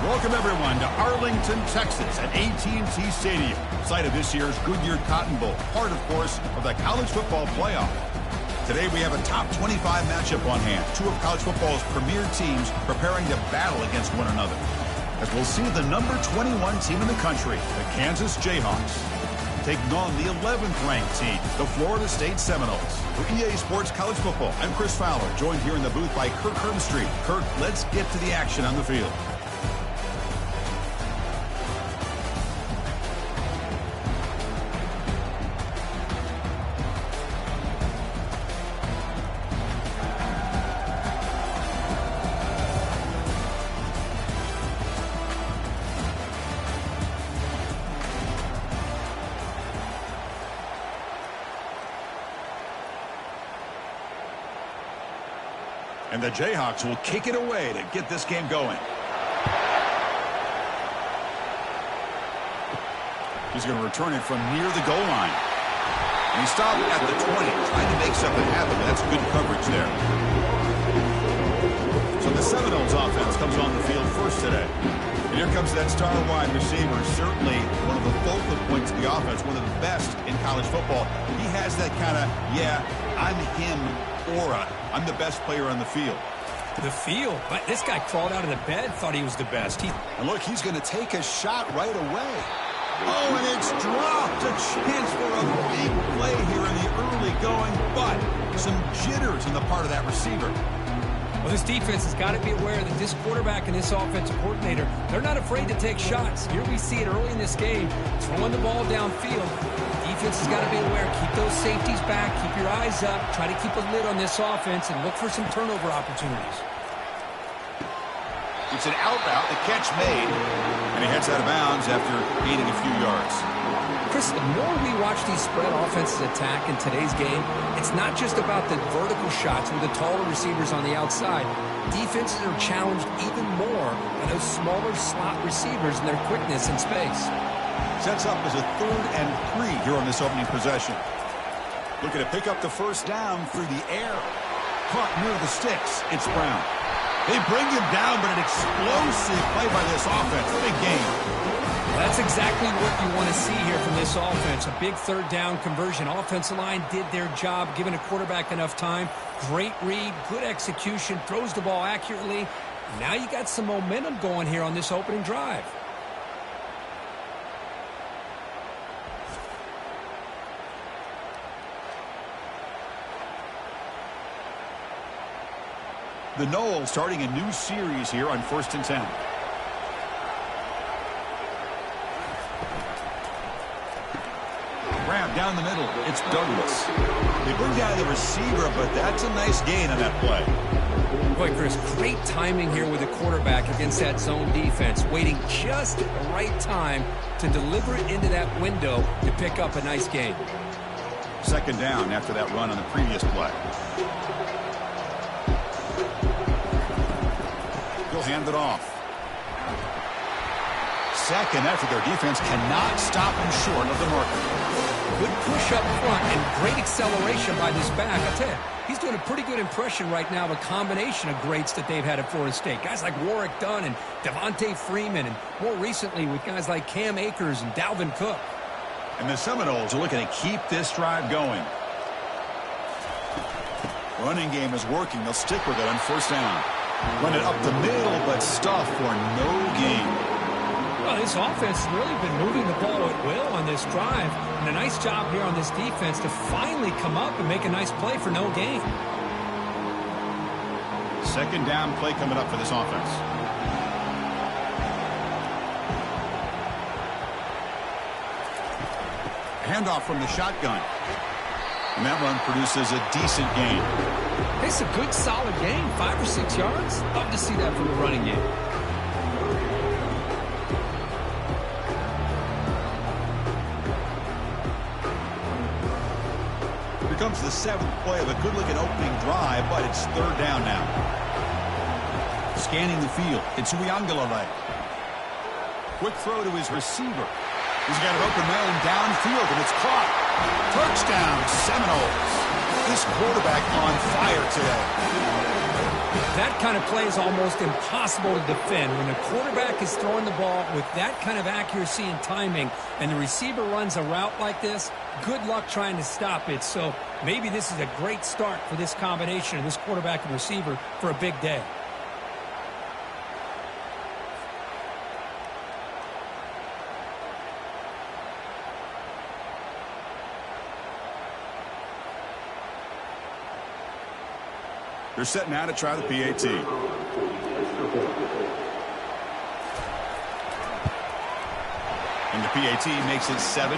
Welcome, everyone, to Arlington, Texas at AT&T Stadium, site of this year's Goodyear Cotton Bowl, part, of course, of the college football playoff. Today, we have a top 25 matchup on hand. Two of college football's premier teams preparing to battle against one another. As we'll see the number 21 team in the country, the Kansas Jayhawks, taking on the 11th-ranked team, the Florida State Seminoles. For EA Sports College Football, I'm Chris Fowler, joined here in the booth by Kirk Herbstreit. Kirk, let's get to the action on the field. And the Jayhawks will kick it away to get this game going. He's going to return it from near the goal line. And he stopped at the 20, trying to make something happen. That's good coverage there. So the Seminoles offense comes on the field first today. And here comes that star wide receiver, certainly one of the focal points of the offense, one of the best in college football. He has that kind of, yeah, I'm him aura. I'm the best player on the field. The field? But this guy crawled out of the bed, thought he was the best. And look, he's going to take a shot right away. Oh, and it's dropped. A chance for a big play here in the early going, but some jitters on the part of that receiver. Well, this defense has got to be aware that this quarterback and this offensive coordinator, they're not afraid to take shots. Here we see it early in this game, throwing the ball downfield. Defense has got to be aware. Keep those safeties back. Keep your eyes up. Try to keep a lid on this offense and look for some turnover opportunities. It's an out route, the catch made, and he heads out of bounds after gaining a few yards. Chris, the more we watch these spread offenses attack in today's game, it's not just about the vertical shots with the taller receivers on the outside. Defenses are challenged even more by those smaller slot receivers and their quickness in space. Sets up as a 3rd and 3 here on this opening possession. Looking to pick up the first down through the air. Caught near the sticks. It's Brown. They bring him down, but an explosive play by this offense. Big game. Well, that's exactly what you want to see here from this offense. A big 3rd down conversion. Offensive line did their job, giving a quarterback enough time. Great read, good execution, throws the ball accurately. Now you got some momentum going here on this opening drive. The Noles starting a new series here on 1st and 10. Grab down the middle. It's Douglas. They bring down the receiver, but that's a nice gain on that play. Boy, Chris, great timing here with the quarterback against that zone defense, waiting just at the right time to deliver it into that window to pick up a nice gain. 2nd down after that run on the previous play. He'll hand it off. 2nd after their defense cannot stop him short of the marker. Good push up front and great acceleration by this back. I tell you, he's doing a pretty good impression right now of a combination of greats that they've had at Florida State. Guys like Warwick Dunn and Devontae Freeman, and more recently with guys like Cam Akers and Dalvin Cook. And the Seminoles are looking to keep this drive going. Running game is working. They'll stick with it on 1st down. Run it up the middle, but stuff for no gain. Well, this offense has really been moving the ball at will on this drive. And a nice job here on this defense to finally come up and make a nice play for no gain. 2nd down play coming up for this offense. Handoff from the shotgun. And that run produces a decent gain. It's a good, solid gain. 5 or 6 yards. Love to see that from the running game. Here comes the 7th play of a good-looking opening drive, but it's 3rd down now. Scanning the field. It's Uiagalelei. Quick throw to his receiver. He's got an open man downfield, and it's caught. Touchdown, Seminoles. This quarterback on fire today. That kind of play is almost impossible to defend. When the quarterback is throwing the ball with that kind of accuracy and timing, and the receiver runs a route like this, good luck trying to stop it. So maybe this is a great start for this combination of this quarterback and receiver for a big day. They're set now to try the PAT. And the PAT makes it 7-0.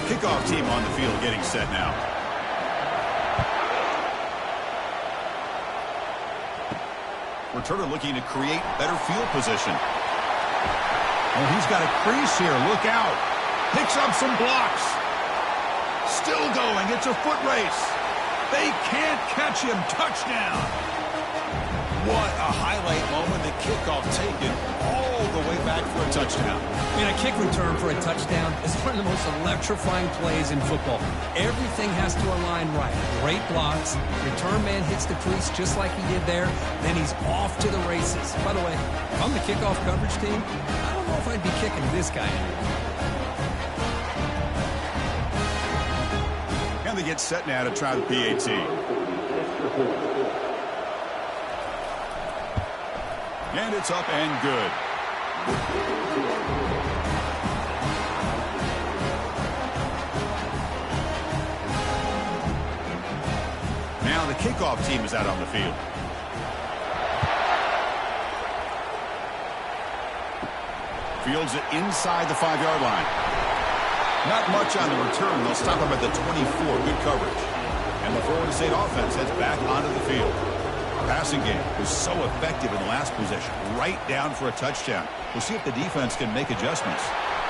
Kickoff team on the field getting set now. Returner looking to create better field position. Oh, he's got a crease here. Look out. Picks up some blocks. Still going. It's a foot race. They can't catch him. Touchdown. What a highlight moment. The kickoff taken all the way back for a touchdown. And a kick return for a touchdown is one of the most electrifying plays in football. Everything has to align right. Great blocks. Return man hits the crease just like he did there. Then he's off to the races. By the way, if I'm the kickoff coverage team, I don't know if I'd be kicking this guy anymore. And they get set now to try the PAT. And it's up and good. Now the kickoff team is out on the field. Fields it inside the 5-yard line. Not much on the return. They'll stop him at the 24. Good coverage. And the Florida State offense heads back onto the field. Passing game was so effective in the last possession. Right down for a touchdown. We'll see if the defense can make adjustments.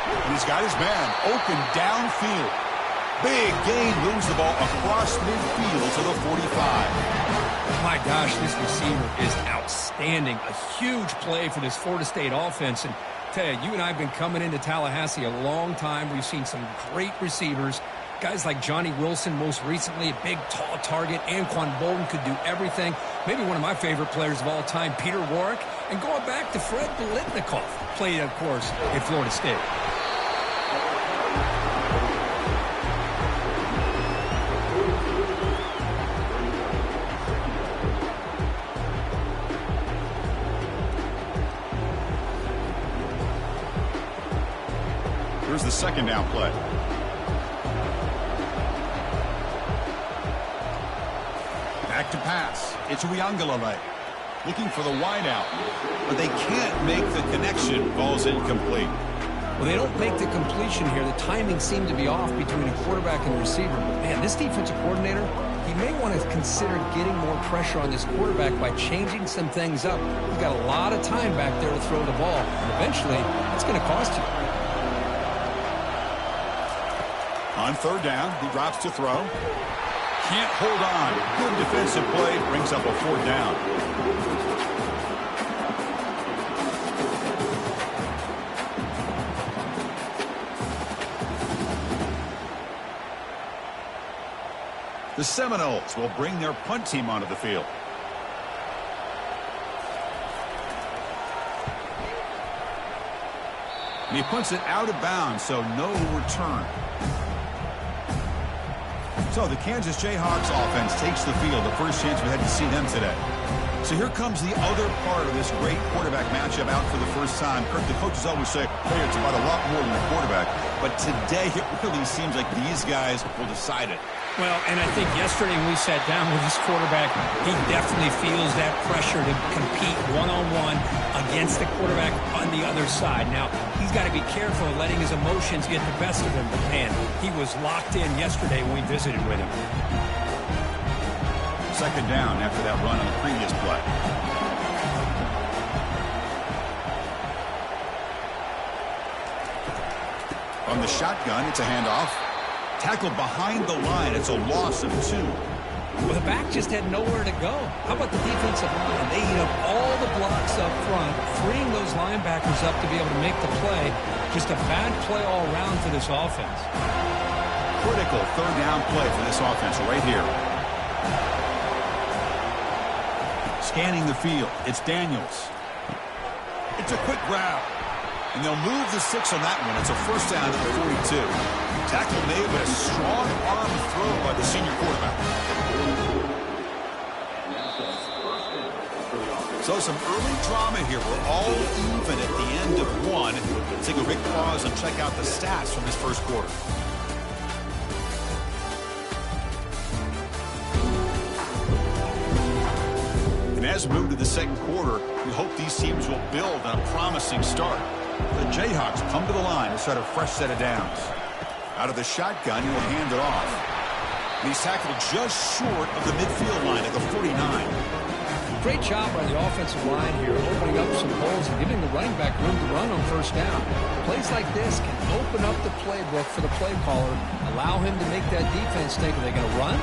And he's got his man open downfield. Big gain, moves the ball across midfield to the 45. My gosh, this receiver is outstanding. A huge play for this Florida State offense. And tell you, you and I have been coming into Tallahassee a long time. We've seen some great receivers. Guys like Johnny Wilson, most recently, a big, tall target. Anquan Bolden could do everything. Maybe one of my favorite players of all time, Peter Warwick. And going back to Fred Biletnikoff, played, of course, at Florida State. Here's the second down play. Back to pass. It's Uiagalelei looking for the wideout, but they can't make the connection. Ball's incomplete. Well, they don't make the completion here. The timing seemed to be off between a quarterback and a receiver. But, man, this defensive coordinator, he may want to consider getting more pressure on this quarterback by changing some things up. He's got a lot of time back there to throw the ball, and eventually it's going to cost you. On third down, he drops to throw. Can't hold on. Good defensive play. Brings up a fourth down. The Seminoles will bring their punt team onto the field. And he punts it out of bounds, so no return. So the Kansas Jayhawks offense takes the field. The first chance we had to see them today. So here comes the other part of this great quarterback matchup out for the first time. Kirk, the coaches always say, hey, it's about a lot more than a quarterback. But today it really seems like these guys will decide it. Well, and I think yesterday when we sat down with this quarterback, he definitely feels that pressure to compete one-on-one against the quarterback on the other side. Now, he's got to be careful of letting his emotions get the best of him. But, man, he was locked in yesterday when we visited with him. Second down after that run on the previous play. On the shotgun, it's a handoff. Tackled behind the line. It's a loss of 2. Well, the back just had nowhere to go. How about the defensive line? They eat up all the blocks up front, freeing those linebackers up to be able to make the play. Just a bad play all around for this offense. Critical third down play for this offense right here. Scanning the field. It's Daniels. It's a quick grab. And they'll move the 6 on that one. It's a first down at the 42. Tackle made with a strong arm throw by the senior quarterback. So some early drama here. We're all even at the end of one. Let's take a quick pause and check out the stats from this first quarter. And as we move to the second quarter, we hope these teams will build on a promising start. The Jayhawks come to the line to set a fresh set of downs. Out of the shotgun, he will hand it off. And he's tackled just short of the midfield line at the 49. Great job by the offensive line here, opening up some holes and giving the running back room to run on first down. Plays like this can open up the playbook for the play caller, allow him to make that defense think, are they going to run?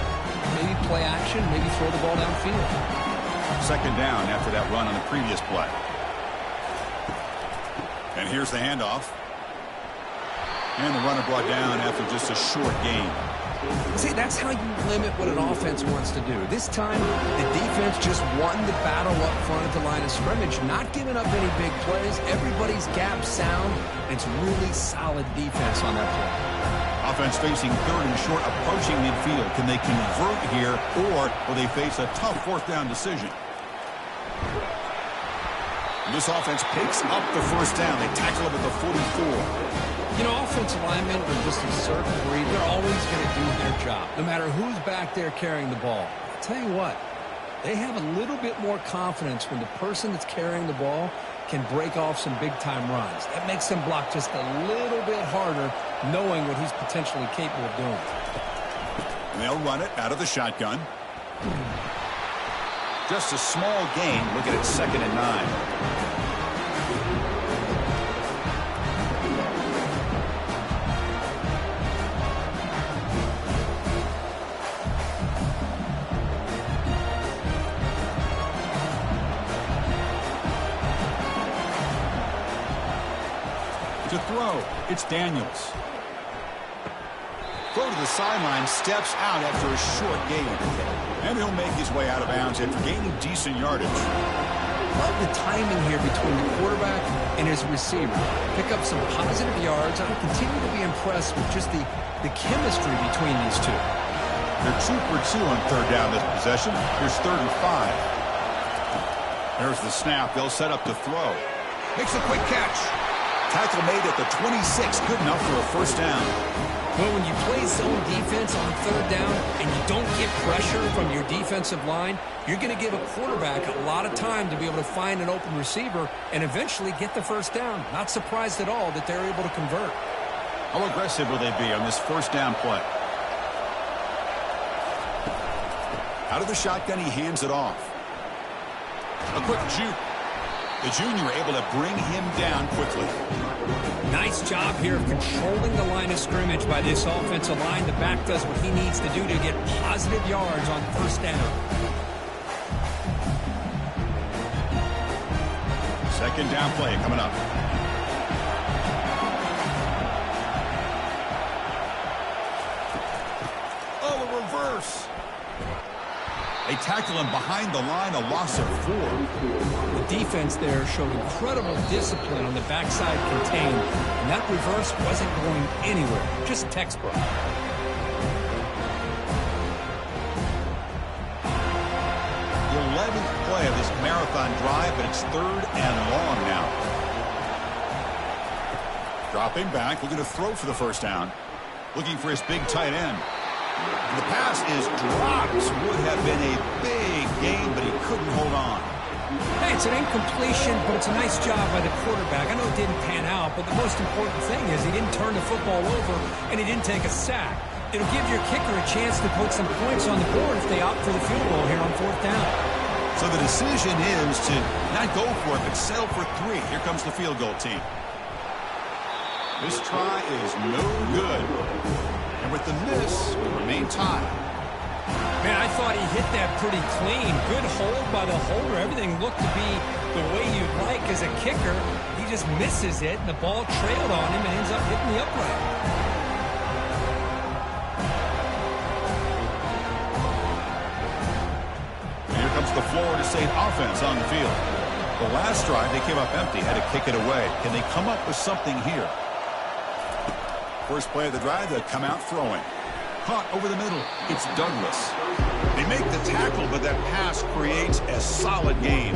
Maybe play action, maybe throw the ball downfield. Second down after that run on the previous play. And here's the handoff. And the runner brought down after just a short gain. See, that's how you limit what an offense wants to do. This time, the defense just won the battle up front at the line of scrimmage, not giving up any big plays. Everybody's gap sound. It's really solid defense on that play. Offense facing third and short, approaching midfield. Can they convert here, or will they face a tough fourth down decision? And this offense picks up the first down. They tackle him at the 44. You know, offensive linemen are just a certain breed. They're always going to do their job, no matter who's back there carrying the ball. I'll tell you what, they have a little bit more confidence when the person that's carrying the ball can break off some big-time runs. That makes them block just a little bit harder, knowing what he's potentially capable of doing. And they'll run it out of the shotgun. Just a small gain. Look at it, 2nd and 9. To throw, it's Daniels. Throw to the sideline, steps out after a short gain. And he'll make his way out of bounds after gaining decent yardage. Love the timing here between the quarterback and his receiver. Pick up some positive yards. I continue to be impressed with just the chemistry between these two. They're 2 for 2 on third down this possession. Here's 3rd and 5. There's the snap. They'll set up to throw. Makes a quick catch. Tackle made at the 26. Good enough for a first down. Well, when you play zone defense on third down and you don't get pressure from your defensive line, you're going to give a quarterback a lot of time to be able to find an open receiver and eventually get the first down. Not surprised at all that they're able to convert. How aggressive will they be on this first down play? Out of the shotgun, he hands it off. A quick juke. The junior able to bring him down quickly. Nice job here of controlling the line of scrimmage by this offensive line. The back does what he needs to do to get positive yards on first down. Second down play coming up. Oh, a reverse. They tackle him behind the line, a loss of 4. The defense there showed incredible discipline on the backside contained, and that reverse wasn't going anywhere, just textbook. The 11th play of this marathon drive, but it's 3rd and long now. Dropping back, looking to throw for the first down. Looking for his big tight end. And the pass is dropped. Would have been a big gain, but he couldn't hold on. Hey, it's an incompletion, but it's a nice job by the quarterback. I know it didn't pan out, but the most important thing is he didn't turn the football over, and he didn't take a sack. It'll give your kicker a chance to put some points on the board if they opt for the field goal here on 4th down. So the decision is to not go for it, but settle for 3. Here comes the field goal team. This try is no good. And with the miss, we remain tied. Man, I thought he hit that pretty clean. Good hold by the holder. Everything looked to be the way you'd like as a kicker. He just misses it, and the ball trailed on him and ends up hitting the upright. Here comes the Florida State offense on the field. The last drive, they came up empty, had to kick it away. Can they come up with something here? First play of the drive, they come out throwing. Caught over the middle. It's Douglas. They make the tackle, but that pass creates a solid gain.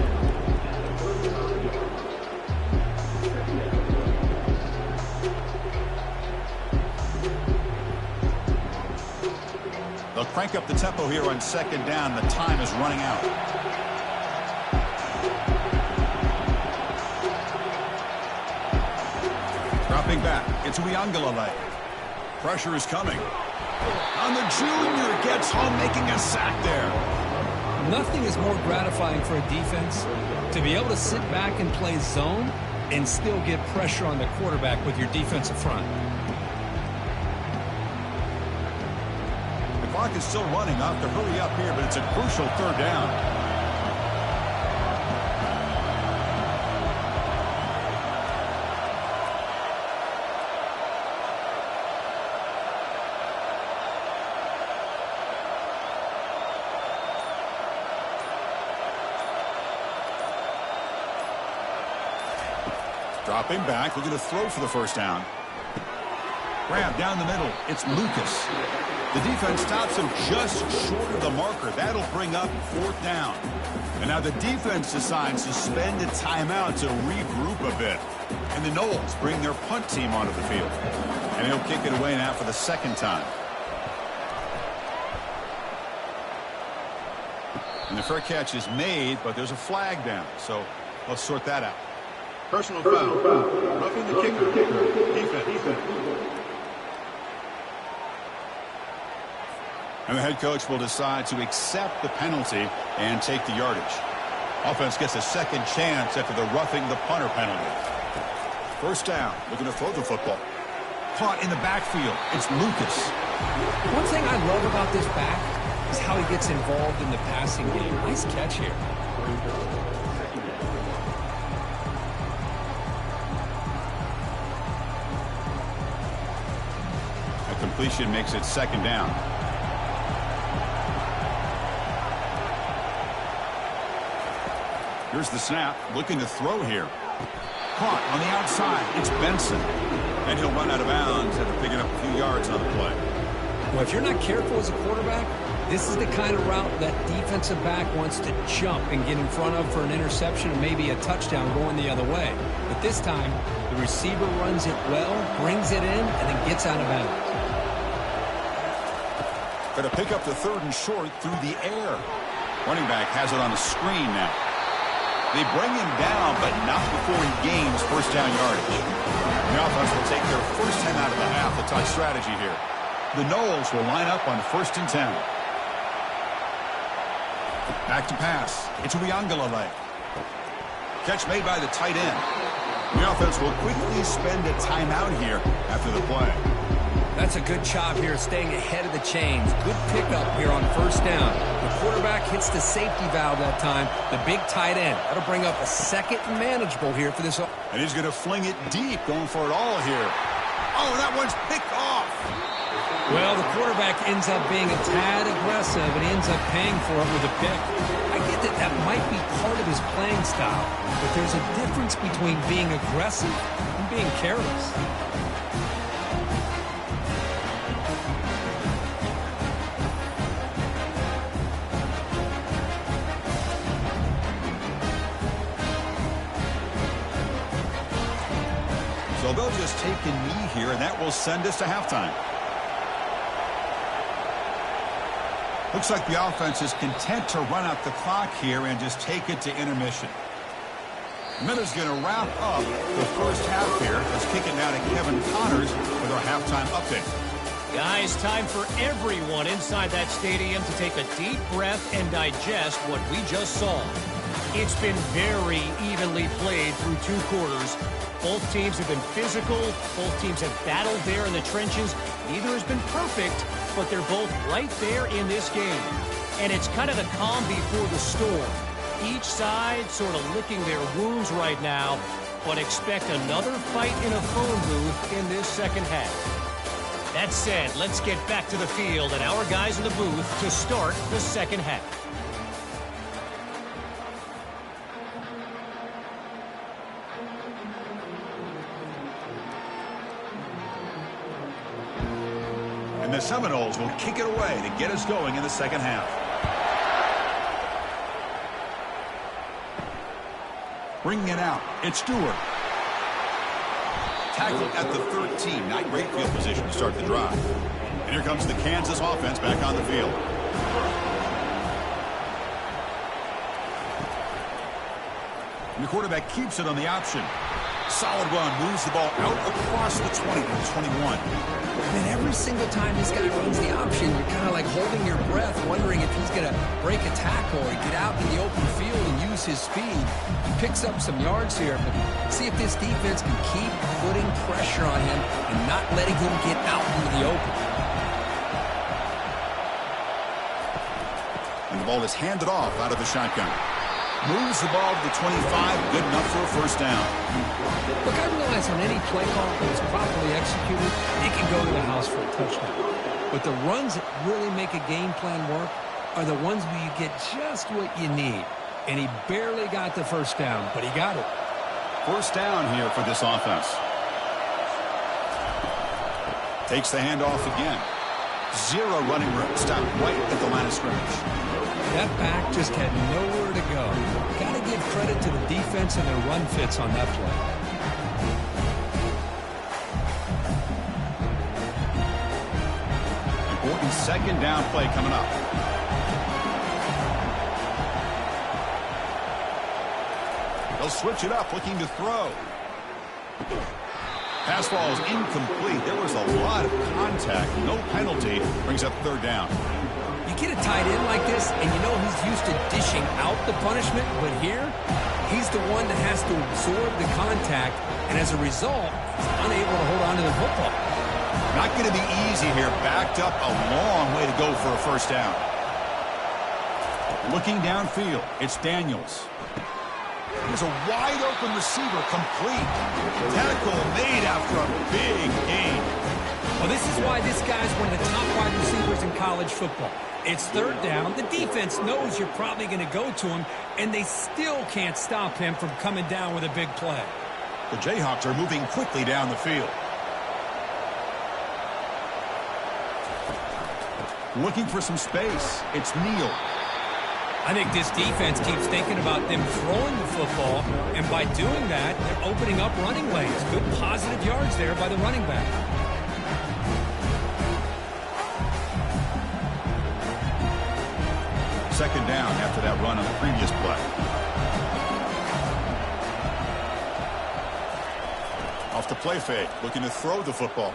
They'll crank up the tempo here on second down. The time is running out. Dropping back. It's Uiagalelei. Pressure is coming. On the junior, gets home, making a sack there. Nothing is more gratifying for a defense to be able to sit back and play zone and still get pressure on the quarterback with your defensive front. The clock is still running. Off to hurry up here, but it's a crucial third down. Dropping back, looking to throw for the first down. Grab down the middle. It's Lucas. The defense stops him just short of the marker. That'll bring up fourth down. And now the defense decides to spend a timeout to regroup a bit. And the Noles bring their punt team onto the field. And he'll kick it away now for the second time. And the fair catch is made, but there's a flag down. So let's sort that out. Personal foul. Roughing the kicker. Defense. And the head coach will decide to accept the penalty and take the yardage. Offense gets a second chance after the roughing the punter penalty. First down. Looking to throw the football. Caught in the backfield. It's Lucas. One thing I love about this back is how he gets involved in the passing game. Nice catch here. Completion makes it second down. Here's the snap. Looking to throw here. Caught on the outside. It's Benson. And he'll run out of bounds after picking up a few yards on the play. Well, if you're not careful as a quarterback, this is the kind of route that defensive back wants to jump and get in front of for an interception and maybe a touchdown going the other way. But this time, the receiver runs it well, brings it in, and then gets out of bounds. Going to pick up the third and short through the air. Running back has it on the screen now. They bring him down, but not before he gains first down yardage. The offense will take their first 10 out of the half. A touch strategy here. The Noles will line up on 1st and 10. Back to pass. It's Uiagalelei. Catch made by the tight end. The offense will quickly spend a timeout here after the play. That's a good job here, staying ahead of the chains. Good pickup here on first down. The quarterback hits the safety valve that time. The big tight end. That'll bring up a second and manageable here for this. And he's going to fling it deep, going for it all here. Oh, that one's picked off. Well, the quarterback ends up being a tad aggressive, and he ends up paying for it with a pick. I get that that might be part of his playing style, but there's a difference between being aggressive and being careless. So they'll just take a knee here, and that will send us to halftime. Looks like the offense is content to run out the clock here and just take it to intermission. Miller's going to wrap up the first half here. Let's kick it now to Kevin Connors with our halftime update. Guys, time for everyone inside that stadium to take a deep breath and digest what we just saw. It's been very evenly played through 2 quarters. Both teams have been physical. Both teams have battled there in the trenches. Neither has been perfect, but they're both right there in this game. And it's kind of the calm before the storm. Each side sort of licking their wounds right now, but expect another fight in a phone booth in this second half. That said, let's get back to the field and our guys in the booth to start the second half. And the Seminoles will kick it away to get us going in the second half. Bringing it out, it's Stewart. Tackled at the 13. Not great field position to start the drive. And here comes the Kansas offense back on the field. And the quarterback keeps it on the option. Solid run, moves the ball out across the 20 to the 21. And every single time this guy runs the option, you're kind of like holding your breath, wondering if he's going to break a tackle or get out in the open field and use his speed. He picks up some yards here, but see if this defense can keep putting pressure on him and not letting him get out into the open. And the ball is handed off out of the shotgun. Moves the ball to the 25, good enough for a first down. Look, I realize on any play call that's properly executed, it can go to the house for a touchdown. But the runs that really make a game plan work are the ones where you get just what you need. And he barely got the first down, but he got it. First down here for this offense. Takes the handoff again. Zero running room. Stopped right at the line of scrimmage. That back just had nowhere to go. Got to give credit to the defense and their run fits on that play. Important second down play coming up. They'll switch it up, looking to throw. Pass ball is incomplete. There was a lot of contact. No penalty. Brings up third down. You get a tight end like this, and you know he's used to dishing out the punishment, but here, he's the one that has to absorb the contact, and as a result, he's unable to hold on to the football. Not going to be easy here. Backed up a long way to go for a first down. Looking downfield, it's Daniels. There's a wide-open receiver, complete. Tackle made after a big gain. Well, this is why this guy's one of the top wide receivers in college football. It's third down. The defense knows you're probably going to go to him, and they still can't stop him from coming down with a big play. The Jayhawks are moving quickly down the field. Looking for some space. It's Neal. I think this defense keeps thinking about them throwing the football, and by doing that, they're opening up running lanes. Good positive yards there by the running back. Second down after that run on the previous play. Off the play fake, looking to throw the football.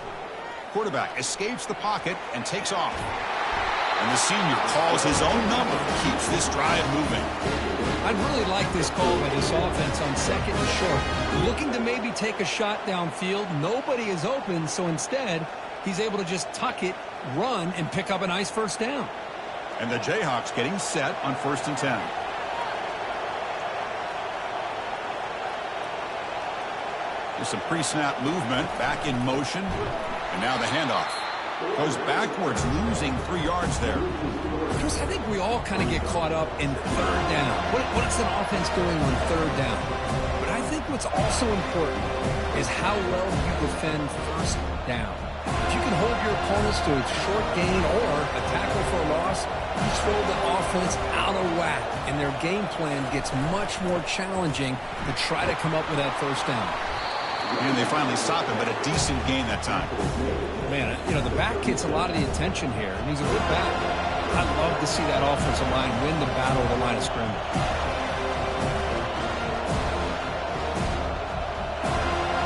Quarterback escapes the pocket and takes off. And the senior calls his own number, keeps this drive moving. I'd really like this call by this offense on second and short. Looking to maybe take a shot downfield. Nobody is open, so instead, he's able to just tuck it, run, and pick up a nice first down. And the Jayhawks getting set on 1st and 10. There's some pre-snap movement, back in motion. And now the handoff. Goes backwards, losing 3 yards there. Chris, I think we all kind of get caught up in third down. What's an offense doing on third down? But I think what's also important is how well you defend first down. If you can hold your opponents to a short gain or a tackle for a loss, you throw the offense out of whack, and their game plan gets much more challenging to try to come up with that first down. And they finally stop him, but a decent gain that time. Man, you know, the back gets a lot of the attention here, and he's a good back. I'd love to see that offensive line win the battle of the line of scrimmage.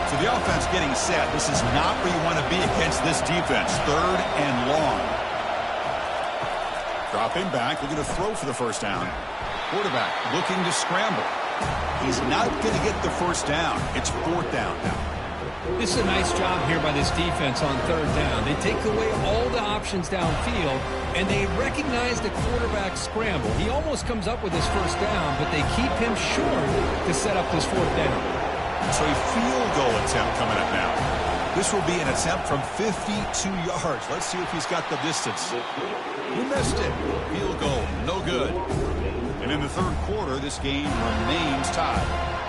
So the offense getting set. This is not where you want to be against this defense. Third and long. Dropping back, looking to throw for the first down. Quarterback looking to scramble. He's not going to get the first down. It's fourth down now. This is a nice job here by this defense on third down. They take away all the options downfield, and they recognize the quarterback scramble. He almost comes up with his first down, but they keep him short to set up this fourth down. So a field goal attempt coming up now. This will be an attempt from 52 yards. Let's see if he's got the distance. He missed it. Field goal, no good. And in the third quarter, this game remains tied.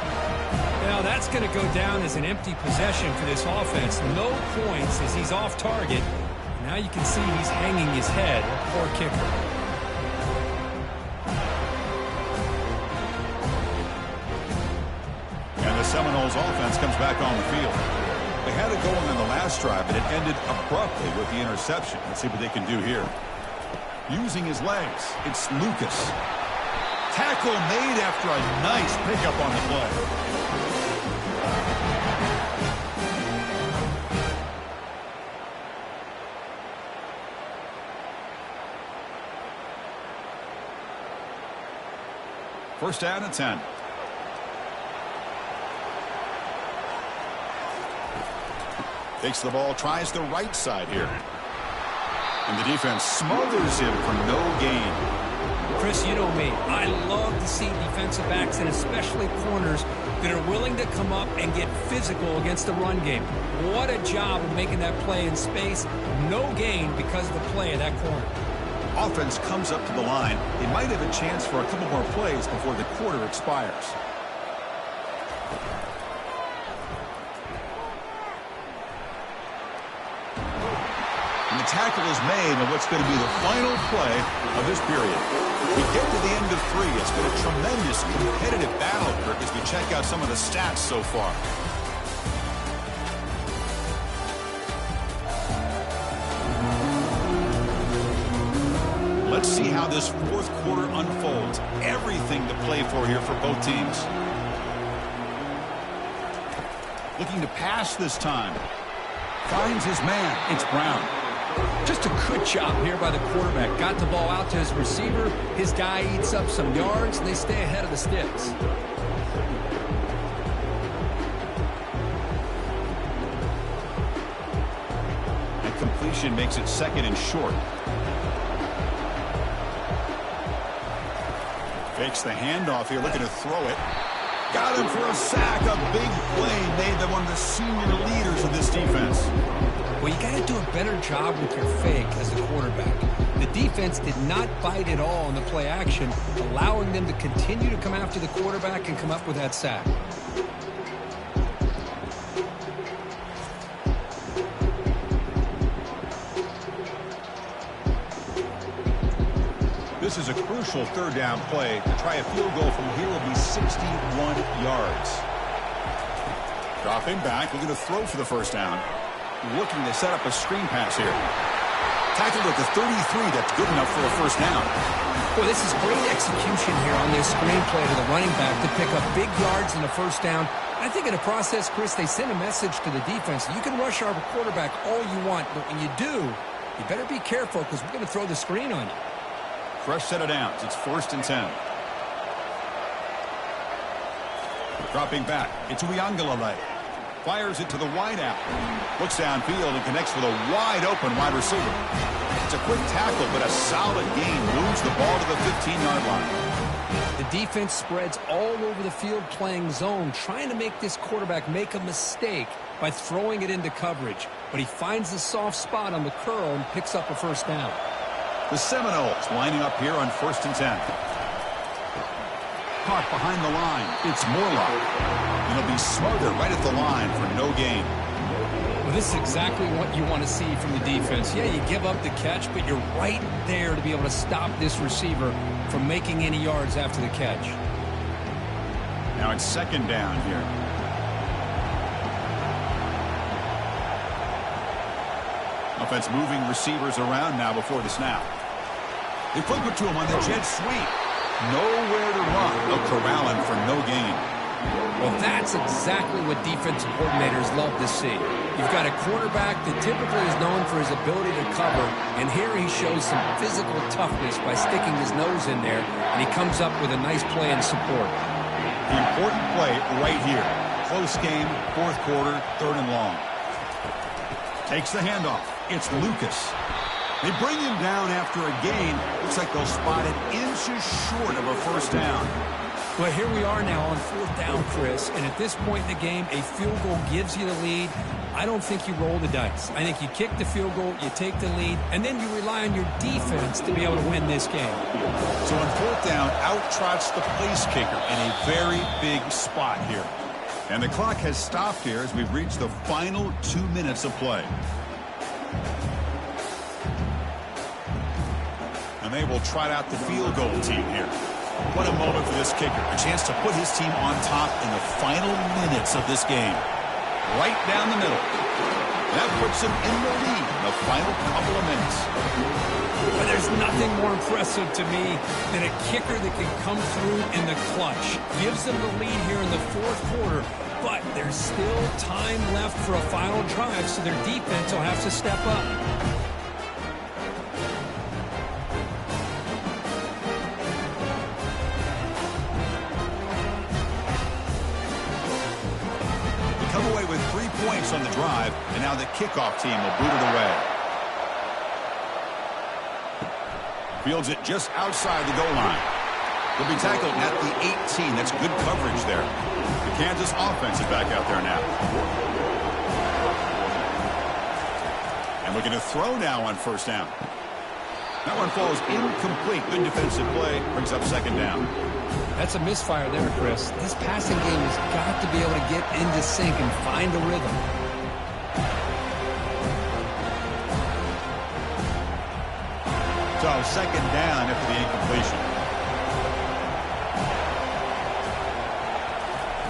Now that's going to go down as an empty possession for this offense. No points as he's off target. Now you can see he's hanging his head. Poor kicker. And the Seminoles offense comes back on the field. They had it going on the last drive, but it ended abruptly with the interception. Let's see what they can do here. Using his legs, it's Lucas. Tackle made after a nice pickup on the play. First down and 10. Takes the ball, tries the right side here. And the defense smothers him for no gain. Chris, you know me. I love to see defensive backs and especially corners that are willing to come up and get physical against the run game. What a job of making that play in space. No gain because of the play of that corner. Offense comes up to the line. They might have a chance for a couple more plays before the quarter expires. And the tackle is made on what's going to be the final play of this period. We get to the end of 3. It's been a tremendous competitive battle, Kirk, as we check out some of the stats so far. Let's see how this fourth quarter unfolds. Everything to play for here for both teams. Looking to pass this time. Finds his man. It's Brown. Just a good job here by the quarterback. Got the ball out to his receiver. His guy eats up some yards, and they stay ahead of the sticks. And completion makes it second and short. Fakes the handoff here, looking to throw it. Got him for a sack. A big play made by one of the senior leaders of this defense. Well, you got to do a better job with your fake as the quarterback. The defense did not bite at all in the play action, allowing them to continue to come after the quarterback and come up with that sack. This is a crucial third down play. To try a field goal from here will be 61 yards. Dropping back, looking to throw for the first down. Looking to set up a screen pass here. Tackled at the 33. That's good enough for a first down. Well, this is great execution here on this screen play to the running back to pick up big yards in the first down. I think in the process, Chris, they send a message to the defense. You can rush our quarterback all you want, but when you do, you better be careful because we're going to throw the screen on you. Fresh set of downs. It's first and 10. Dropping back. It's Uiagalelei. Fires it to the wide out. Looks downfield and connects with a wide-open wide receiver. It's a quick tackle, but a solid gain. Moves the ball to the 15-yard line. The defense spreads all over the field playing zone, trying to make this quarterback make a mistake by throwing it into coverage. But he finds the soft spot on the curl and picks up a first down. The Seminoles lining up here on first and 10. Caught behind the line. It's Morlock. And he'll be smothered right at the line for no gain. Well, this is exactly what you want to see from the defense. Yeah, you give up the catch, but you're right there to be able to stop this receiver from making any yards after the catch. Now it's second down here. Offense moving receivers around now before the snap. They flip it to him on the jet sweep. Nowhere to run. They'll corral him for no gain. Well, that's exactly what defensive coordinators love to see. You've got a quarterback that typically is known for his ability to cover, and here he shows some physical toughness by sticking his nose in there, and he comes up with a nice play and support. The important play right here. Close game, fourth quarter, third and long. Takes the handoff. It's Lucas. They bring him down after a gain. Looks like they'll spot it inches short of a first down. Well, here we are now on fourth down, Chris. And at this point in the game, a field goal gives you the lead. I don't think you roll the dice. I think you kick the field goal, you take the lead, and then you rely on your defense to be able to win this game. So on fourth down, out trots the place kicker in a very big spot here. And the clock has stopped here as we've reached the final 2 minutes of play. And they will trot out the field goal team here. What a moment for this kicker. A chance to put his team on top in the final minutes of this game. Right down the middle. That puts him in the lead in the final couple of minutes. But there's nothing more impressive to me than a kicker that can come through in the clutch. Gives them the lead here in the fourth quarter, but there's still time left for a final drive, so their defense will have to step up. Points on the drive, and now the kickoff team will boot it away. Fields it just outside the goal line. He'll be tackled at the 18. That's good coverage there. The Kansas offense is back out there now. And looking to throw now on first down. That one falls incomplete. Good defensive play. Brings up second down. That's a misfire there, Chris. This passing game has got to be able to get into sync and find a rhythm. So second down after the incompletion.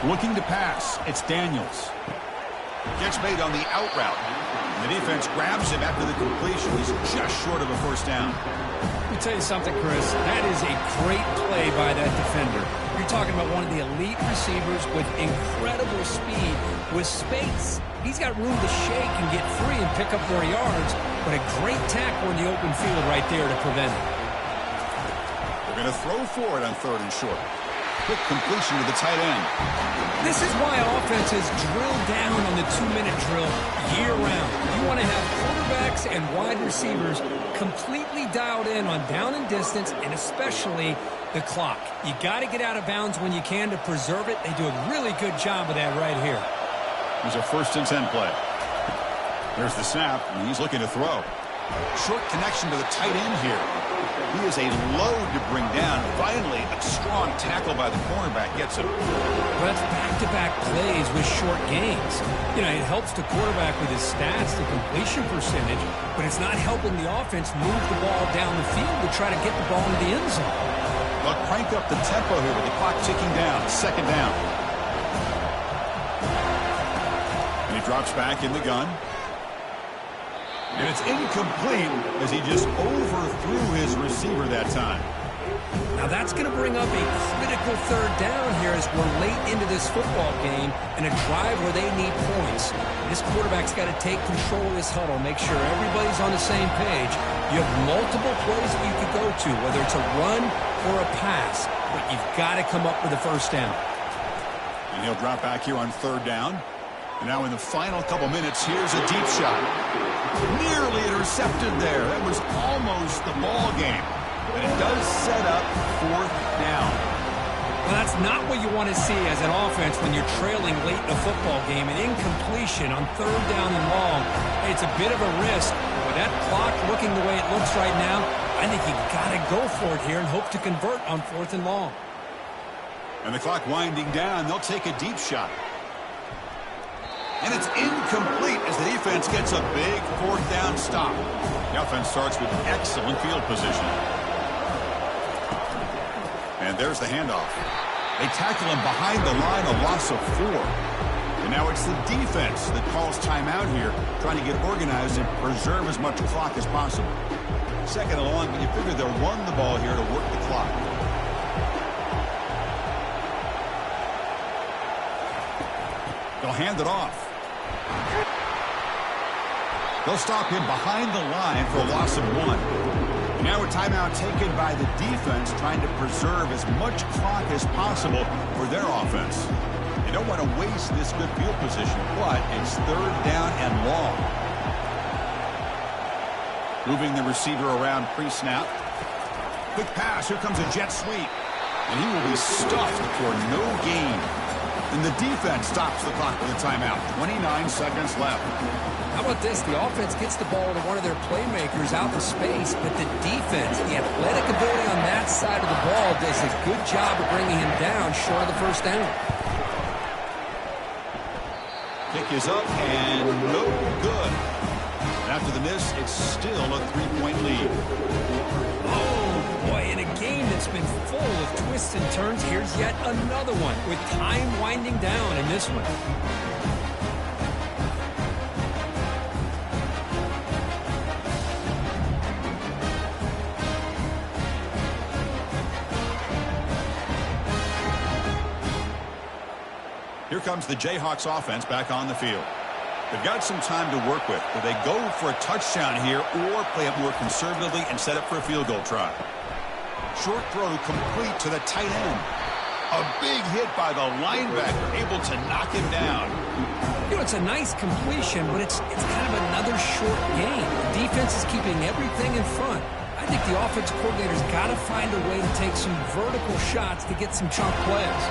Looking to pass. It's Daniels. Gets made on the out route. And the defense grabs him after the completion. He's just short of a first down. Let me tell you something, Chris. That is a great play by that defender. You're talking about one of the elite receivers with incredible speed, with space. He's got room to shake and get free and pick up more yards, but a great tackle in the open field right there to prevent it. They're going to throw for it on third and short. Quick completion to the tight end. This is why offenses drill down on the 2-minute drill year-round. You want to have quarterbacks and wide receivers completely dialed in on down and distance, and especially the clock. You got to get out of bounds when you can to preserve it. They do a really good job of that right here. Here's a 1st and 10 play. There's the snap, and he's looking to throw. Short connection to the tight end here. He is a load to bring down. Finally, a strong tackle by the cornerback gets him. Well, that's back-to-back plays with short gains. You know, it helps the quarterback with his stats, the completion percentage, but it's not helping the offense move the ball down the field to try to get the ball into the end zone. They'll crank up the tempo here with the clock ticking down. Second down. And he drops back in the gun. And it's incomplete as he just overthrew his receiver that time. Now that's going to bring up a critical third down here as we're late into this football game and a drive where they need points. This quarterback's got to take control of this huddle, make sure everybody's on the same page. You have multiple plays that you could go to, whether it's a run or a pass, but you've got to come up with a first down. And he'll drop back here on third down. And now in the final couple minutes, here's a deep shot. Nearly intercepted there. That was almost the ball game. But it does set up fourth down. Well, that's not what you want to see as an offense when you're trailing late in a football game. An incompletion on third down and long. It's a bit of a risk. With that clock looking the way it looks right now, I think you got to go for it here and hope to convert on fourth and long. And the clock winding down, they'll take a deep shot. And it's incomplete as the defense gets a big fourth down stop. The offense starts with excellent field position. And there's the handoff. They tackle him behind the line, a loss of 4. And now it's the defense that calls timeout here, trying to get organized and preserve as much clock as possible. Second and long, but you figure they'll run the ball here to work the clock. They'll hand it off. They'll stop him behind the line for a loss of 1. Now a timeout taken by the defense, trying to preserve as much clock as possible for their offense. They don't want to waste this good field position, but it's third down and long. Moving the receiver around pre-snap. Quick pass. Here comes a jet sweep. And he will be stuffed for no gain. And the defense stops the clock with a timeout. 29 seconds left. How about this? The offense gets the ball to one of their playmakers out in space, but the defense, the athletic ability on that side of the ball, does a good job of bringing him down short of the first down. Kick is up and no good. After the miss, it's still a 3-point lead. Oh, boy, in a game that's been full of twists and turns, here's yet another one with time winding down in this one. Here comes the Jayhawks offense back on the field. They've got some time to work with. Do they go for a touchdown here or play it more conservatively and set up for a field goal try? Short throw complete to the tight end. A big hit by the linebacker, able to knock him down. You know, it's a nice completion, but it's kind of another short game. The defense is keeping everything in front. I think the offensive coordinator's got to find a way to take some vertical shots to get some chunk plays.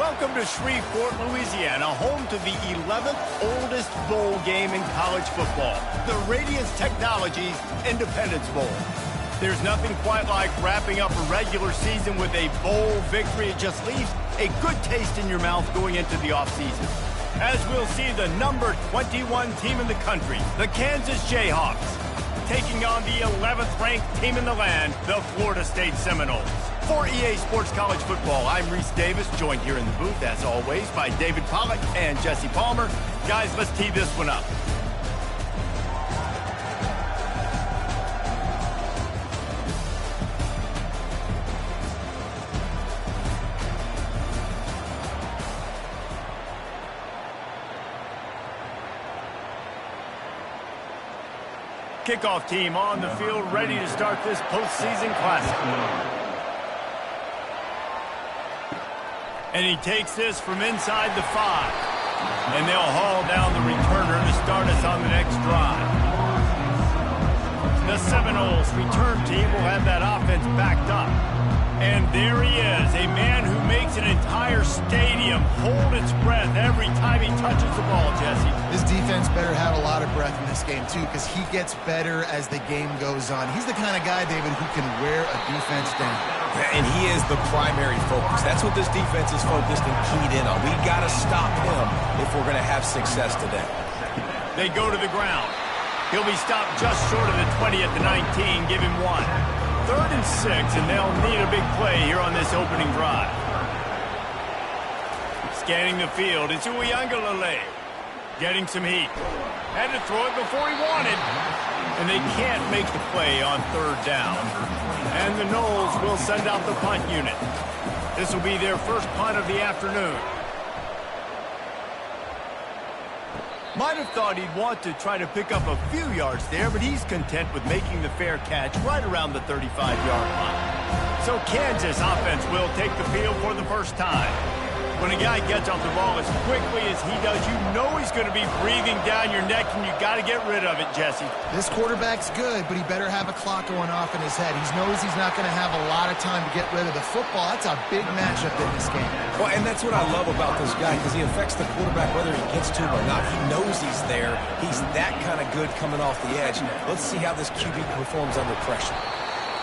Welcome to Shreveport, Louisiana, home to the 11th oldest bowl game in college football, the Radiance Technologies Independence Bowl. There's nothing quite like wrapping up a regular season with a bowl victory. It just leaves a good taste in your mouth going into the offseason. As we'll see the number 21 team in the country, the Kansas Jayhawks, taking on the 11th ranked team in the land, the Florida State Seminoles. For EA Sports College Football, I'm Reese Davis, joined here in the booth, as always, by David Pollack and Jesse Palmer. Guys, let's tee this one up. Kickoff team on the field, ready to start this postseason classic. And he takes this from inside the 5. And they'll haul down the returner to start us on the next drive. The Seminoles return team will have that offense backed up. And there he is, a man who makes an entire stadium hold its breath every time he touches the ball, Jesse. This defense better have a lot of breath in this game, too, because he gets better as the game goes on. He's the kind of guy, David, who can wear a defense down. And he is the primary focus. That's what this defense is focused and keyed in on. We got to stop him if we're going to have success today. They go to the ground. He'll be stopped just short of the 20 at the 19. Give him 1. 3rd and 6, and they'll need a big play here on this opening drive. Scanning the field, it's Uiagalelei. Getting some heat. Had to throw it before he wanted. And they can't make the play on 3rd down. And the Noles will send out the punt unit. This will be their first punt of the afternoon. Might have thought he'd want to try to pick up a few yards there, but he's content with making the fair catch right around the 35-yard line. So Kansas offense will take the field for the first time. When a guy gets off the ball as quickly as he does, you know he's going to be breathing down your neck, and you got to get rid of it, Jesse. This quarterback's good, but he better have a clock going off in his head. He knows he's not going to have a lot of time to get rid of the football. That's a big matchup in this game. Well, and that's what I love about this guy, because he affects the quarterback whether he gets to him or not. He knows he's there. He's that kind of good coming off the edge. Let's see how this QB performs under pressure.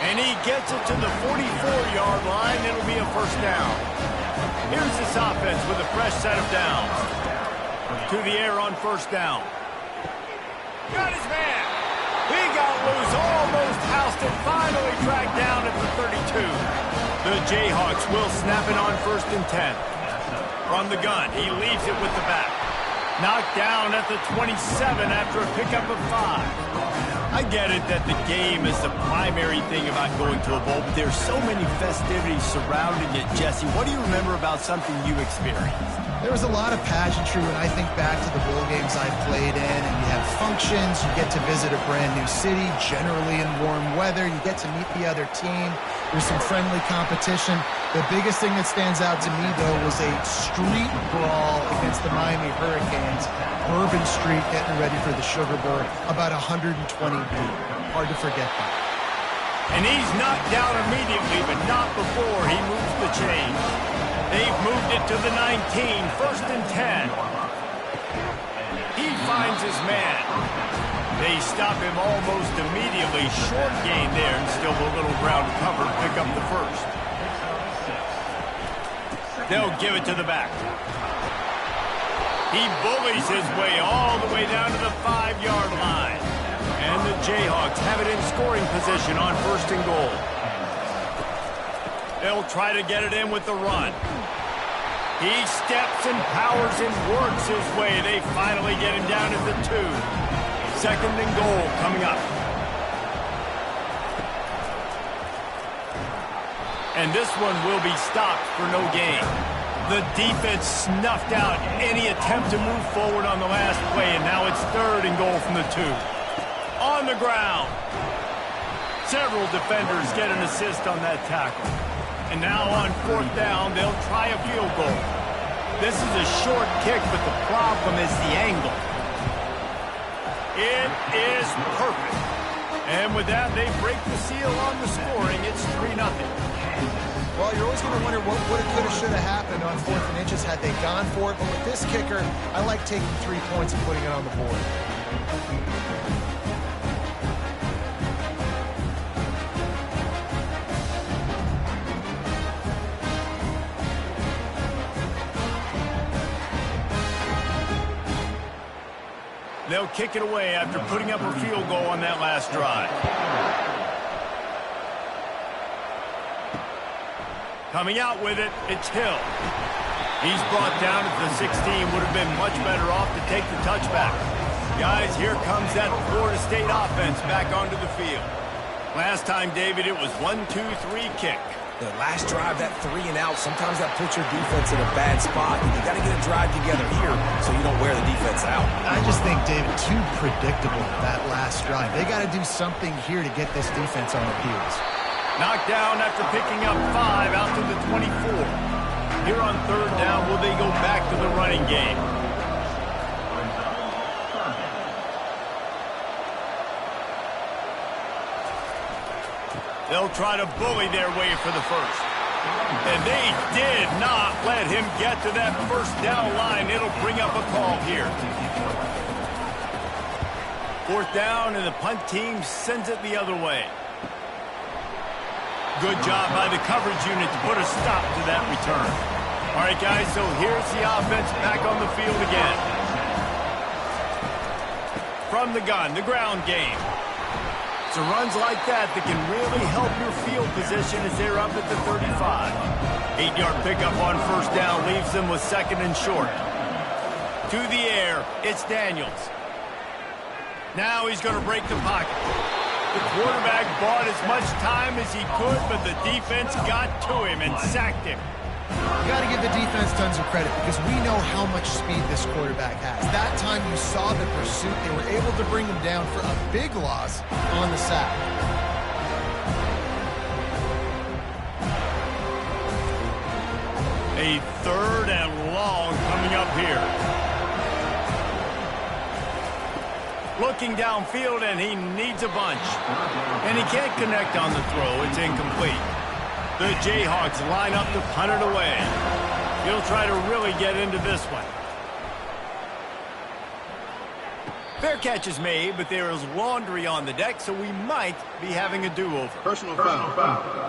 And he gets it to the 44-yard line. It'll be a first down. Here's this offense with a fresh set of downs. To the air on first down. Got his man. He got loose, almost housed it, finally tracked down at the 32. The Jayhawks will snap it on 1st and 10. From the gun, he leaves it with the back. Knocked down at the 27 after a pickup of 5. I get it that the game is the primary thing about going to a bowl, but there's so many festivities surrounding it, Jesse. What do you remember about something you experienced? There was a lot of pageantry when I think back to the bowl games I played in, and you have functions, you get to visit a brand new city, generally in warm weather, you get to meet the other team, there's some friendly competition. The biggest thing that stands out to me, though, was a street brawl against the Miami Hurricanes. Bourbon Street getting ready for the Sugar Bowl, about 120 deep. Hard to forget that. And he's knocked down immediately, but not before he moves the chain. They've moved it to the 19, 1st and 10. He finds his man. They stop him almost immediately. Short gain there, and still a little ground cover. Pick up the first. They'll give it to the back. He bullies his way all the way down to the 5-yard line. And the Jayhawks have it in scoring position on 1st and goal. They'll try to get it in with the run. He steps and powers and works his way. They finally get him down at the 2. 2nd and goal coming up. And this one will be stopped for no gain. The defense snuffed out any attempt to move forward on the last play, and now it's 3rd and goal from the 2. On the ground. Several defenders get an assist on that tackle. And now on 4th down, they'll try a field goal. This is a short kick, but the problem is the angle. It is perfect. And with that, they break the seal on the scoring. It's 3-0. Well, you're always going to wonder what would have, could have, should have happened on 4th and inches had they gone for it. But with this kicker, I like taking 3 points and putting it on the board. They'll kick it away after putting up a field goal on that last drive. Coming out with it, it's Hill. He's brought down at the 16. Would have been much better off to take the touchback. Guys, here comes that Florida State offense back onto the field. Last time, David, it was 1-2-3 kick. The last drive, that 3 and out, sometimes that puts your defense in a bad spot. You got to get a drive together here so you don't wear the defense out. I just think, David, too predictable, that last drive. They got to do something here to get this defense on their heels. Knocked down after picking up 5 out to the 24. Here on 3rd down, will they go back to the running game? They'll try to bully their way for the first. And they did not let him get to that 1st down line. It'll bring up a call here. 4th down, and the punt team sends it the other way. Good job by the coverage unit to put a stop to that return. All right, guys, so here's the offense back on the field again. From the gun, the ground game. It's runs like that can really help your field position as they're up at the 35. 8-yard pickup on 1st down leaves them with 2nd and short. To the air, it's Daniels. Now he's going to break the pocket. The quarterback bought as much time as he could, but the defense got to him and sacked him. You got to give the defense tons of credit because we know how much speed this quarterback has. That time you saw the pursuit. They were able to bring him down for a big loss on the sack. A 3rd and long coming up here. Looking downfield, and he needs a bunch. And he can't connect on the throw. It's incomplete. The Jayhawks line up to punt it away. He'll try to really get into this one. Fair catch is made, but there is laundry on the deck, so we might be having a do-over. Personal foul.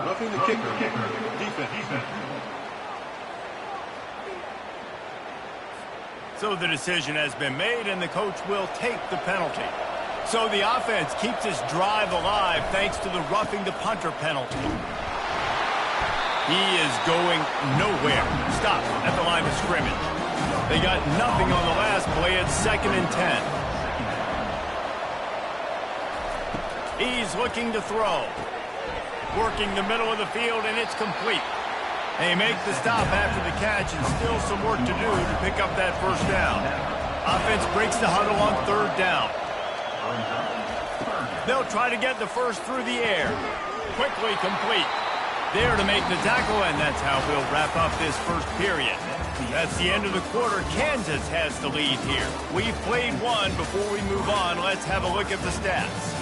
Roughing the kicker. Defense. So the decision has been made, and the coach will take the penalty. So the offense keeps this drive alive thanks to the roughing the punter penalty. He is going nowhere. Stop at the line of scrimmage. They got nothing on the last play. It's 2nd and 10. He's looking to throw. Working the middle of the field, and it's complete. They make the stop after the catch, and still some work to do to pick up that 1st down. Offense breaks the huddle on 3rd down. They'll try to get the first through the air. Quickly complete. There to make the tackle, and that's how we'll wrap up this 1st period. That's the end of the quarter. Kansas has the lead here. We've played one. Before we move on, let's have a look at the stats.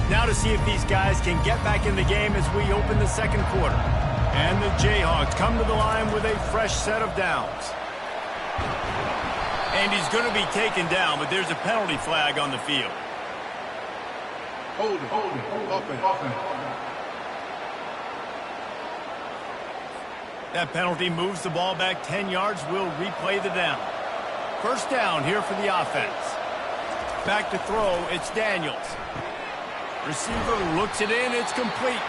Now to see if these guys can get back in the game as we open the 2nd quarter. And the Jayhawks come to the line with a fresh set of downs. And he's going to be taken down, but there's a penalty flag on the field. Hold it. Offense. That penalty moves the ball back 10 yards. We'll replay the down. 1st down here for the offense. Back to throw, it's Daniels. Receiver looks it in, it's complete.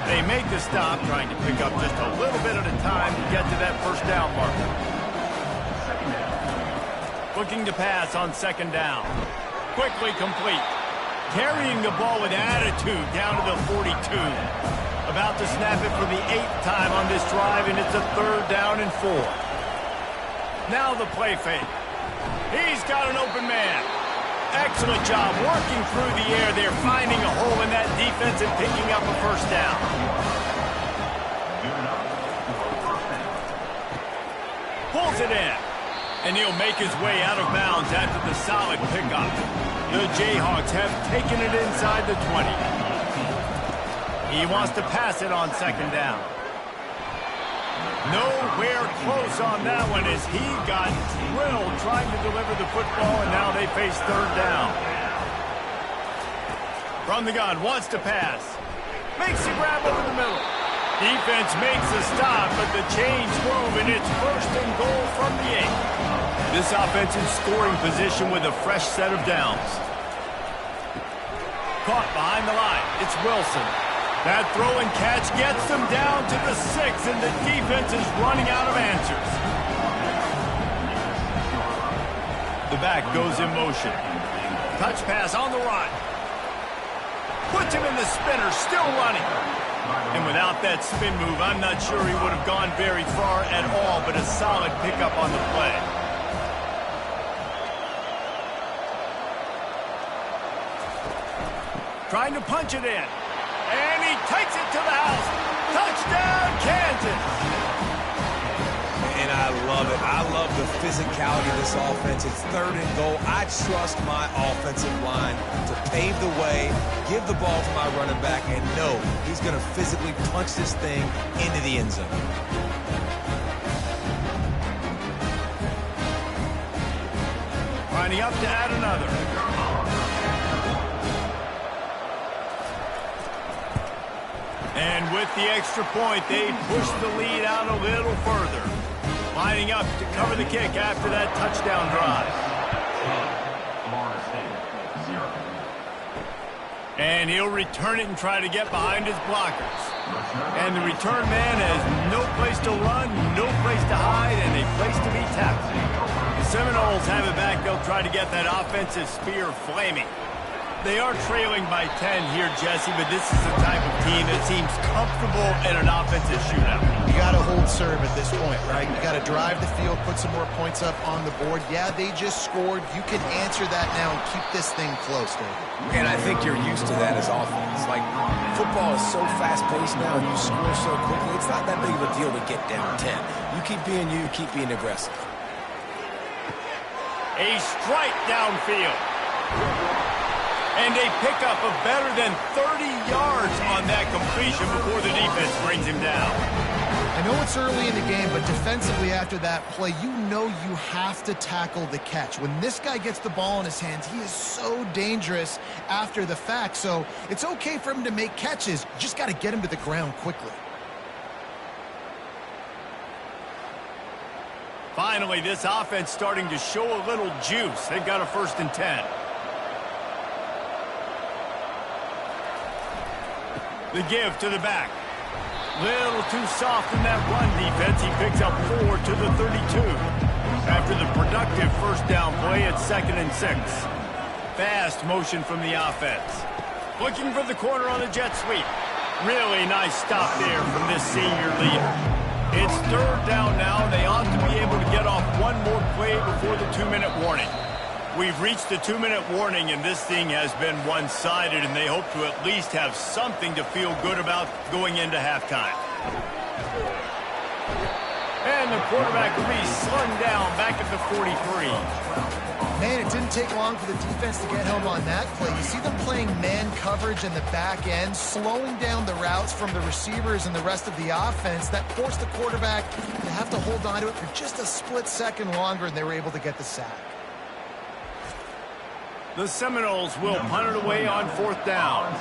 They make the stop, trying to pick up just a little bit at a time to get to that 1st down marker. Looking to pass on 2nd down. Quickly complete. Carrying the ball with attitude down to the 42. About to snap it for the 8th time on this drive, and it's a 3rd down and 4. Now the play fake. He's got an open man. Excellent job working through the air. They're finding a hole in that defense and picking up a 1st down. Pulls it in. And he'll make his way out of bounds after the solid pickup. The Jayhawks have taken it inside the 20. He wants to pass it on second down. Nowhere close on that one as he got drilled trying to deliver the football, and now they face third down. From the gun, wants to pass. Makes the grab over the middle. Defense makes a stop, but the chains move, and it's first and goal from the 8. This offensive scoring position with a fresh set of downs. Caught behind the line. It's Wilson. That throw and catch gets them down to the 6, and the defense is running out of answers. The back goes in motion. Touch pass on the run. Puts him in the spinner, still running. And without that spin move, I'm not sure he would have gone very far at all, but a solid pickup on the play. Trying to punch it in. And he takes it to the house. Touchdown, Kansas. And I love it. I love the physicality of this offense. It's third and goal. I trust my offensive line to pave the way, give the ball to my running back, and know he's going to physically punch this thing into the end zone. Lining up to add another. And with the extra point, they push the lead out a little further. Lining up to cover the kick after that touchdown drive. And he'll return it and try to get behind his blockers. And the return man has no place to run, no place to hide, and a place to be tackled. The Seminoles have it back. They'll try to get that offensive spear flaming. They are trailing by 10 here, Jesse, but this is the type of team that seems comfortable in an offensive shootout. You got to hold serve at this point, right? You got to drive the field, put some more points up on the board. Yeah, they just scored. You can answer that now and keep this thing close, David. And I think you're used to that as offense. Like, football is so fast-paced now, and you score so quickly, it's not that big of a deal to get down 10. You keep being aggressive. A strike downfield. And a pickup of better than 30 yards on that completion before the defense brings him down. I know it's early in the game, but defensively after that play, you know you have to tackle the catch. When this guy gets the ball in his hands, he is so dangerous after the fact. So it's okay for him to make catches. You just got to get him to the ground quickly. Finally, this offense starting to show a little juice. They've got a 1st and 10. The give to the back. Little too soft in that run defense. He picks up 4 to the 32. After the productive first down play, it's 2nd and 6. Fast motion from the offense. Looking for the corner on the jet sweep. Really nice stop there from this senior leader. It's 3rd down now. They ought to be able to get off one more play before the 2-minute warning. We've reached the 2-minute warning, and this thing has been one-sided, and they hope to at least have something to feel good about going into halftime. And the quarterback will be slung down back at the 43. Man, it didn't take long for the defense to get home on that play. You see them playing man coverage in the back end, slowing down the routes from the receivers and the rest of the offense. That forced the quarterback to have to hold on to it for just a split second longer, and they were able to get the sack. The Seminoles will punt it away on 4th down.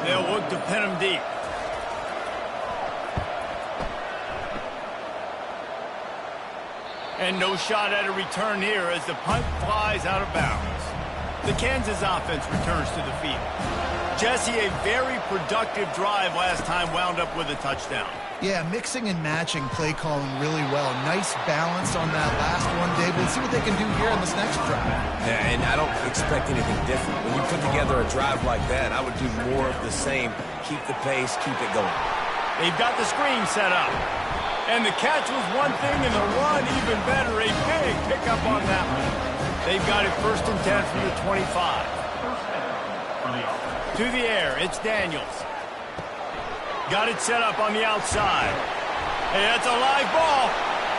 They'll look to pin him deep. And no shot at a return here as the punt flies out of bounds. The Kansas offense returns to the field. Jesse, a very productive drive last time wound up with a touchdown. Yeah, mixing and matching play calling really well. Nice balance on that last one, David. Let's see what they can do here in this next drive. Yeah, and I don't expect anything different. When you put together a drive like that, I would do more of the same. Keep the pace, keep it going. They've got the screen set up. And the catch was one thing, and the run even better. A big pickup on that one. They've got it 1st and 10 from the 25. To the air, it's Daniels. Got it set up on the outside. Hey, that's a live ball.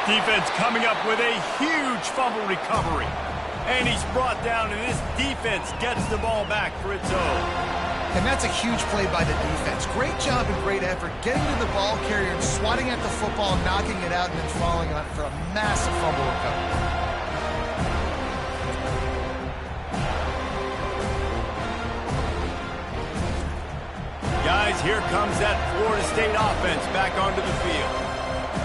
Defense coming up with a huge fumble recovery. And he's brought down, and this defense gets the ball back for its own. And that's a huge play by the defense. Great job and great effort getting to the ball carrier and swatting at the football, knocking it out, and then falling on it for a massive fumble recovery. Guys, here comes that Florida State offense back onto the field.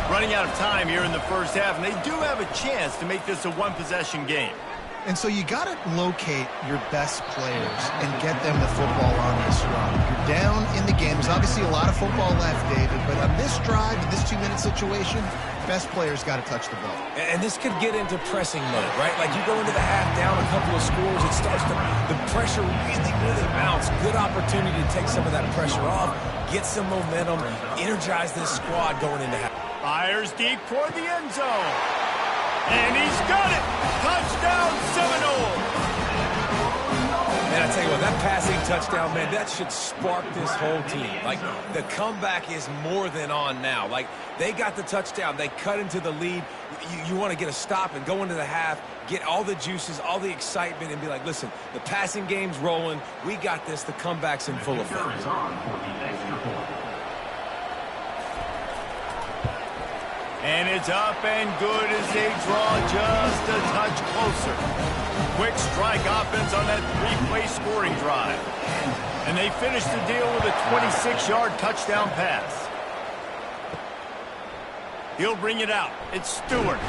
Running out of time here in the first half, and they do have a chance to make this a one-possession game. And so you got to locate your best players and get them the football on this run. You're down in the game. There's obviously a lot of football left, David, but on this drive, in this 2-minute situation, best players got to touch the ball. And this could get into pressing mode, right? Like you go into the half down a couple of scores, it starts to, the pressure really mounts. Good opportunity to take some of that pressure off, get some momentum, energize this squad going into half. Fires deep toward the end zone. And he's got it! Touchdown, Seminole! Man, I tell you what, that passing touchdown, man, that should spark this whole team. Like, the comeback is more than on now. Like, they got the touchdown. They cut into the lead. You want to get a stop and go into the half, get all the juices, all the excitement, and be like, listen, the passing game's rolling. We got this. The comeback's in full effect. And it's up and good as they draw just a touch closer. Quick strike offense on that 3-play scoring drive. And they finish the deal with a 26-yard touchdown pass. He'll bring it out. It's Stewart.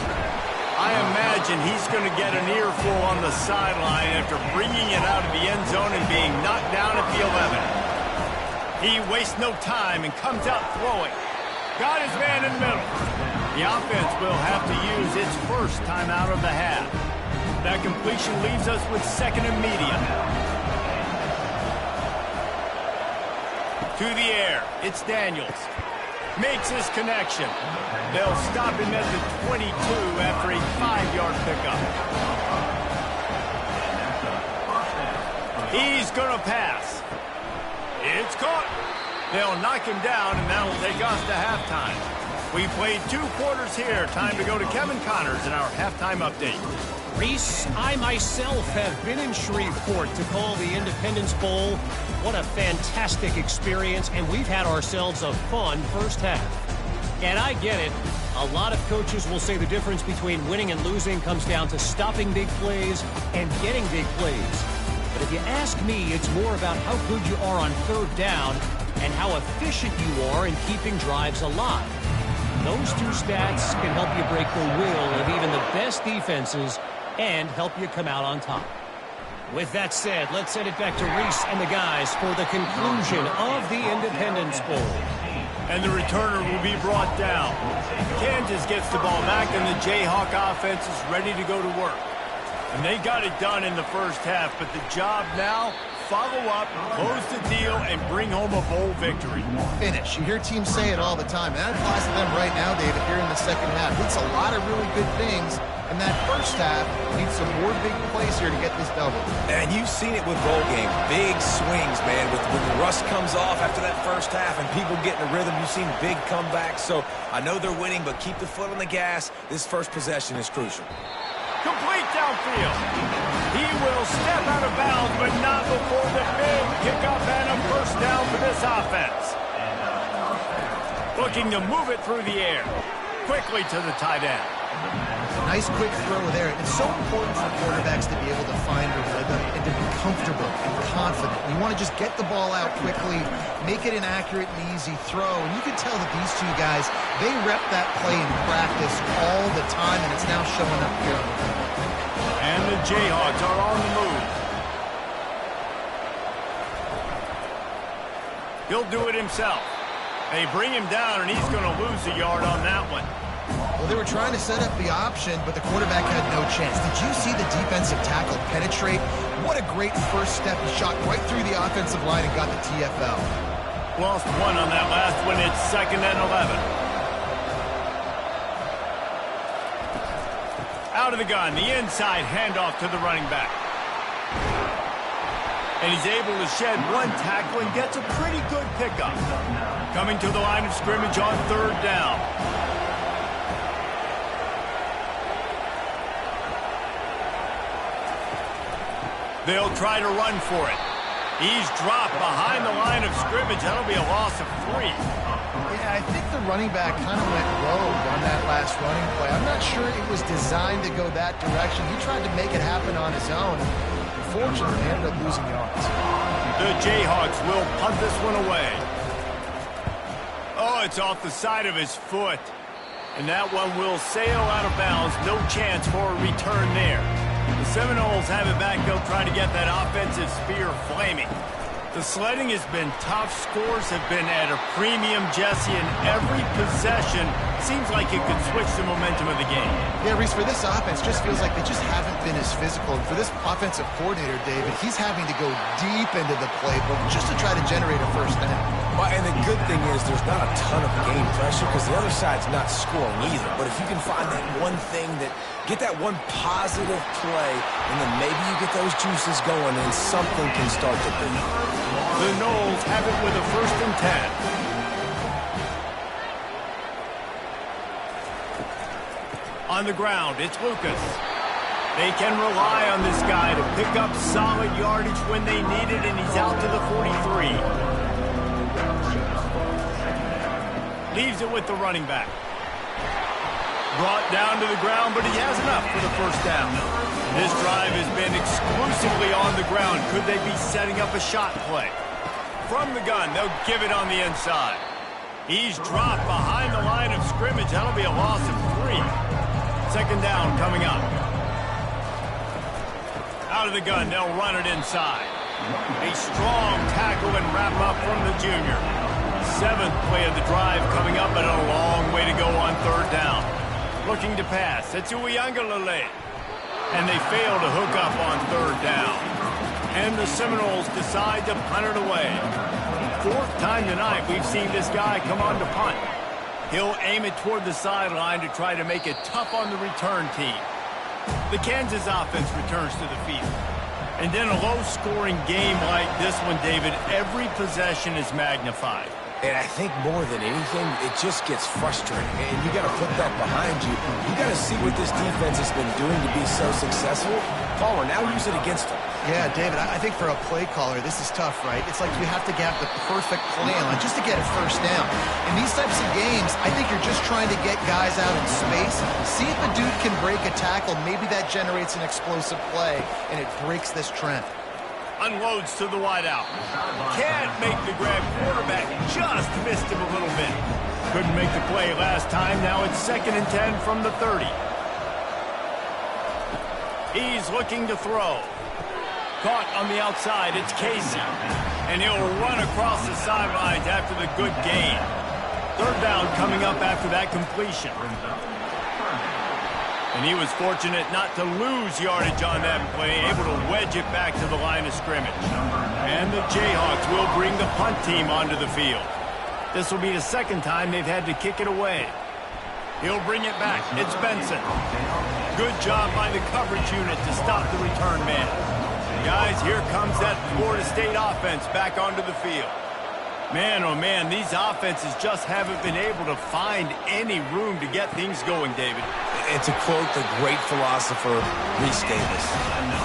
I imagine he's going to get an earful on the sideline after bringing it out of the end zone and being knocked down at the 11. He wastes no time and comes out throwing. Got his man in the middle. The offense will have to use its first timeout of the half. That completion leaves us with second and medium. To the air, it's Daniels. Makes his connection. They'll stop him at the 22 after a 5-yard pickup. He's going to pass. It's caught. They'll knock him down, and that'll take us to halftime. We played 2 quarters here. Time to go to Kevin Connors in our halftime update. Reese, I myself have been in Shreveport to call the Independence Bowl. What a fantastic experience, and we've had ourselves a fun first half. And I get it. A lot of coaches will say the difference between winning and losing comes down to stopping big plays and getting big plays. But if you ask me, it's more about how good you are on third down and how efficient you are in keeping drives alive. Those 2 stats can help you break the will of even the best defenses and help you come out on top. With that said, let's send it back to Reese and the guys for the conclusion of the Independence Bowl. And the returner will be brought down. Kansas gets the ball back, and the Jayhawk offense is ready to go to work. And they got it done in the first half, but the job now, follow up, close the deal, and bring home a bowl victory. Finish. You hear teams say it all the time, and that applies to them right now, David, here in the second half. It's a lot of really good things. In that first half, need some more big plays here to get this double. And you've seen it with bowl games. Big swings, man. When the rust comes off after that first half and people get in a rhythm, you've seen big comebacks. So I know they're winning, but keep the foot on the gas. This first possession is crucial. Complete downfield. He will step out of bounds, but not before the big kickoff and a first down for this offense. Looking to move it through the air. Quickly to the tight end. Nice quick throw there. It's so important for quarterbacks to be able to find a rhythm and to be comfortable and confident. You want to just get the ball out quickly, make it an accurate and easy throw. And you can tell that these 2 guys, they rep that play in practice all the time, and it's now showing up here on the field. And the Jayhawks are on the move. He'll do it himself. They bring him down, and he's going to lose a yard on that one. Well, they were trying to set up the option, but the quarterback had no chance. Did you see the defensive tackle penetrate? What a great first step. He shot right through the offensive line and got the TFL. Lost 1 on that last one. It's 2nd and 11. Out of the gun, the inside handoff to the running back. And he's able to shed 1 tackle and gets a pretty good pickup. Coming to the line of scrimmage on 3rd down. They'll try to run for it. He's dropped behind the line of scrimmage. That'll be a loss of 3. Yeah, I think the running back kind of went rogue on that last running play. I'm not sure it was designed to go that direction. He tried to make it happen on his own. Unfortunately, he ended up losing yards. The Jayhawks will punt this one away. Oh, it's off the side of his foot. And that one will sail out of bounds. No chance for a return there. The Seminoles have it back. They'll try to get that offensive spear flaming. The sledding has been tough. Scores have been at a premium, Jesse, and every possession seems like it could switch the momentum of the game. Yeah, Reese, for this offense, just feels like they just haven't been as physical. And for this offensive coordinator, David, he's having to go deep into the playbook just to try to generate a first down. Well, and the good thing is there's not a ton of game pressure because the other side's not scoring either. But if you can find that one thing get that one positive play, and then maybe you get those juices going and something can start to build. The Noles have it with a 1st and 10. On the ground, it's Lucas. They can rely on this guy to pick up solid yardage when they need it, and he's out to the 43. Leaves it with the running back. Brought down to the ground, but he has enough for the first down. This drive has been exclusively on the ground. Could they be setting up a shot play? From the gun, they'll give it on the inside. He's dropped behind the line of scrimmage. That'll be a loss of 3. 2nd down coming up. Out of the gun, they'll run it inside. A strong tackle and wrap up from the junior. 7th play of the drive coming up, but a long way to go on 3rd down. Looking to pass. It's Uiagalelei. And they fail to hook up on 3rd down. And the Seminoles decide to punt it away. 4th time tonight we've seen this guy come on to punt. He'll aim it toward the sideline to try to make it tough on the return team. The Kansas offense returns to the field. And in a low-scoring game like this one, David, every possession is magnified. And I think more than anything, it just gets frustrating. And you got to put that behind you. You got to see what this defense has been doing to be so successful. Caller, now use it against them. Yeah, David, I think for a play caller, this is tough, right? It's like you have to have the perfect plan just to get a first down. In these types of games, I think you're just trying to get guys out in space, see if a dude can break a tackle. Maybe that generates an explosive play, and it breaks this trend. Unloads to the wideout. Can't make the grab. Quarterback just missed him a little bit. Couldn't make the play last time. Now it's 2nd and 10 from the 30. He's looking to throw. Caught on the outside. It's Casey. And he'll run across the sidelines after the good gain. 3rd down coming up after that completion. And he was fortunate not to lose yardage on that play, able to wedge it back to the line of scrimmage. And the Jayhawks will bring the punt team onto the field. This will be the 2nd time they've had to kick it away. He'll bring it back. It's Benson. Good job by the coverage unit to stop the return man. Guys, here comes that Florida State offense back onto the field. Man, oh man, these offenses just haven't been able to find any room to get things going, David. And to quote the great philosopher, Reese Davis,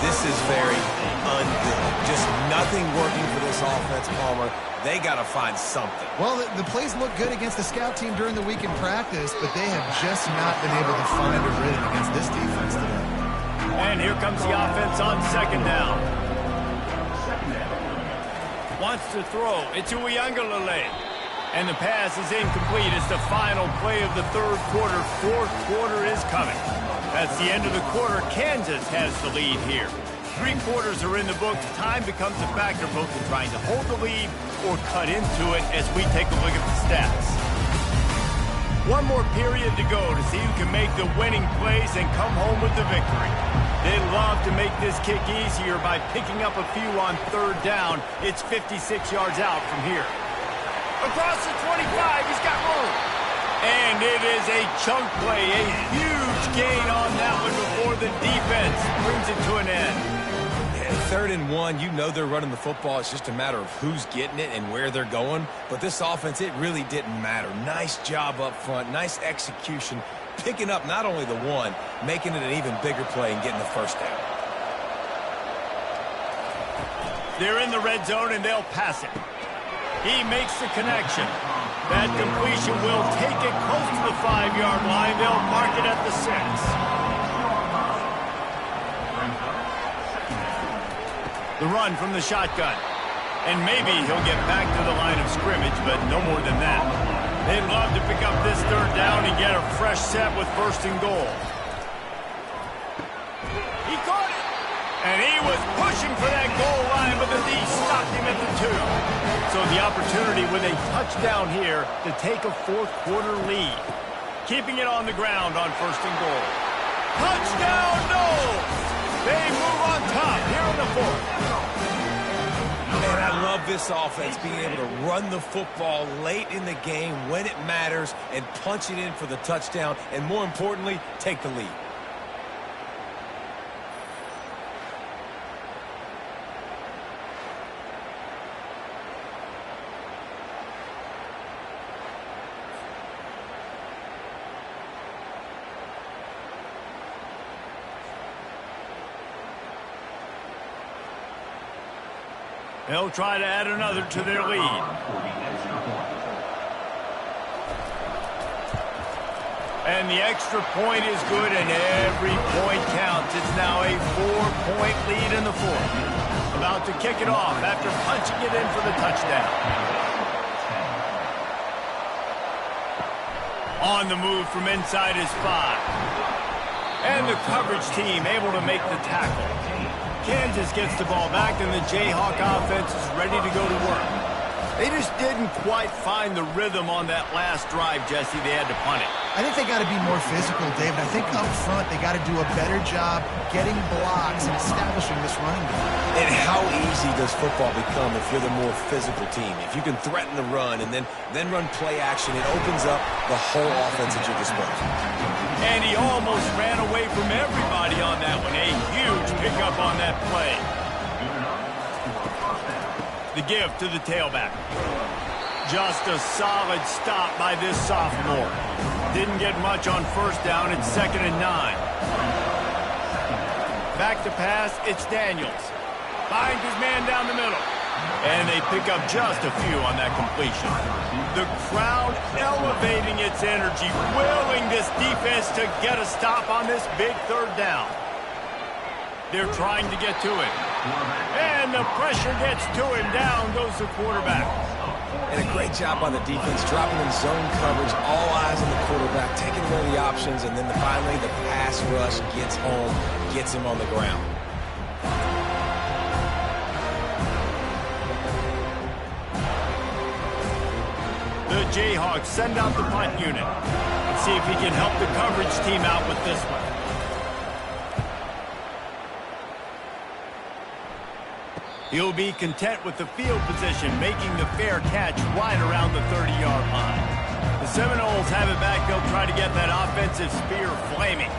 this is very ungood. Just nothing working for this offense, Palmer. They got to find something. Well, the plays look good against the scout team during the week in practice, but they have just not been able to find a rhythm against this defense today. And here comes the offense on 2nd down. Wants to throw. It's Uiagalelei. And the pass is incomplete. It's the final play of the 3rd quarter. 4th quarter is coming. That's the end of the quarter. Kansas has the lead here. 3 quarters are in the books. Time becomes a factor both in trying to hold the lead or cut into it as we take a look at the stats. 1 more period to go to see who can make the winning plays and come home with the victory. They'd love to make this kick easier by picking up a few on 3rd down. It's 56 yards out from here. Across the 25, he's got room. And it is a chunk play, a huge gain on that one before the defense brings it to an end. Yeah, 3rd and 1, you know they're running the football. It's just a matter of who's getting it and where they're going. But this offense, it really didn't matter. Nice job up front, nice execution, picking up not only the 1, making it an even bigger play and getting the 1st down. They're in the red zone, and they'll pass it. He makes the connection. That completion will take it close to the 5-yard line. They'll mark it at the 6. The run from the shotgun. And maybe he'll get back to the line of scrimmage, but no more than that. They'd love to pick up this 3rd down and get a fresh set with 1st and goal. He caught it. And he was pushing for that goal line, but the D stopped him at the 2. So the opportunity with a touchdown here to take a 4th-quarter lead. Keeping it on the ground on 1st and goal. Touchdown, Knowles! They move on top here in the 4th. Man, I love this offense, being able to run the football late in the game when it matters and punch it in for the touchdown, and more importantly, take the lead. They'll try to add another to their lead. And the extra point is good, and every point counts. It's now a 4-point lead in the 4th. About to kick it off after punching it in for the touchdown. On the move from inside his 5. And the coverage team able to make the tackle. Kansas gets the ball back, and the Jayhawk offense is ready to go to work. They just didn't quite find the rhythm on that last drive, Jesse. They had to punt it. I think they got to be more physical, David. I think up front they got to do a better job getting blocks and establishing this running game. And how easy does football become if you're the more physical team? If you can threaten the run and then run play action, it opens up the whole offense at your disposal. And he almost ran away from everybody on that one. A huge pickup on that play. The give to the tailback. Just a solid stop by this sophomore. Didn't get much on 1st down. It's 2nd and 9. Back to pass. It's Daniels. Finds his man down the middle. And they pick up just a few on that completion. The crowd elevating its energy, willing this defense to get a stop on this big 3rd down. They're trying to get to it. And the pressure gets to him. Down goes the quarterback. And a great job by the defense, dropping in zone coverage, all eyes on the quarterback, taking away the options, and then finally the pass rush gets home, gets him on the ground. The Jayhawks send out the punt unit. Let's see if he can help the coverage team out with this one. He'll be content with the field position, making the fair catch right around the 30-yard line. The Seminoles have it back. They'll try to get that offensive spear flaming.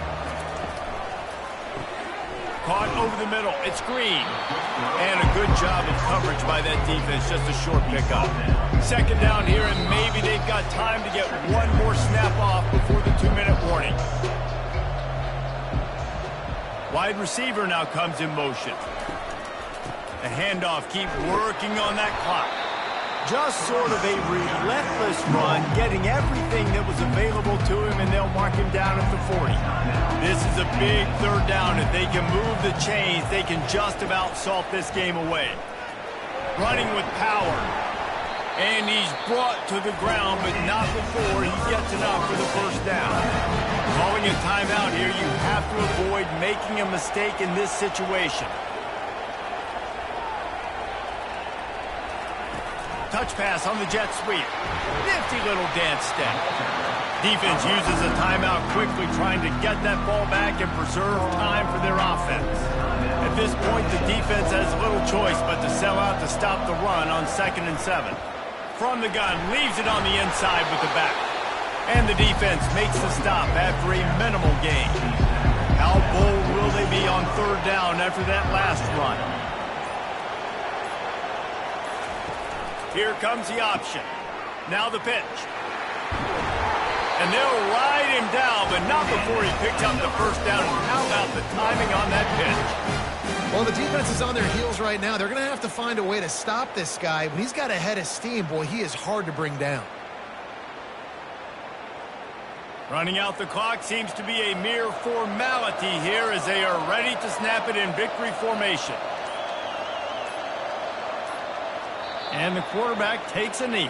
Caught over the middle. It's Green. And a good job of coverage by that defense. Just a short pickup. 2nd down here, and maybe they've got time to get one more snap off before the 2-minute warning. Wide receiver now comes in motion. The handoff, keep working on that clock. Just sort of a relentless run, getting everything that was available to him, and they'll mark him down at the 40. This is a big 3rd down. If they can move the chains, they can just about salt this game away. Running with power. And he's brought to the ground, but not before he gets enough for the 1st down. Calling a timeout here, you have to avoid making a mistake in this situation. Touch pass on the jet sweep. Nifty little dance step. Defense uses a timeout quickly, trying to get that ball back and preserve time for their offense. At this point, the defense has little choice but to sell out to stop the run on 2nd and 7. From the gun, leaves it on the inside with the back. And the defense makes the stop after a minimal gain. How bold will they be on 3rd down after that last run? Here comes the option. Now the pitch. And they'll ride him down, but not before he picks up the 1st down. And how about the timing on that pitch? Well, the defense is on their heels right now. They're going to have to find a way to stop this guy. When he's got a head of steam, boy, he is hard to bring down. Running out the clock seems to be a mere formality here as they are ready to snap it in victory formation. And the quarterback takes a knee.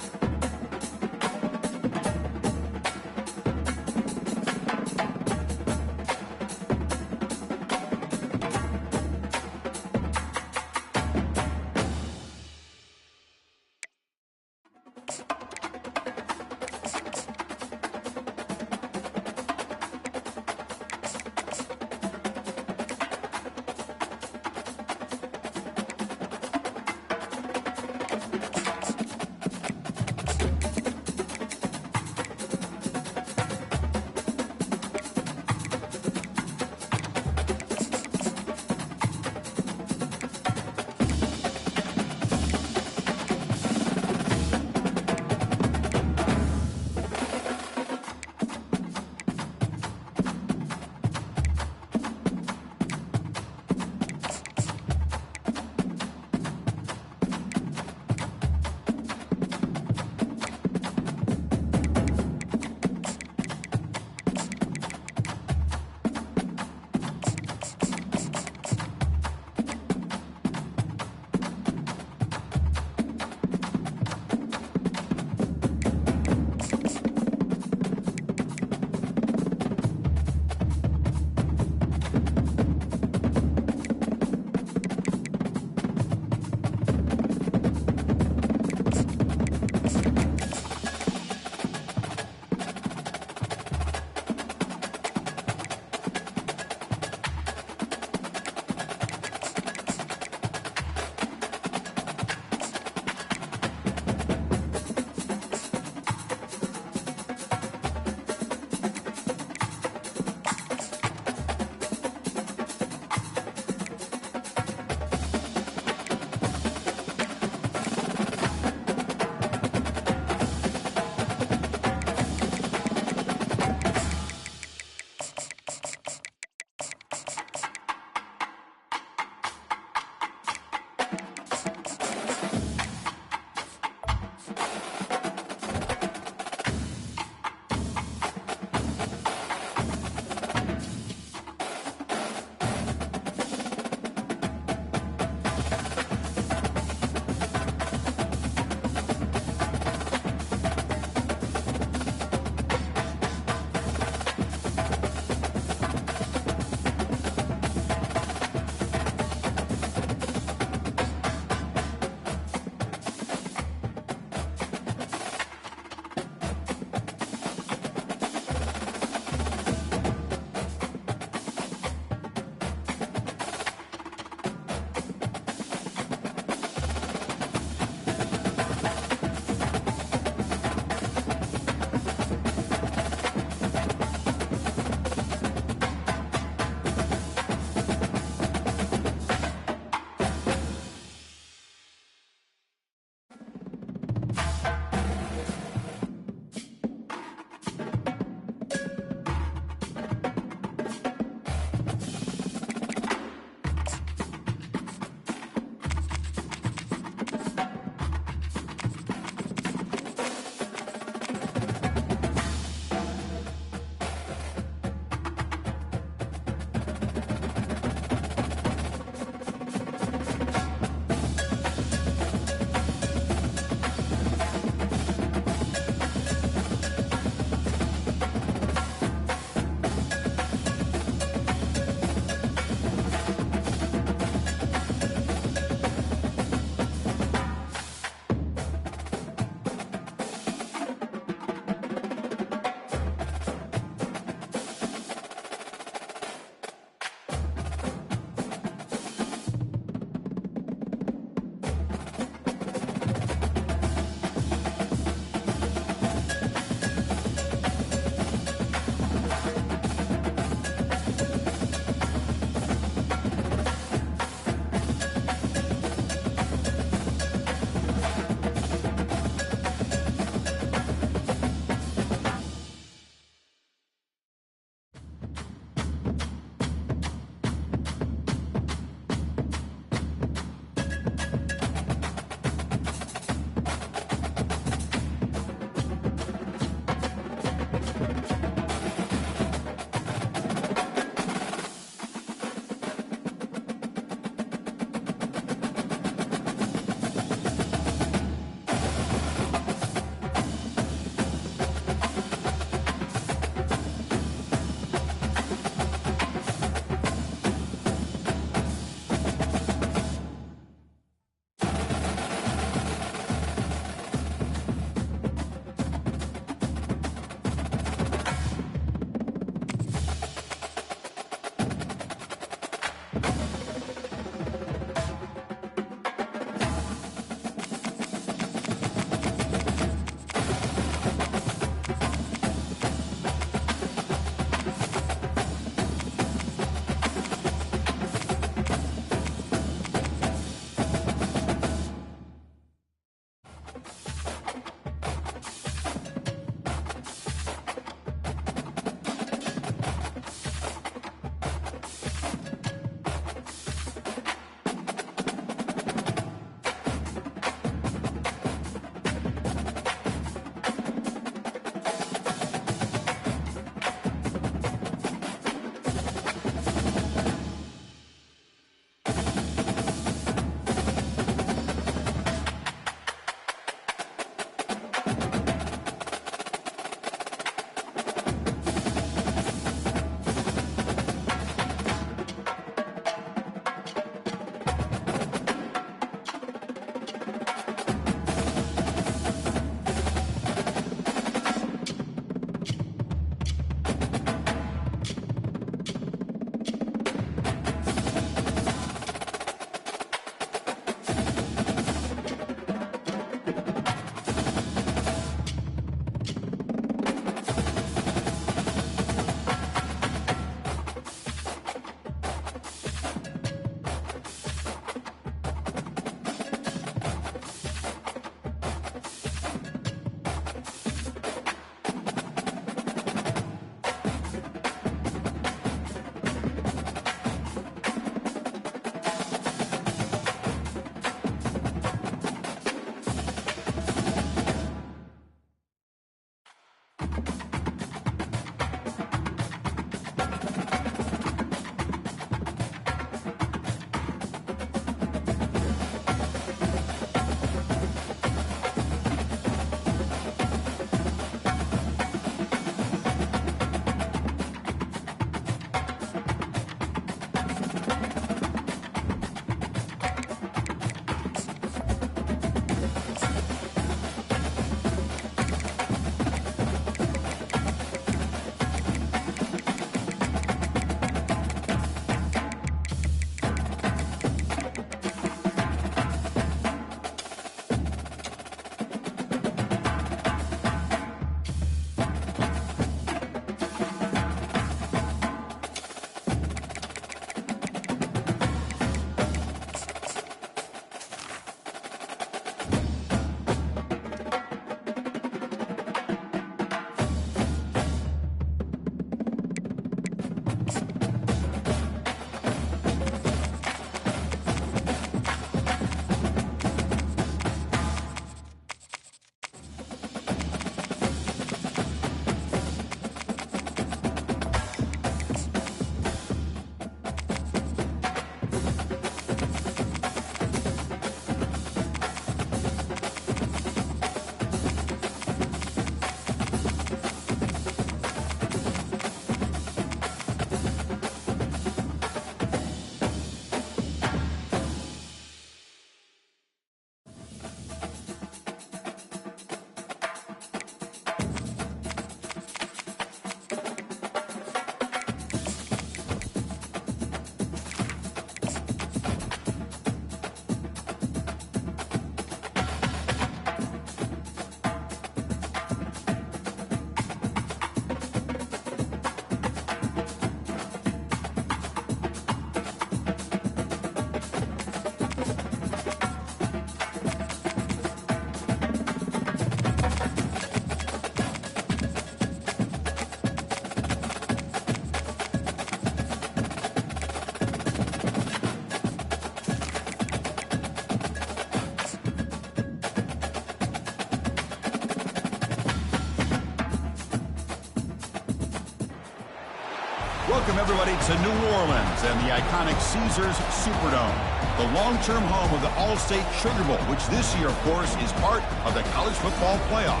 Welcome, everybody, to New Orleans and the iconic Caesars Superdome, the long-term home of the All-State Sugar Bowl, which this year, of course, is part of the college football playoff.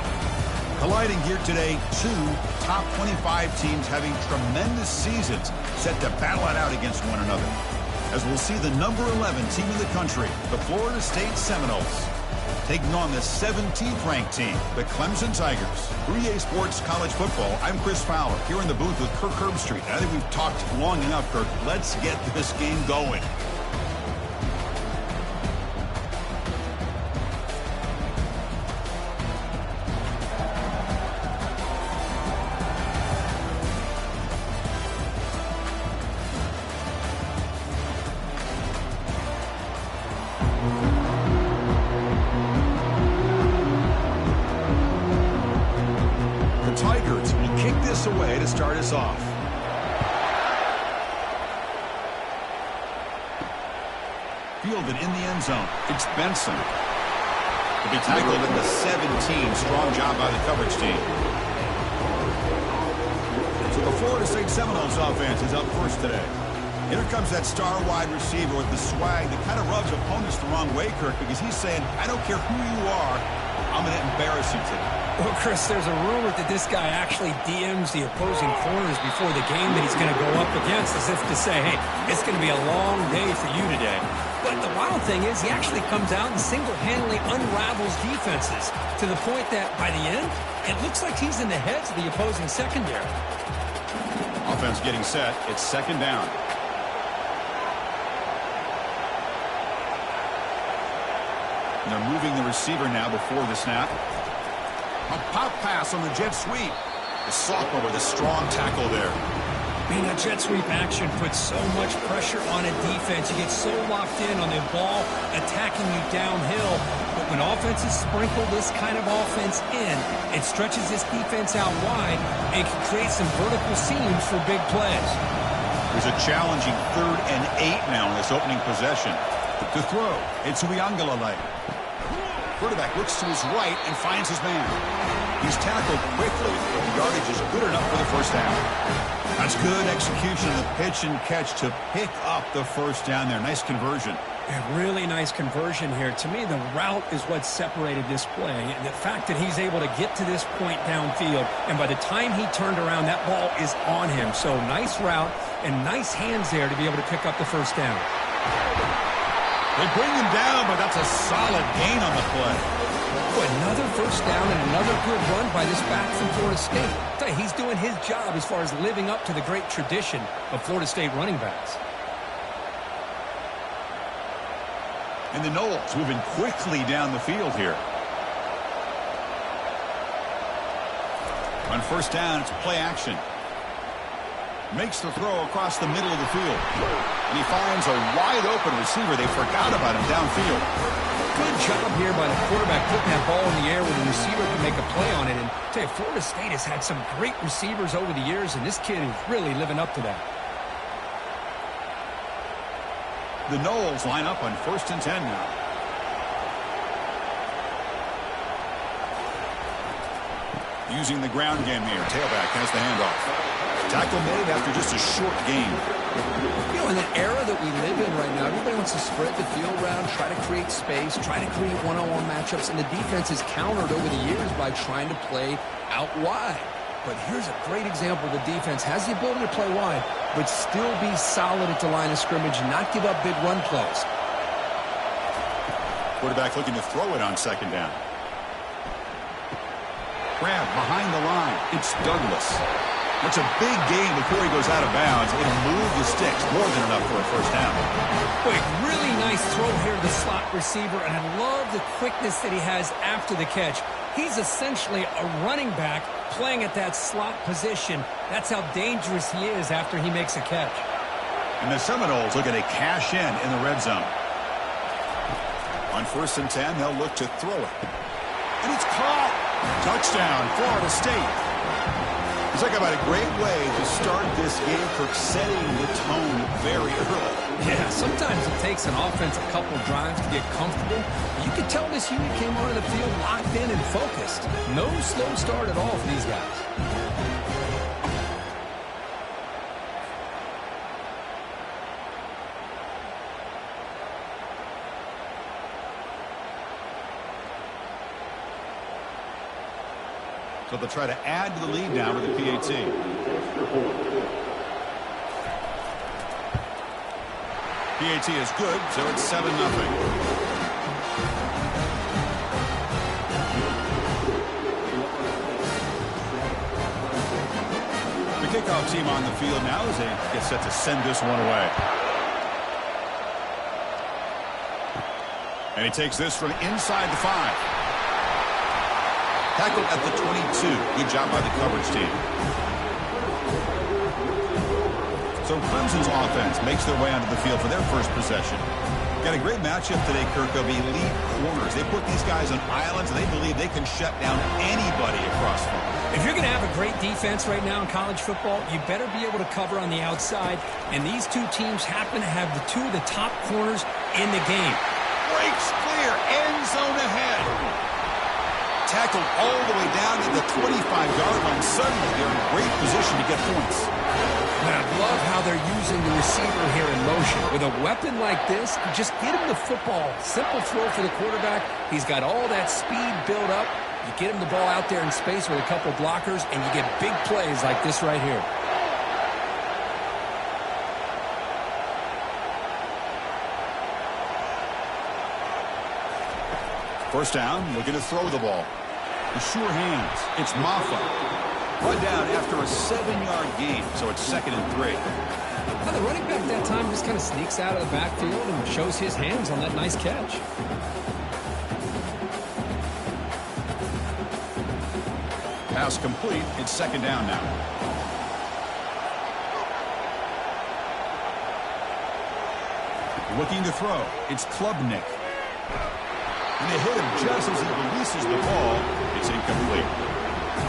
Colliding here today, two top 25 teams having tremendous seasons set to battle it out against one another. As we'll see the number 11 team in the country, the Florida State Seminoles, taking on the 17th ranked team, the Clemson Tigers. For EA Sports College Football, I'm Chris Fowler, here in the booth with Kirk Herbstreit. I think we've talked long enough, Kirk. Let's get this game going. Tigers will kick this away to start us off. Fielded in the end zone. It's Benson. To be tackled at the 17. Strong job by the coverage team. So the Florida State Seminoles offense is up first today. Here comes that star wide receiver with the swag that kind of rubs opponents the wrong way, Kirk, because he's saying, I don't care who you are, I'm going to embarrass you today. Well, Chris, there's a rumor that this guy actually DMs the opposing corners before the game that he's going to go up against, as if to say, hey, it's going to be a long day for you today. But the wild thing is he actually comes out and single-handedly unravels defenses to the point that by the end, it looks like he's in the heads of the opposing secondary. Offense getting set. It's second down. And they're moving the receiver now before the snap. A pop pass on the jet sweep. The sophomore with a strong tackle there. Man, that jet sweep action puts so much pressure on a defense. You get so locked in on the ball attacking you downhill. But when offenses sprinkle this kind of offense in, it stretches this defense out wide and can create some vertical seams for big plays. There's a challenging 3rd and 8 now in this opening possession. To throw, it's Uiagalelei. Quarterback looks to his right and finds his man. He's tackled quickly, but the yardage is good enough for the first down. That's good execution of the pitch and catch to pick up the first down there. Nice conversion. A really nice conversion here. To me, the route is what separated this play. And the fact that he's able to get to this point downfield, and by the time he turned around, that ball is on him. So nice route and nice hands there to be able to pick up the first down. They bring him down, but that's a solid gain on the play. Another first down and another good run by this back from Florida State. I'll tell you, he's doing his job as far as living up to the great tradition of Florida State running backs. And the Noles moving quickly down the field here. On first down, it's play action. Makes the throw across the middle of the field. And he finds a wide-open receiver. They forgot about him downfield. Good job here by the quarterback putting that ball in the air where the receiver can make a play on it. And I tell you, Florida State has had some great receivers over the years, and this kid is really living up to that. The Noles line up on 1st and 10 now. Using the ground game here. Tailback has the handoff. Tackle made after just a short gain. You know, in the era that we live in right now, everybody wants to spread the field around, try to create space, try to create one-on-one matchups, and the defense is countered over the years by trying to play out wide. But here's a great example. The defense has the ability to play wide, but still be solid at the line of scrimmage and not give up big run plays. Quarterback looking to throw it on second down. Grab behind the line. It's Douglas. It's a big gain before he goes out of bounds. It'll move the sticks more than enough for a first down. Boy, really nice throw here to the slot receiver, and I love the quickness that he has after the catch. He's essentially a running back playing at that slot position. That's how dangerous he is after he makes a catch. And the Seminoles looking to cash in the red zone. On 1st and 10, they'll look to throw it. And it's caught. Touchdown, Florida State. Talk about a great way to start this game for setting the tone very early. Yeah, sometimes it takes an offense a couple drives to get comfortable. You could tell this unit came onto the field locked in and focused. No slow start at all for these guys. So they'll try to add to the lead now with the PAT. PAT is good, so it's 7-0. The kickoff team on the field now as they get set to send this one away. And he takes this from inside the 5. Tackled at the 22. Good job by the coverage team. So Clemson's offense makes their way onto the field for their first possession. Got a great matchup today, Kirk, of elite corners. They put these guys on islands, and they believe they can shut down anybody across the field. If you're going to have a great defense right now in college football, you better be able to cover on the outside. And these two teams happen to have the two of the top corners in the game. Breaks clear, end zone ahead. Tackled all the way down to the 25-yard line. Suddenly, they're in great position to get points. And I love how they're using the receiver here in motion. With a weapon like this, you just get him the football. Simple throw for the quarterback. He's got all that speed built up. You get him the ball out there in space with a couple blockers, and you get big plays like this right here. First down, looking to throw the ball. The sure hands. It's Maffa. Run down after a 7-yard gain, so it's 2nd and 3. Now, the running back that time just kind of sneaks out of the backfield and shows his hands on that nice catch. Pass complete. It's 2nd down now. Looking to throw. It's Klubnik. And they hit him just as he releases the ball. It's incomplete.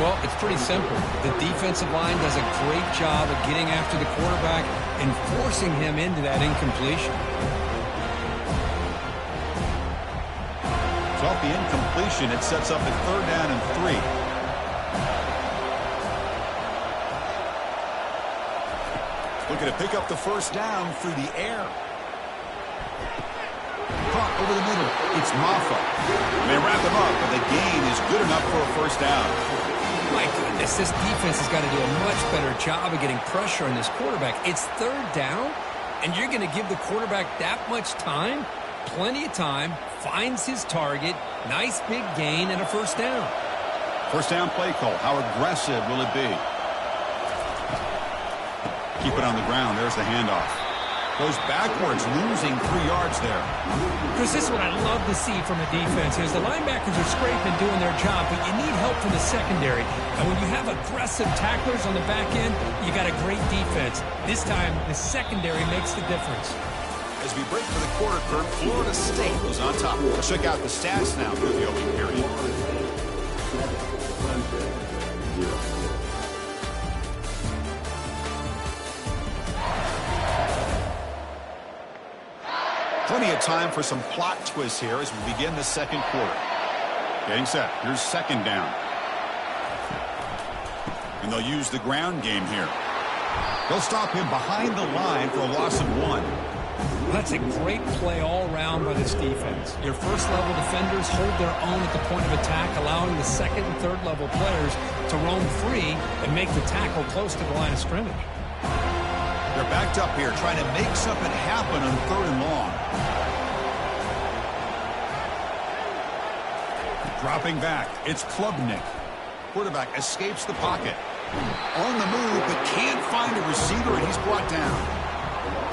Well, it's pretty simple. The defensive line does a great job of getting after the quarterback and forcing him into that incompletion. So off the incompletion, it sets up a 3rd down and 3. Looking to pick up the first down through the air. Caught over the middle. It's Maffa. They wrap him up, but the gain is good enough for a first down. My goodness, this defense has got to do a much better job of getting pressure on this quarterback. It's 3rd down, and you're going to give the quarterback that much time? Plenty of time. Finds his target. Nice big gain and a first down. First down play call. How aggressive will it be? Keep it on the ground. There's the handoff. Goes backwards, losing 3 yards there. Chris, this is what I love to see from a defense. Is the linebackers are scraping, doing their job, but you need help from the secondary. And when you have aggressive tacklers on the back end, you got a great defense. This time, the secondary makes the difference. As we break for the quarter, Kirk, Florida State was on top. Let's check out the stats now through the opening period. Plenty of time for some plot twists here as we begin the second quarter. Getting set. Here's 2nd down. And they'll use the ground game here. They'll stop him behind the line for a loss of 1. That's a great play all around by this defense. Your first-level defenders hold their own at the point of attack, allowing the second and third-level players to roam free and make the tackle close to the line of scrimmage. They're backed up here trying to make something happen on 3rd and long. Dropping back, it's Klubnik. Quarterback escapes the pocket. On the move, but can't find a receiver, and he's brought down.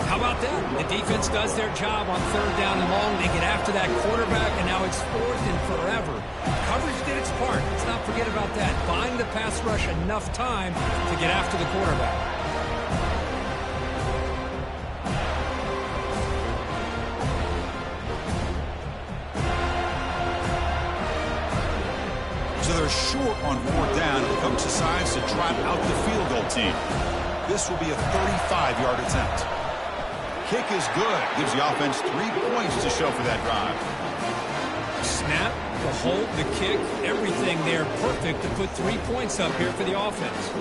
How about that? The defense does their job on 3rd down and long. They get after that quarterback, and now it's 4th and forever. Coverage did its part. Let's not forget about that. Buying the pass rush enough time to get after the quarterback. So they're short on 4th down. The coach decides to trot out the field goal team. This will be a 35-yard attempt. Kick is good. Gives the offense 3 points to show for that drive. Snap, the hold, the kick, everything there perfect to put 3 points up here for the offense.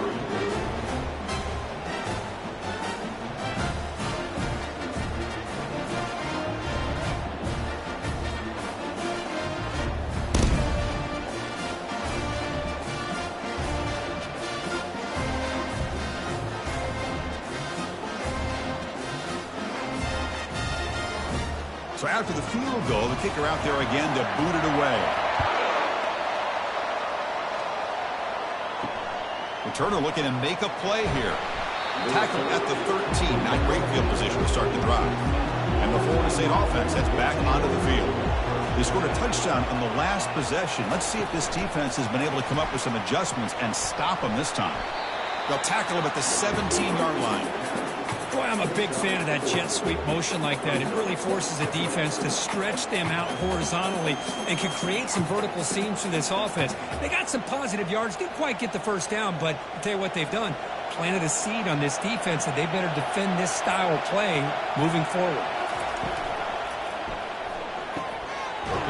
So after the field goal, the kicker out there again to boot it away. Returner looking to make a play here. Tackle at the 13. Not great field position to start the drive. And the Florida State offense heads back onto the field. They scored a touchdown on the last possession. Let's see if this defense has been able to come up with some adjustments and stop them this time. They'll tackle him at the 17-yard line. Boy, I'm a big fan of that jet sweep motion like that. It really forces the defense to stretch them out horizontally and can create some vertical seams for this offense. They got some positive yards, didn't quite get the first down, but I'll tell you what they've done. Planted a seed on this defense that they better defend this style of play moving forward.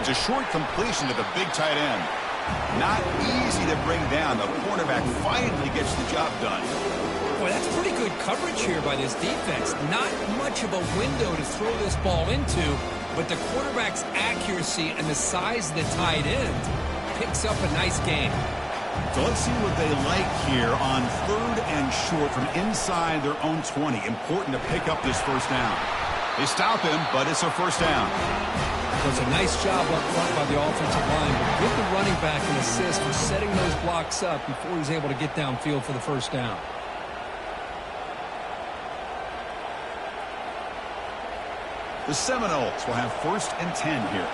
It's a short completion to the big tight end. Not easy to bring down. The cornerback finally gets the job done. Boy, that's pretty good coverage here by this defense. Not much of a window to throw this ball into, but the quarterback's accuracy and the size of the tight end picks up a nice game. So let's see what they like here on 3rd and short from inside their own 20. Important to pick up this first down. They stop him, but it's a first down. So it's a nice job up front by the offensive line, but give the running back an assist for setting those blocks up before he's able to get downfield for the first down. The Seminoles will have 1st and 10 here.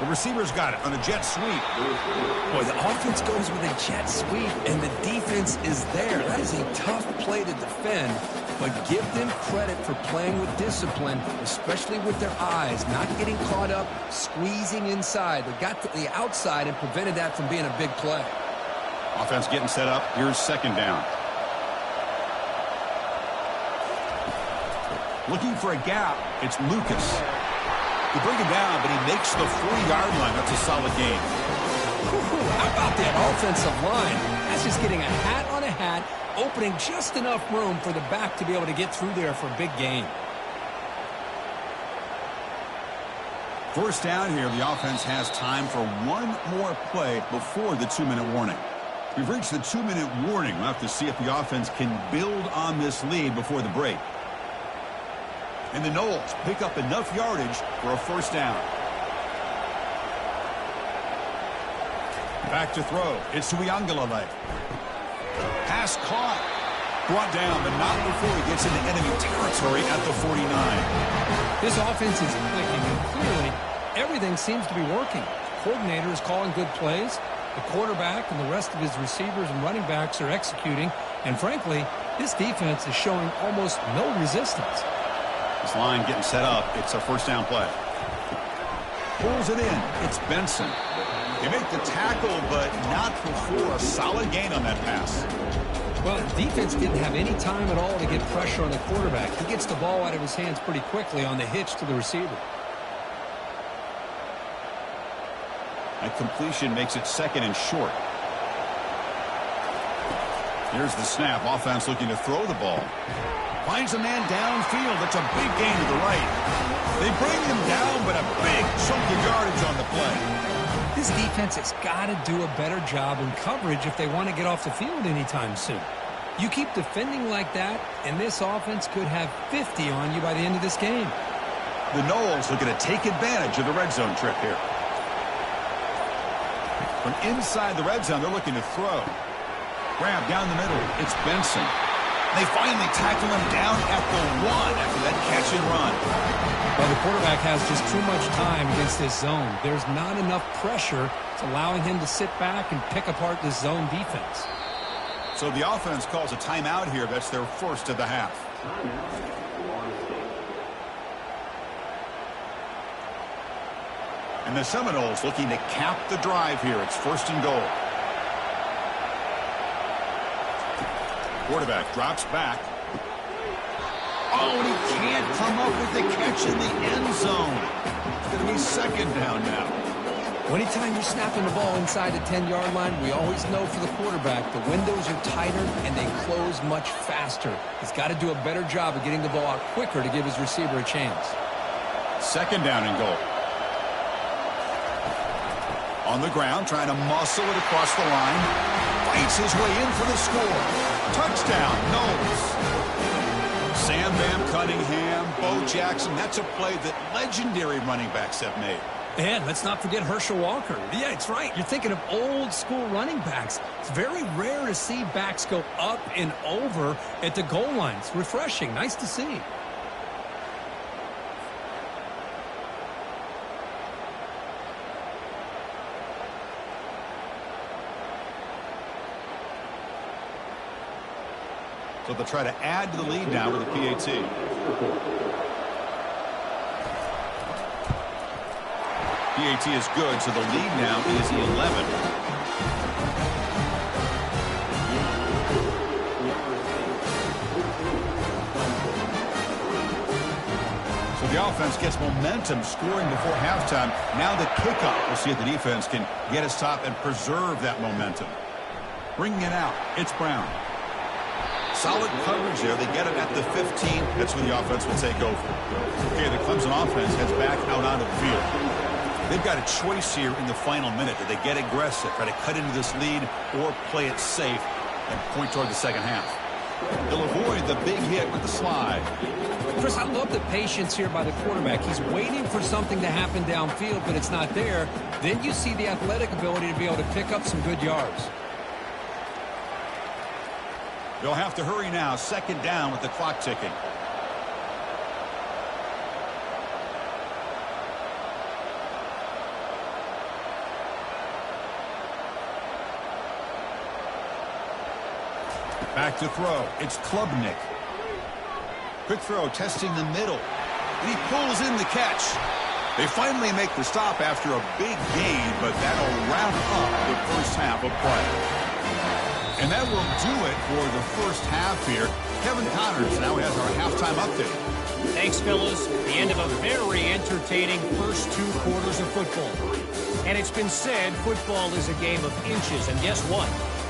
The receiver's got it on a jet sweep. Boy, the offense goes with a jet sweep, and the defense is there. That is a tough play to defend, but give them credit for playing with discipline, especially with their eyes, not getting caught up, squeezing inside. They got to the outside and prevented that from being a big play. Offense getting set up. Here's 2nd down. Looking for a gap. It's Lucas. They bring him down, but he makes the 40-yard line. That's a solid gain. How about that offensive line? That's just getting a hat on a hat, opening just enough room for the back to be able to get through there for a big gain. First down here, the offense has time for one more play before the 2-minute warning. We've reached the 2-minute warning. We'll have to see if the offense can build on this lead before the break. And the Noles pick up enough yardage for a first down. Back to throw. It's Tuiangalale. Pass caught. Brought down, but not before he gets into enemy territory at the 49. This offense is clicking, and clearly everything seems to be working. The coordinator is calling good plays. The quarterback and the rest of his receivers and running backs are executing. And frankly, this defense is showing almost no resistance. This line getting set up. It's a first down play. Pulls it in. It's Benson. They make the tackle, but not before a solid gain on that pass. Well, the defense didn't have any time at all to get pressure on the quarterback. He gets the ball out of his hands pretty quickly on the hitch to the receiver. That completion makes it 2nd and short. Here's the snap. Offense looking to throw the ball. Finds a man downfield. That's a big gain to the right. They bring him down, but a big chunk of yardage on the play. This defense has got to do a better job in coverage if they want to get off the field anytime soon. You keep defending like that, and this offense could have 50 on you by the end of this game. The Noles looking to take advantage of the red zone trip here. From inside the red zone, they're looking to throw. Grab down the middle. It's Benson. They finally tackle him down at the 1 after that catch and run. Well, the quarterback has just too much time against this zone. There's not enough pressure. It's allowing him to sit back and pick apart this zone defense. So the offense calls a timeout here. That's their first of the half. And the Seminoles looking to cap the drive here. It's 1st and goal. Quarterback drops back. Oh, and he can't come up with the catch in the end zone. It's going to be 2nd down now. Anytime you're snapping the ball inside the 10-yard line, we always know for the quarterback the windows are tighter and they close much faster. He's got to do a better job of getting the ball out quicker to give his receiver a chance. 2nd down and goal. On the ground, trying to muscle it across the line. fights his way in for the score. Touchdown, Knowles. Sam Bam Cunningham, Bo Jackson. That's a play that legendary running backs have made. And let's not forget Herschel Walker. Yeah, it's right. You're thinking of old school running backs. It's very rare to see backs go up and over at the goal line. It's refreshing. Nice to see. So they'll try to add to the lead now with a PAT. PAT is good, so the lead now is 11. So the offense gets momentum scoring before halftime. Now the kickoff. We'll see if the defense can get a stop and preserve that momentum. Bringing it out, it's Brown. Solid coverage there. They get it at the 15. That's when the offense will take over. Okay, the Clemson offense heads back out onto the field. They've got a choice here in the final minute. Do they get aggressive, try to cut into this lead, or play it safe and point toward the second half? They'll avoid the big hit with the slide. Chris, I love the patience here by the quarterback. He's waiting for something to happen downfield, but it's not there. Then you see the athletic ability to be able to pick up some good yards. They'll have to hurry now. Second down with the clock ticking. Back to throw. It's Klubnik. Quick throw, testing the middle. And he pulls in the catch. They finally make the stop after a big gain, but that'll wrap up the first half of play. And that will do it for the first half here. Kevin Connors now has our halftime update. Thanks, fellas. The end of a very entertaining first 2 quarters of football. And it's been said football is a game of inches. And guess what?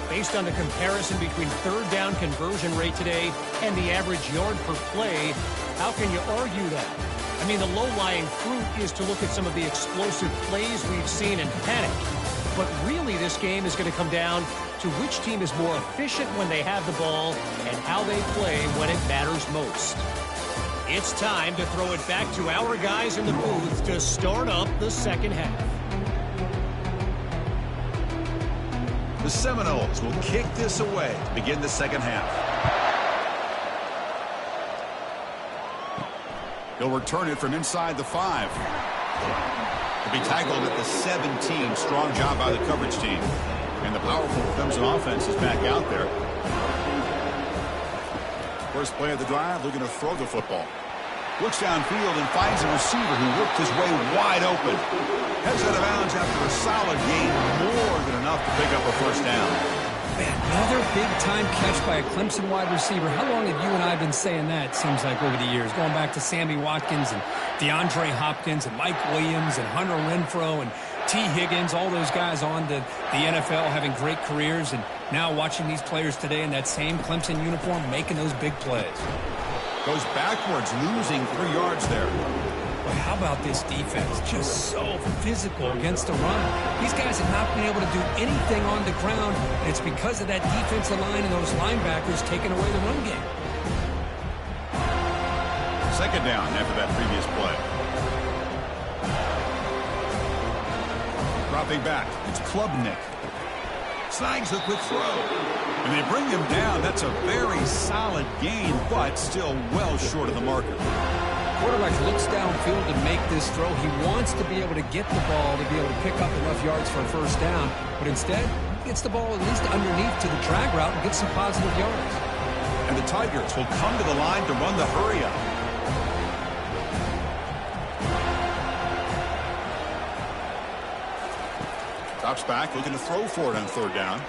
Based on the comparison between third down conversion rate today and the average yard per play, how can you argue that? I mean, the low-lying fruit is to look at some of the explosive plays we've seen and panic. But really, this game is going to come down to which team is more efficient when they have the ball and how they play when it matters most. It's time to throw it back to our guys in the booth to start up the second half. The Seminoles will kick this away to begin the second half. They'll return it from inside the 5. They'll be tackled at the 17. Strong job by the coverage team. And the powerful Clemson offense is back out there. First play of the drive, looking to throw the football. Looks downfield and finds a receiver who worked his way wide open. Heads out of bounds after a solid gain, more than enough to pick up a first down. Man, another big-time catch by a Clemson wide receiver. How long have you and I been saying that, seems like, over the years? Going back to Sammy Watkins and DeAndre Hopkins and Mike Williams and Hunter Renfrow and T. Higgins, all those guys on to the NFL having great careers, and now watching these players today in that same Clemson uniform making those big plays. Goes backwards, losing 3 yards there. But how about this defense? Just so physical against the run. These guys have not been able to do anything on the ground, and it's because of that defensive line and those linebackers taking away the run game. Second down after that previous play. Dropping back, it's Klubnik. Snags a quick throw. And they bring him down. That's a very solid gain, but still well short of the marker. Quarterback looks downfield to make this throw. He wants to be able to get the ball to be able to pick up enough yards for a first down, but instead he gets the ball at least underneath to the drag route and gets some positive yards. And the Tigers will come to the line to run the hurry-up. Drops back, looking to throw for it on third down.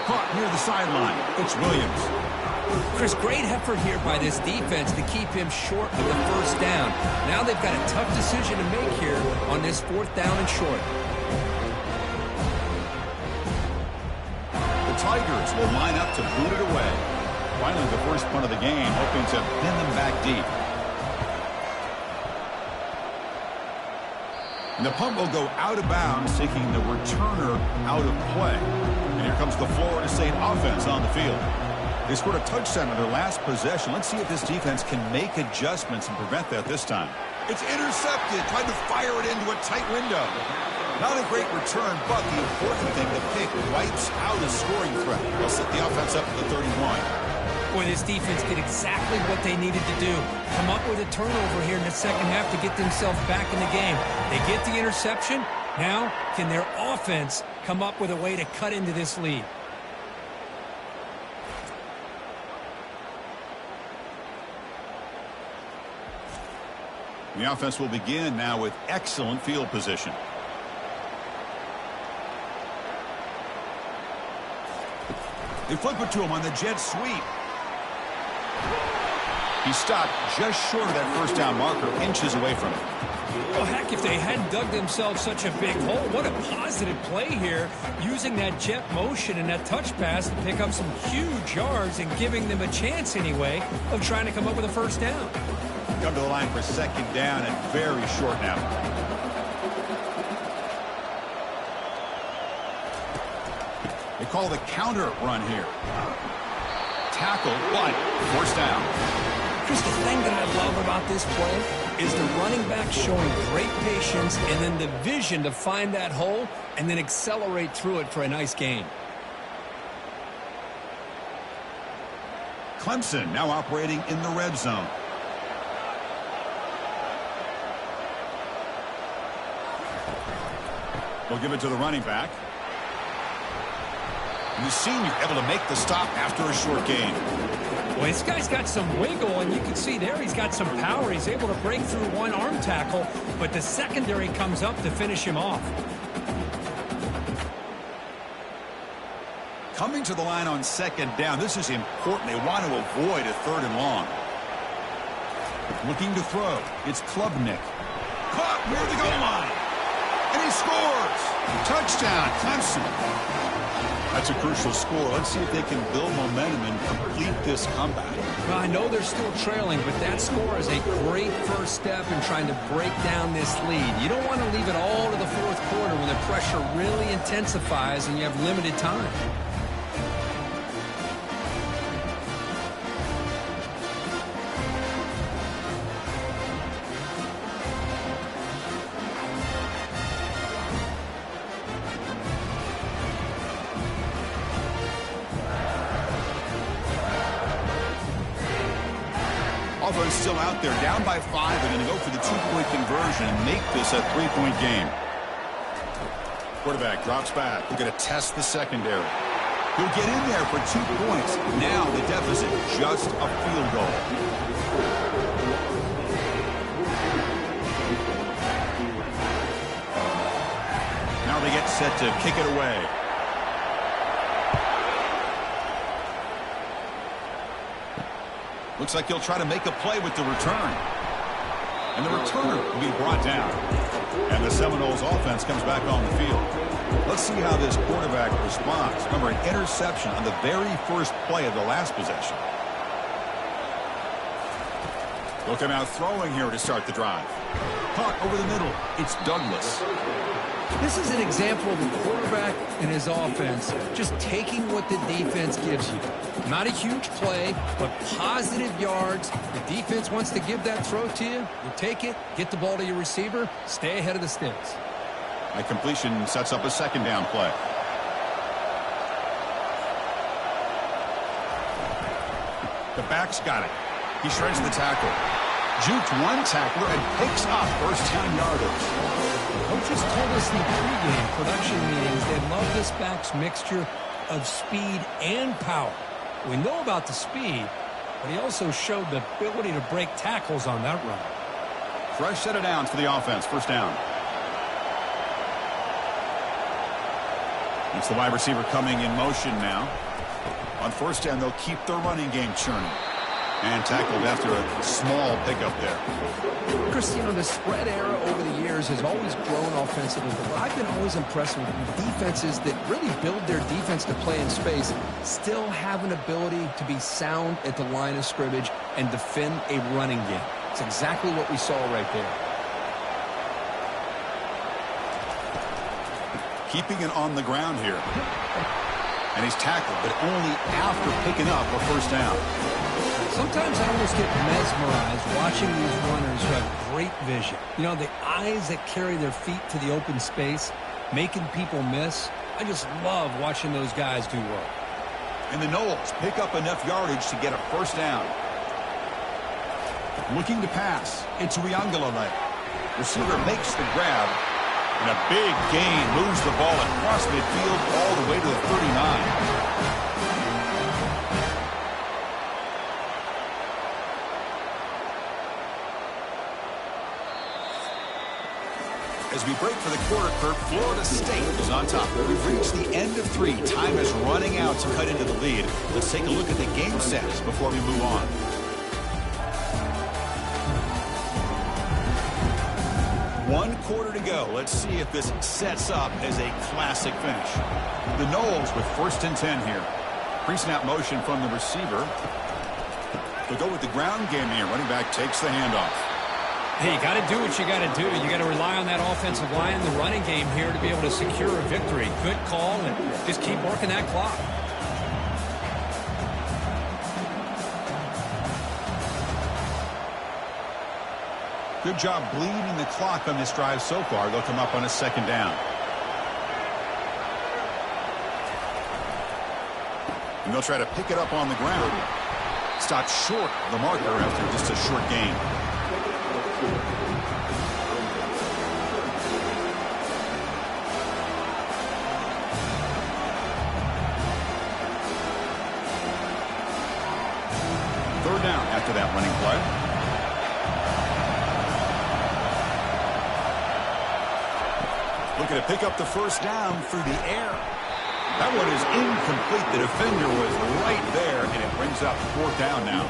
Caught near the sideline. It's Williams. Chris, great effort here by this defense to keep him short of the first down. Now they've got a tough decision to make here on this 4th down and short. The Tigers will line up to boot it away. Finally, the first punt of the game, hoping to pin them back deep. And the punt will go out of bounds, taking the returner out of play. And And here comes the Florida State offense on the field. They scored a touchdown on their last possession. Let's see if this defense can make adjustments and prevent that this time. It's intercepted. Tried to fire it into a tight window. Not a great return, but the important thing, the pick wipes out a scoring threat. They'll set the offense up at the 31. Boy, this defense did exactly what they needed to do. Come up with a turnover here in the second half to get themselves back in the game. They get the interception. Now, can their offense come up with a way to cut into this lead? The offense will begin now with excellent field position. They flip it to him on the jet sweep. He stopped just short of that first down marker, inches away from it. Well, heck, if they hadn't dug themselves such a big hole, what a positive play here, using that jet motion and that touch pass to pick up some huge yards and giving them a chance anyway of trying to come up with a first down. Come to the line for second down and very short now. They call the counter run here. Tackle, but first down. Chris, the thing that I love about this play is the running back showing great patience and then the vision to find that hole and then accelerate through it for a nice gain. Clemson now operating in the red zone. They'll give it to the running back. And the senior able to make the stop after a short gain. Well, this guy's got some wiggle, and you can see there he's got some power. He's able to break through one arm tackle, but the secondary comes up to finish him off. Coming to the line on second down, this is important. They want to avoid a third and long. Looking to throw. It's Klubnik. Caught near the goal line. And he scores. Touchdown, Clemson. That's a crucial score. Let's see if they can build momentum and complete this comeback. Well, I know they're still trailing, but that score is a great first step in trying to break down this lead. You don't want to leave it all to the fourth quarter when the pressure really intensifies and you have limited time. Offense still out there, down by 5. They're going to go for the 2-point conversion and make this a 3-point game. Quarterback drops back. They're going to test the secondary. He'll get in there for 2 points. Now the deficit, just a field goal. Now they get set to kick it away. Looks like he'll try to make a play with the return. And the returner will be brought down. And the Seminoles offense comes back on the field. Let's see how this quarterback responds. Remember, an interception on the very first play of the last possession. They'll come out throwing here to start the drive. Caught over the middle. It's Douglas. This is an example of a quarterback and his offense just taking what the defense gives you. Not a huge play, but positive yards. The defense wants to give that throw to you. You take it, get the ball to your receiver, stay ahead of the sticks. That completion sets up a second down play. The back's got it. He shreds the tackle. Juked one tackler and picks up first down yardage. Coaches told us in the pregame production meetings they love this back's mixture of speed and power. We know about the speed, but he also showed the ability to break tackles on that run. Fresh set of downs for the offense. First down. It's the wide receiver coming in motion now. On first down, they'll keep their running game churning. And tackled after a small pickup there. Chris, you know, the spread era over the years has always grown offensively, but I've been always impressed with defenses that really build their defense to play in space, still have an ability to be sound at the line of scrimmage and defend a running game. It's exactly what we saw right there. Keeping it on the ground here. And he's tackled, but only after picking up a first down. Sometimes I almost get mesmerized watching these runners who have great vision. You know, the eyes that carry their feet to the open space, making people miss. I just love watching those guys do work. And the Noles pick up enough yardage to get a first down. Looking to pass. It's Uiagalelei. Receiver makes the grab. And a big gain moves the ball across midfield all the way to the 39. As we break for the quarter, Kurt, Florida State is on top. We've reached the end of 3. Time is running out to cut into the lead. Let's take a look at the game stats before we move on. One quarter to go. Let's see if this sets up as a classic finish. The Noles with 1st and 10 here. Pre-snap motion from the receiver. They'll go with the ground game here. Running back takes the handoff. Hey, you got to do what you got to do. You got to rely on that offensive line, the running game here to be able to secure a victory. Good call, and just keep working that clock. Good job bleeding the clock on this drive so far. They'll come up on a 2nd down. And they'll try to pick it up on the ground. Stopped short of the marker after just a short gain. Third down after that running play. Looking to pick up the first down through the air. That one is incomplete. The defender was right there, and it brings up 4th down now.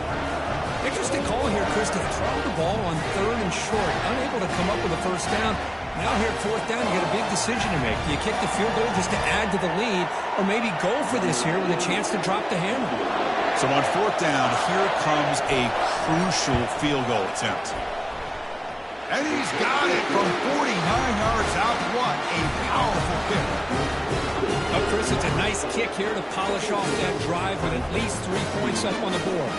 Interesting call here, Chris, to throw the ball on 3rd and short. Unable to come up with a first down. Now here at 4th down, you got a big decision to make. Do you kick the field goal just to add to the lead, or maybe go for this here with a chance to drop the hammer? So on 4th down, here comes a crucial field goal attempt. And he's got it from 49 yards out. What a powerful kick. Oh, Chris, it's a nice kick here to polish off that drive with at least 3 points up on the board.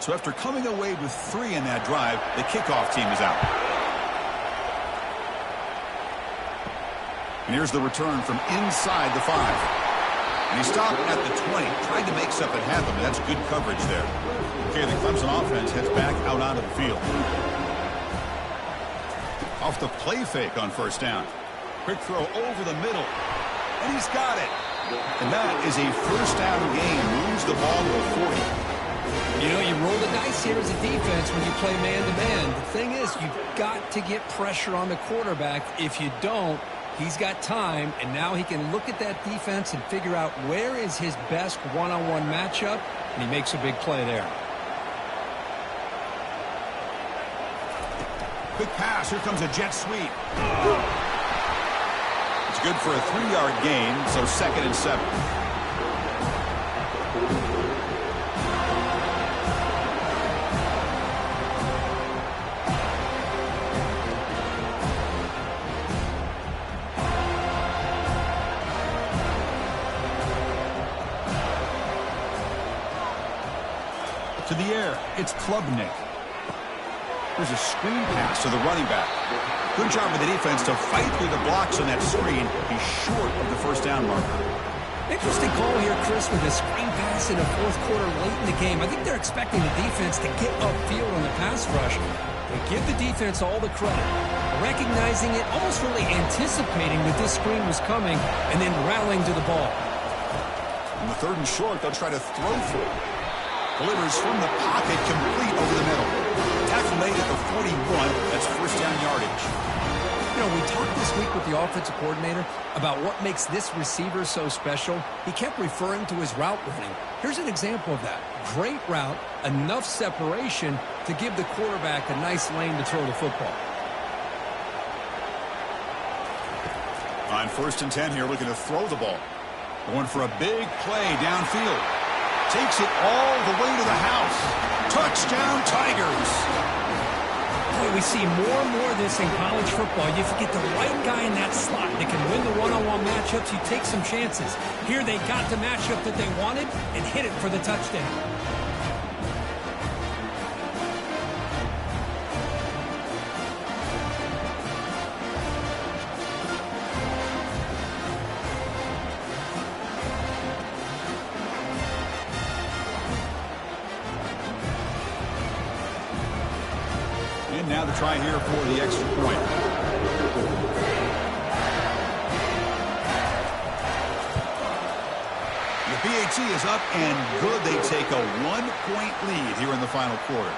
So after coming away with 3 in that drive, the kickoff team is out. And here's the return from inside the 5. And he stopped at the 20, tried to make something happen, but that's good coverage there. Okay, the Clemson offense heads back out onto the field. Off the play fake on first down. Quick throw over the middle. And he's got it. And that is a first down gain. Moves the ball to the 40. You know, you roll the dice here as a defense when you play man-to-man. The thing is, you've got to get pressure on the quarterback. If you don't, he's got time, and now he can look at that defense and figure out where is his best one-on-one matchup, and he makes a big play there. Quick pass. Here comes a jet sweep. It's good for a 3-yard gain, so 2nd and 7. To the air, it's Klubnik. There's a screen pass to the running back. Good job with the defense to fight through the blocks on that screen. He's short of the first down marker. Interesting call here, Chris, with a screen pass in the 4th quarter late in the game. I think they're expecting the defense to get upfield on the pass rush. They give the defense all the credit, recognizing it, almost really anticipating that this screen was coming, and then rallying to the ball. On the 3rd and short, they'll try to throw for it. Delivers from the pocket, complete over the middle. Tackle made at the 41. That's first down yardage. You know, we talked this week with the offensive coordinator about what makes this receiver so special. He kept referring to his route running. Here's an example of that. Great route, enough separation to give the quarterback a nice lane to throw the football. On 1st and 10 here, looking to throw the ball. Going for a big play downfield. Takes it all the way to the house. Touchdown, Tigers. Boy, we see more and more of this in college football. If you get the right guy in that slot that can win the one-on-one matchups, you take some chances. Here they got the matchup that they wanted and hit it for the touchdown. And now the try here for the extra point. The PAT is up and good. They take a 1-point lead here in the final quarter.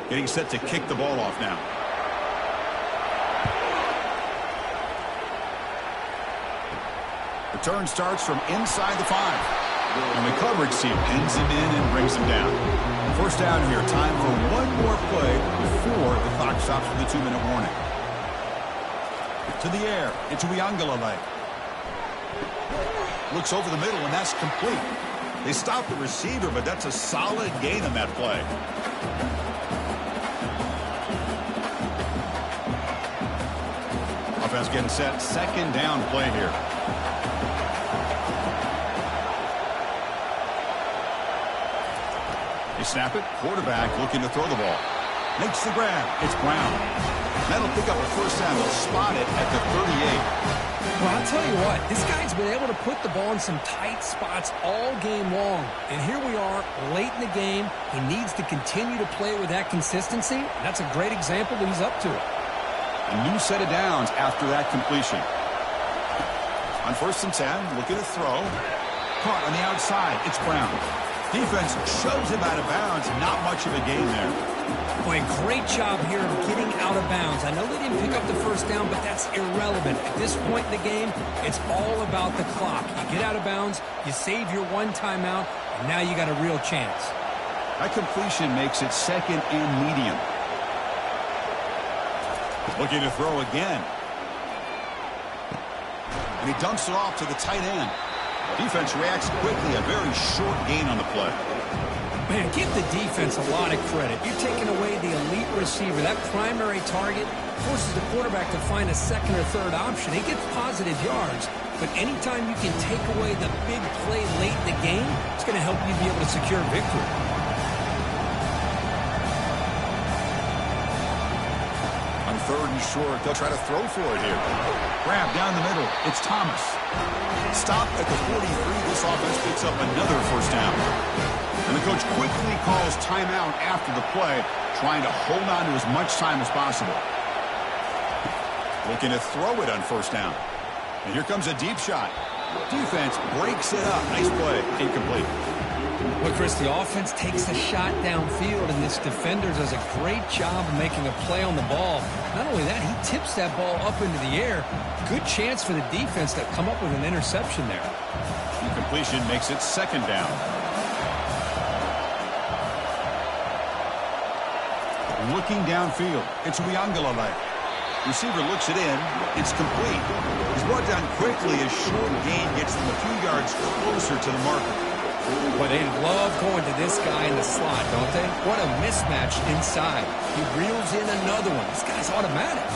Getting set to kick the ball off now. Return starts from inside the 5. And the coverage team pins him in and brings him down. 1st down here. Time for one more play before the clock stops with a 2-minute warning. To the air. It's Uiagalelei. Looks over the middle, and that's complete. They stop the receiver, but that's a solid gain on that play. Offense getting set. 2nd down play here. They snap it. Quarterback looking to throw the ball. Makes the grab. It's Brown. That'll pick up a 1st down. They'll spot it at the 38. Well, I'll tell you what. This guy's been able to put the ball in some tight spots all game long. And here we are late in the game. He needs to continue to play with that consistency. That's a great example that he's up to it. A new set of downs after that completion. On 1st and 10, looking to throw. Caught on the outside. It's Brown. Defense shoves him out of bounds. Not much of a gain there. Boy, great job here of getting out of bounds. I know they didn't pick up the 1st down, but that's irrelevant. At this point in the game, it's all about the clock. You get out of bounds, you save your 1 timeout, and now you got a real chance. That completion makes it 2nd and medium. Looking to throw again. And he dumps it off to the tight end. Defense reacts quickly. A very short gain on the play. Man, give the defense a lot of credit. You're taking away the elite receiver. That primary target forces the quarterback to find a 2nd or 3rd option. He gets positive yards, but anytime you can take away the big play late in the game, it's going to help you be able to secure victory. On 3rd and short, they'll try to throw for it here. Grab down the middle. It's Thomas. Stop at the 43. This offense picks up another 1st down. And the coach quickly calls timeout after the play, trying to hold on to as much time as possible. Looking to throw it on 1st down. And here comes a deep shot. Defense breaks it up. Nice play. Incomplete. Well, Chris, the offense takes a shot downfield, and this defender does a great job of making a play on the ball. Not only that, he tips that ball up into the air. Good chance for the defense to come up with an interception there. Incompletion makes it 2nd down. Looking downfield. It's Uiagalelei. Receiver looks it in. It's complete. He's brought down quickly as short gain gets them a few yards closer to the marker. Boy, they love going to this guy in the slot, don't they? What a mismatch inside. He reels in another one. This guy's automatic.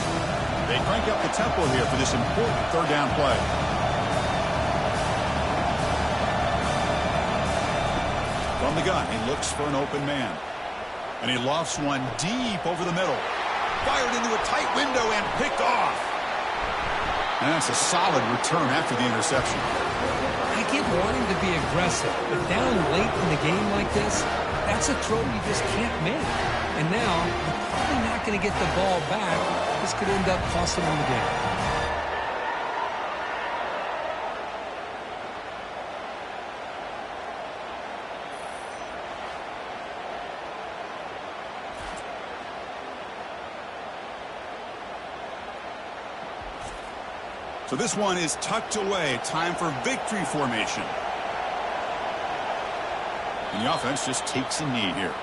They crank up the tempo here for this important 3rd down play. From the gun, he looks for an open man. And he lofts one deep over the middle. Fired into a tight window and picked off. And that's a solid return after the interception. I get wanting to be aggressive, but down late in the game like this, that's a throw you just can't make. And now, you're probably not going to get the ball back. This could end up costing them the game. So this one is tucked away. Time for victory formation. And the offense just takes a knee here.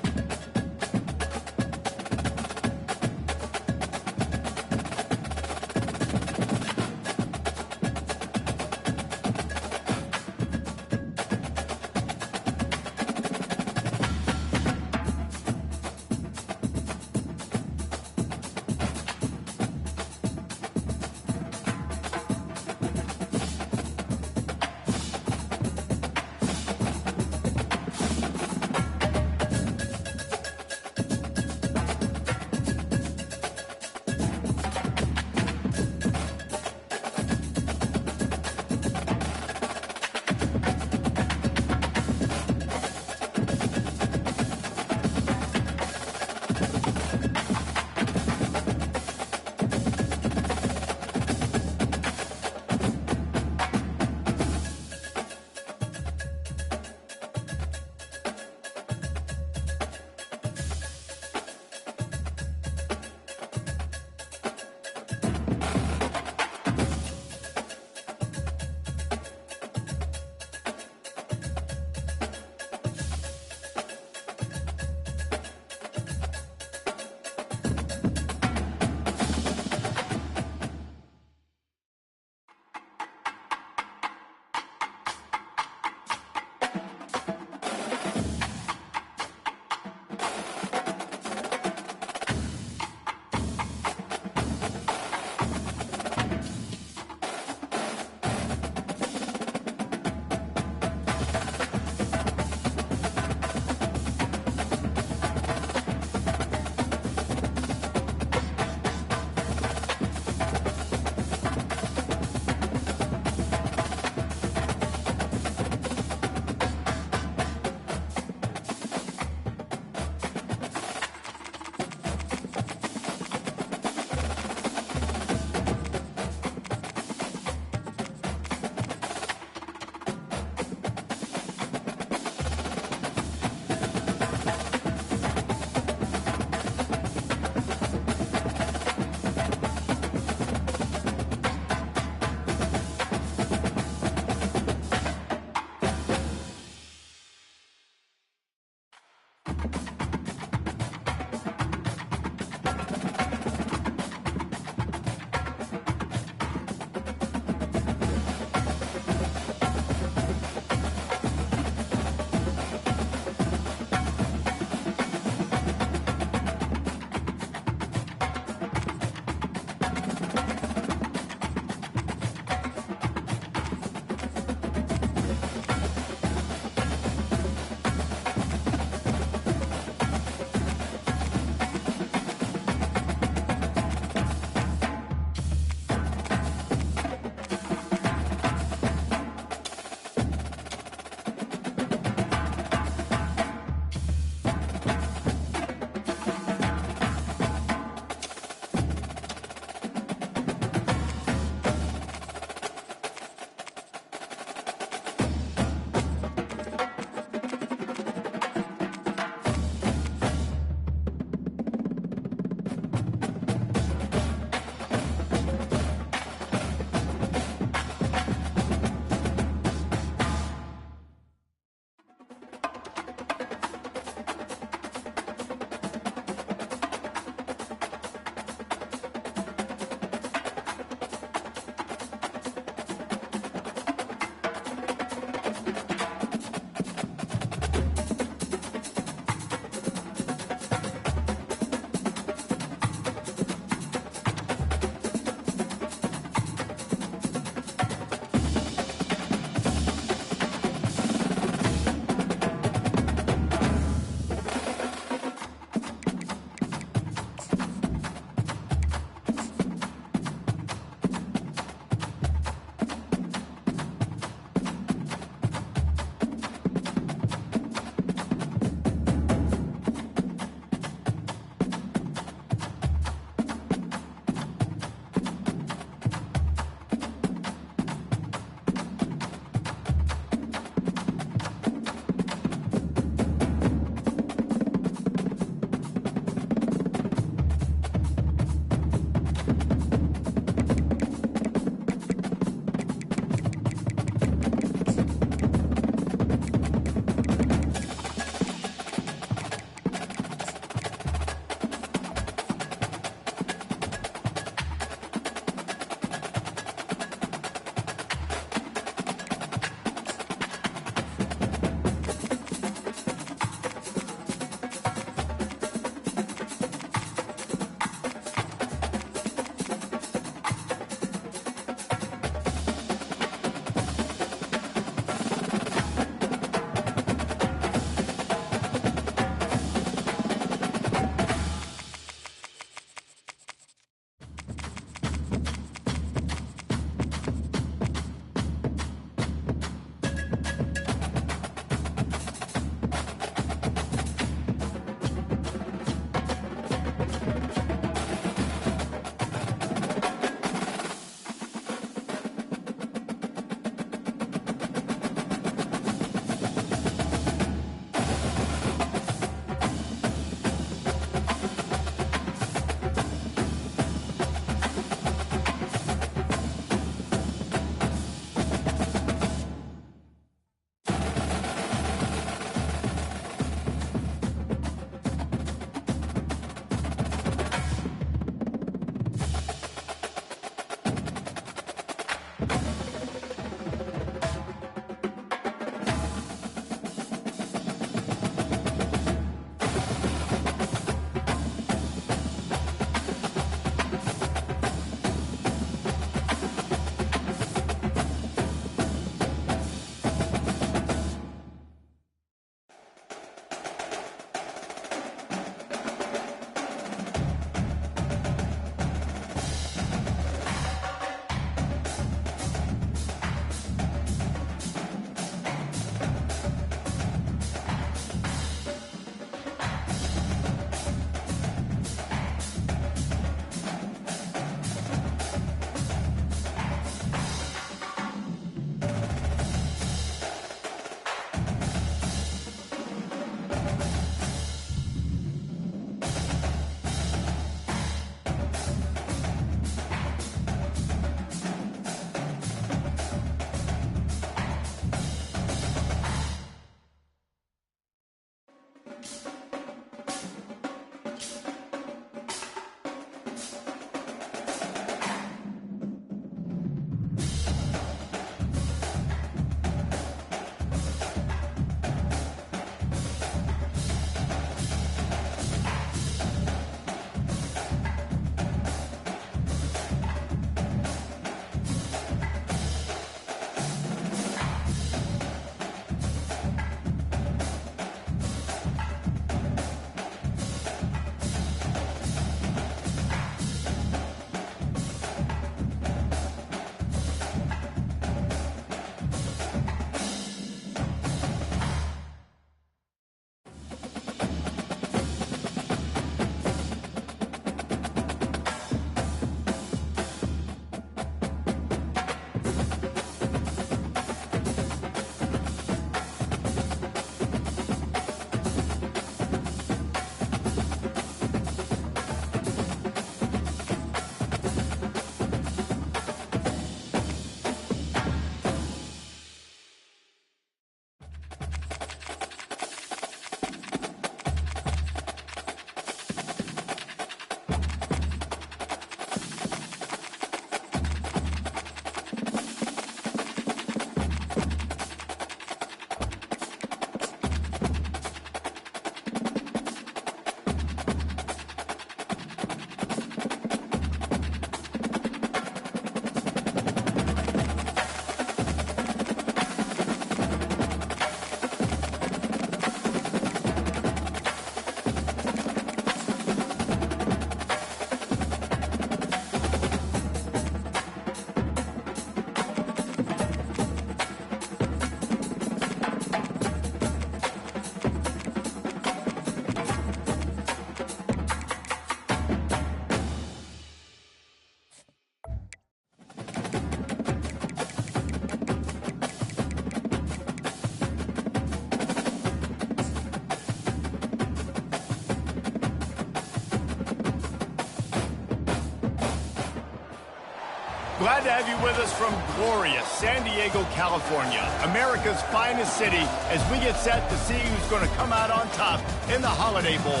Glad to have you with us from glorious San Diego, California, America's finest city, as we get set to see who's going to come out on top in the Holiday Bowl.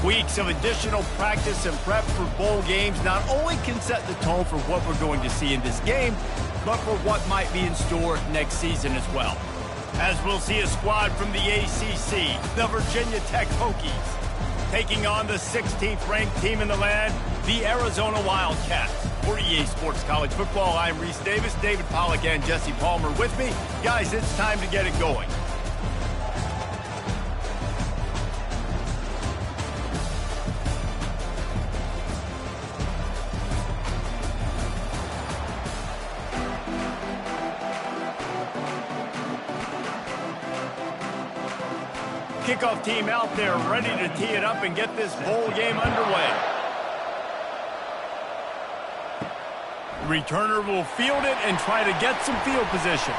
Weeks of additional practice and prep for bowl games not only can set the tone for what we're going to see in this game, but for what might be in store next season as well. As we'll see a squad from the ACC, the Virginia Tech Hokies, taking on the 16th ranked team in the land, the Arizona Wildcats. For EA Sports College Football, I'm Reese Davis, David Pollack, and Jesse Palmer with me. Guys, it's time to get it going. Kickoff team out there ready to tee it up and get this bowl game underway. Returner will field it and try to get some field position.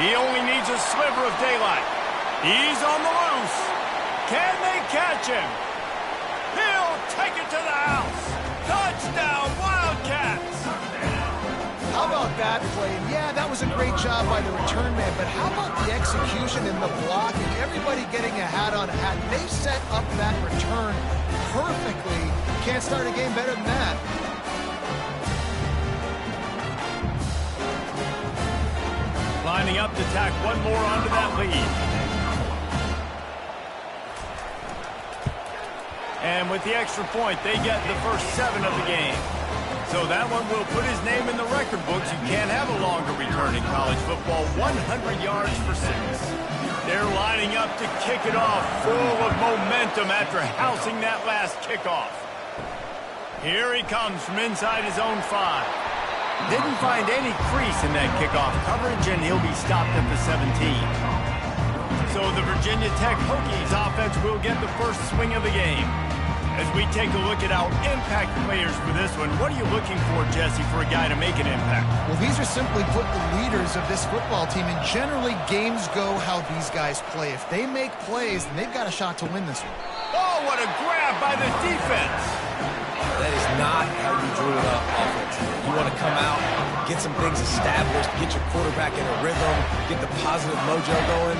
He only needs a sliver of daylight. He's on the loose. Can they catch him? He'll take it to the house. Touchdown, Wildcats! How about that play? Yeah, that was a great job by the return man, but how about the execution and the blocking? Everybody getting a hat on a hat. They set up that return perfectly. Can't start a game better than that. Lining up to tack one more onto that lead. And with the extra point, they get the first 7 of the game. So that one will put his name in the record books. You can't have a longer return in college football. 100 yards for 6. They're lining up to kick it off, full of momentum after housing that last kickoff. Here he comes from inside his own 5. Didn't find any crease in that kickoff coverage, and he'll be stopped at the 17. So the Virginia Tech Hokies offense will get the first swing of the game. As we take a look at our impact players for this one, what are you looking for, Jesse, for a guy to make an impact? Well, these are simply put the leaders of this football team, and generally games go how these guys play. If they make plays, then they've got a shot to win this one. Oh, what a grab by the defense! That is not how you drew it up offense. You want to come out, get some things established, get your quarterback in a rhythm, get the positive mojo going.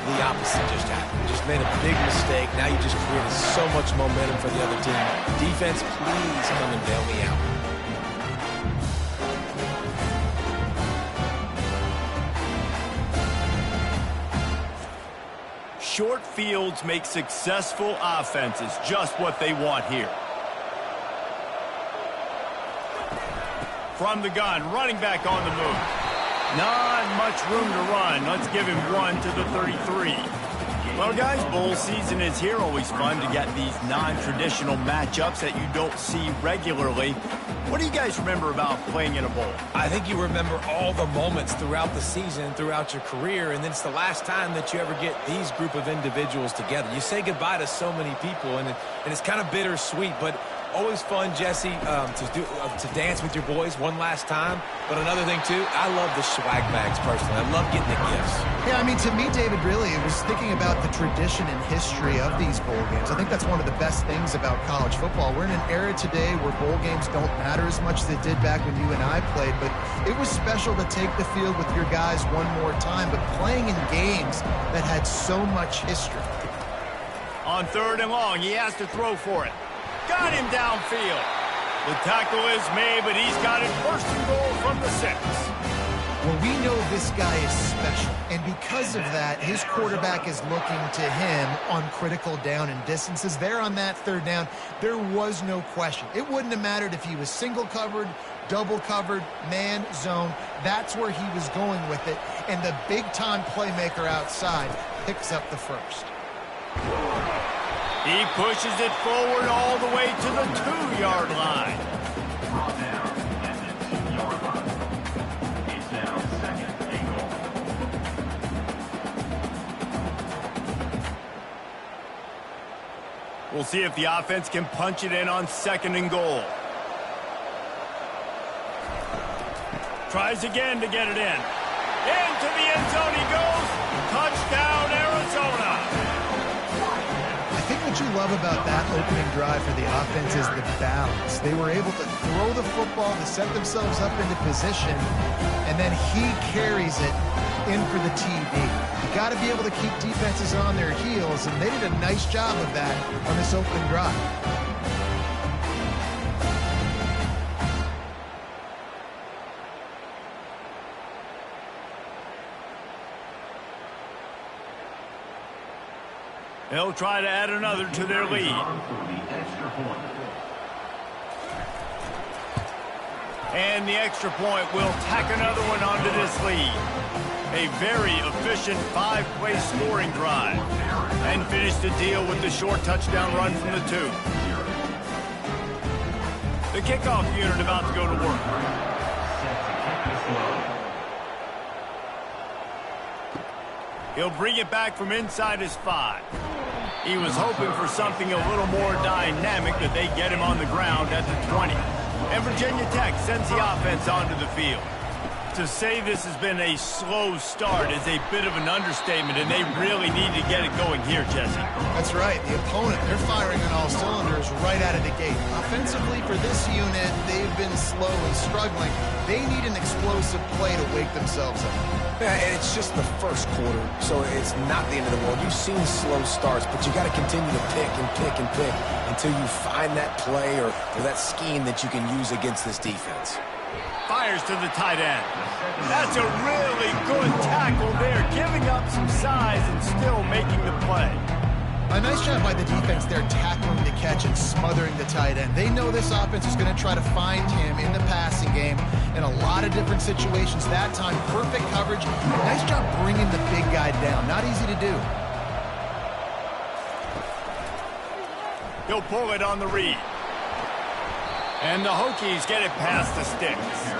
The opposite just happened. Just made a big mistake. Now you just created so much momentum for the other team. Defense, please come and bail me out. Short fields make successful offenses just what they want here. From the gun, running back on the move. Not much room to run. Let's give him 1 to the 33. Well, guys, bowl season is here. Always fun to get these non-traditional matchups that you don't see regularly. What do you guys remember about playing in a bowl? I think you remember all the moments throughout the season, throughout your career, and then it's the last time that you ever get these group of individuals together. You say goodbye to so many people, and it's kind of bittersweet, but always fun, Jesse, to dance with your boys one last time. But another thing, too, I love the swag bags personally. I love getting the gifts. Yeah, I mean, to me, David, really, it was thinking about the tradition and history of these bowl games. I think that's one of the best things about college football. We're in an era today where bowl games don't matter as much as they did back when you and I played, but it was special to take the field with your guys one more time, but playing in games that had so much history. On 3rd and long, he has to throw for it. Got him downfield. The tackle is made, but he's got it 1st and goal from the 6. Well, we know this guy is special, and because of that, his quarterback is looking to him on critical down and distances. There on that 3rd down, there was no question. It wouldn't have mattered if he was single covered, double covered, man, zone. That's where he was going with it, and the big-time playmaker outside picks up the 1st. He pushes it forward all the way to the 2-yard line. We'll see if the offense can punch it in on 2nd and goal. Tries again to get it in. Into the end zone he goes. Touchdown, Arizona. what you love about that opening drive for the offense is the balance. They were able to throw the football to set themselves up into position, and then he carries it in for the TD. You got to be able to keep defenses on their heels, and they did a nice job of that on this opening drive. They'll try to add another to their lead. And the extra point will tack another one onto this lead. A very efficient 5-play scoring drive. And finish the deal with the short touchdown run from the 2. The kickoff unit about to go to work. He'll bring it back from inside his 5. He was hoping for something a little more dynamic, that they get him on the ground at the 20. And Virginia Tech sends the offense onto the field. To say this has been a slow start is a bit of an understatement, and they really need to get it going here, Jesse. That's right. The opponent, they're firing on all cylinders right out of the gate. Offensively, for this unit, they've been slow and struggling. They need an explosive play to wake themselves up. Yeah, and it's just the first quarter, so it's not the end of the world. You've seen slow starts, but you got to continue to pick and pick and pick until you find that play or that scheme that you can use against this defense. Fires to the tight end. That's a really good tackle there, giving up some size and still making the play. A nice job by the defense there, tackling the catch and smothering the tight end. They know this offense is going to try to find him in the passing game in a lot of different situations. That time, perfect coverage. Nice job bringing the big guy down. Not easy to do. He'll pull it on the read. And the Hokies get it past the sticks.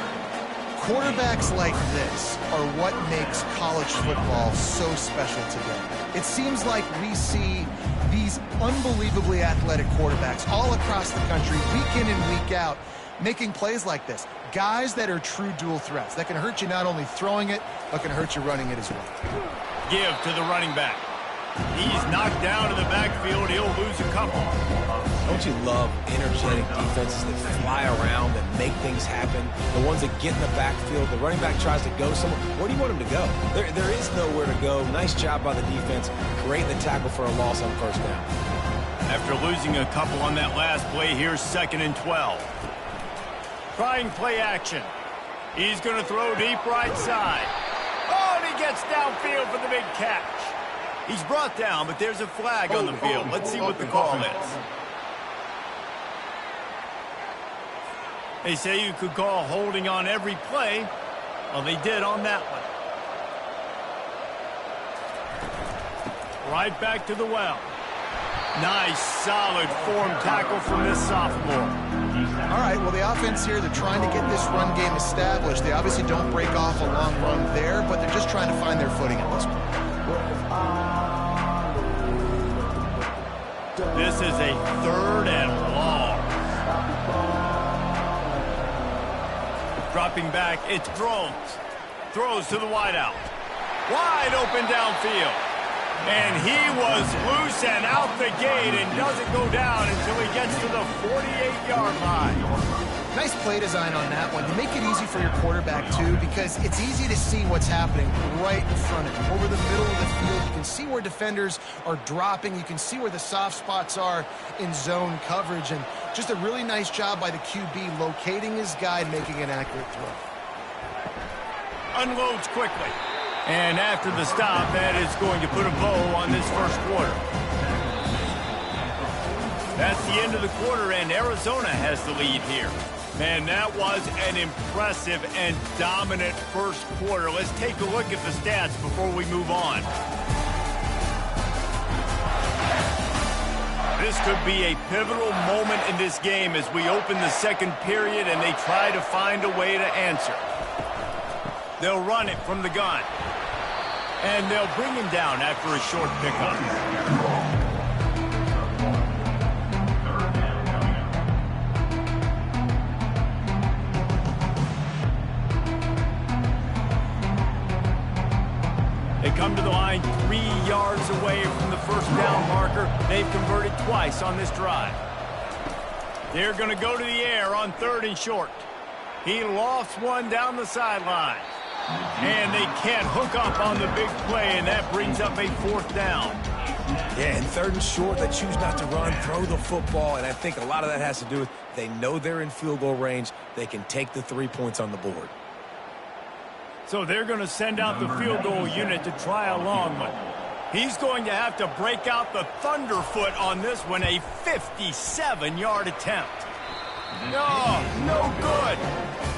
Quarterbacks like this are what makes college football so special today. It seems like we see these unbelievably athletic quarterbacks all across the country, week in and week out, making plays like this. Guys that are true dual threats, that can hurt you not only throwing it, but can hurt you running it as well. Give to the running back. He's knocked down in the backfield. He'll lose a couple. Don't you love energetic defenses that fly around and make things happen? The ones that get in the backfield, the running back tries to go somewhere. Where do you want him to go? There is nowhere to go. Nice job by the defense. Great the tackle for a loss on first down. After losing a couple on that last play, here's 2nd and 12. Trying play action. He's going to throw deep right side. Oh, and he gets downfield for the big catch. He's brought down, but there's a flag on the field. Let's see what the call is. They say you could call holding on every play. Well, they did on that one. Right back to the well. Nice, solid form tackle from this sophomore. All right, well, the offense here, they're trying to get this run game established. They obviously don't break off a long run there, but they're just trying to find their footing at this point. This is a 3rd and long. Dropping back, it's throws. Throws to the wideout. Wide open downfield. And he was loose and out the gate and doesn't go down until he gets to the 48-yard line. Nice play design on that one. You make it easy for your quarterback, too, because it's easy to see what's happening right in front of him. Over the middle of the field, you can see where defenders are dropping. You can see where the soft spots are in zone coverage. And just a really nice job by the QB locating his guy and making an accurate throw. Unloads quickly. And after the stop, that is going to put a bow on this first quarter. That's the end of the quarter, and Arizona has the lead here. Man, that was an impressive and dominant first quarter. Let's take a look at the stats before we move on. This could be a pivotal moment in this game as we open the second period and they try to find a way to answer. They'll run it from the gun. And they'll bring him down after a short pickup. They come to the line 3 yards away from the first down marker. They've converted twice on this drive. They're going to go to the air on 3rd and short. He lofts one down the sideline. And they can't hook up on the big play, and that brings up a 4th down. Yeah, and 3rd and short, they choose not to run, throw the football, and I think a lot of that has to do with they know they're in field goal range. They can take the 3 points on the board. So they're going to send out the field goal unit to try a long one. He's going to have to break out the thunderfoot on this one, a 57-yard attempt. No good.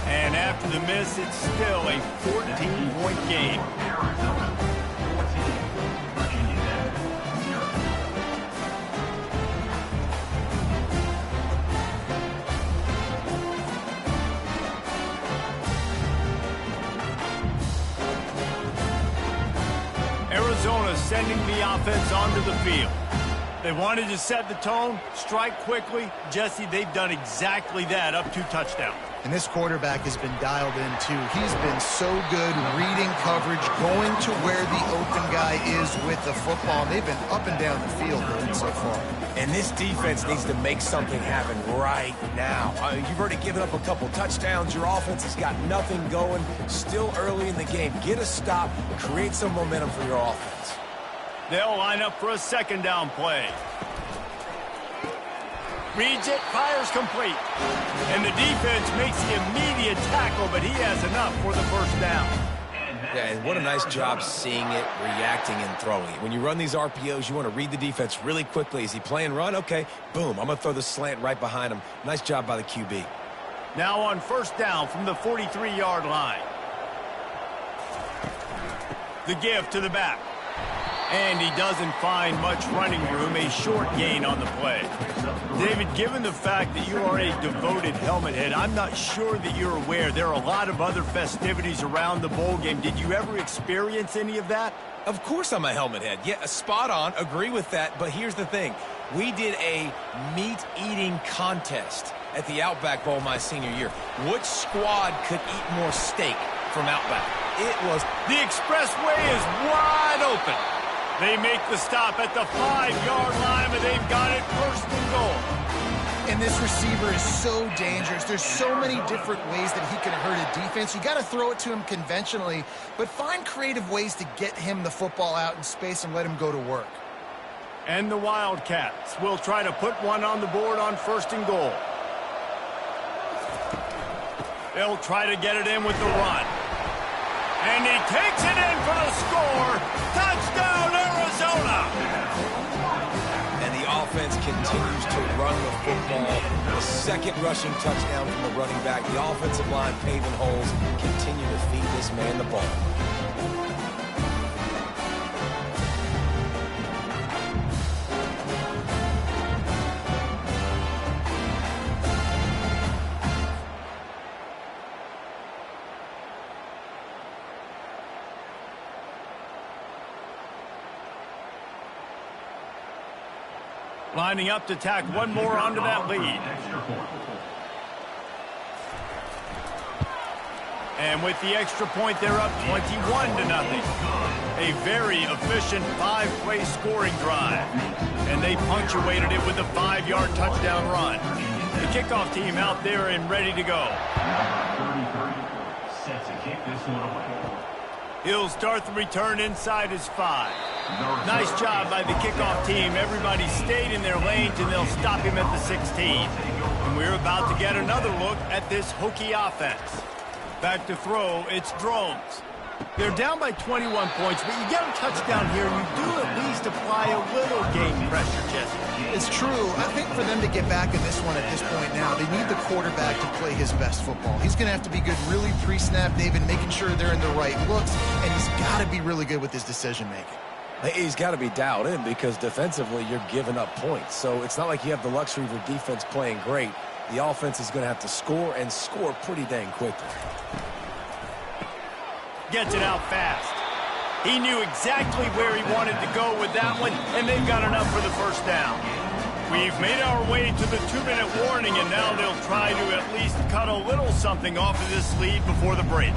And after the miss, it's still a 14-point game. Arizona sending the offense onto the field. They wanted to set the tone, strike quickly. Jesse, they've done exactly that, up 2 touchdowns. And this quarterback has been dialed in, too. He's been so good reading coverage, going to where the open guy is with the football. And they've been up and down the field so far. And this defense needs to make something happen right now. You've already given up a couple touchdowns. Your offense has got nothing going. Still early in the game. Get a stop. Create some momentum for your offense. They'll line up for a 2nd down play. Reads it, fires complete. And the defense makes the immediate tackle, but he has enough for the 1st down. Yeah, and what a nice job seeing it, reacting, and throwing it. When you run these RPOs, you want to read the defense really quickly. Is he playing run? Okay, boom. I'm going to throw the slant right behind him. Nice job by the QB. Now on 1st down from the 43-yard line. The give to the back. And he doesn't find much running room, a short gain on the play. David, given the fact that you are a devoted helmet head, I'm not sure that you're aware there are a lot of other festivities around the bowl game. Did you ever experience any of that? Of course I'm a helmet head. Yeah, spot on. Agree with that. But here's the thing. We did a meat-eating contest at the Outback Bowl my senior year. Which squad could eat more steak from Outback? It was... The expressway is wide open. They make the stop at the 5-yard line, but they've got it 1st and goal. And this receiver is so dangerous. There's so many different ways that he can hurt a defense. You got to throw it to him conventionally, but find creative ways to get him the football out in space and let him go to work. And the Wildcats will try to put one on the board on 1st and goal. They'll try to get it in with the run. And he takes it in for the score. Touchdown, Arizona! And the offense continues to run the football. The 2nd rushing touchdown from the running back. The offensive line paving holes. Continue to feed this man the ball. Lining up to tack one more onto that lead. And with the extra point, they're up 21-0. A very efficient 5-play scoring drive. And they punctuated it with a 5-yard touchdown run. The kickoff team out there and ready to go. Set to kick this one away. He'll start the return inside his 5. Nice job by the kickoff team. Everybody stayed in their lanes, and they'll stop him at the 16. And we're about to get another look at this Hokie offense. Back to throw, it's Drones. They're down by 21 points, but you get a touchdown here, you do at least apply a little game pressure, Jesse. It's true. I think for them to get back in this one at this point now, they need the quarterback to play his best football. He's going to have to be good really pre-snap, David, making sure they're in the right looks, and he's got to be really good with his decision-making. He's got to be dialed in because defensively you're giving up points. So it's not like you have the luxury of your defense playing great. The offense is going to have to score and score pretty dang quickly. Gets it out fast. He knew exactly where he wanted to go with that one, and they've got enough for the 1st down. We've made our way to the 2-minute warning, and now they'll try to at least cut a little something off of this lead before the break.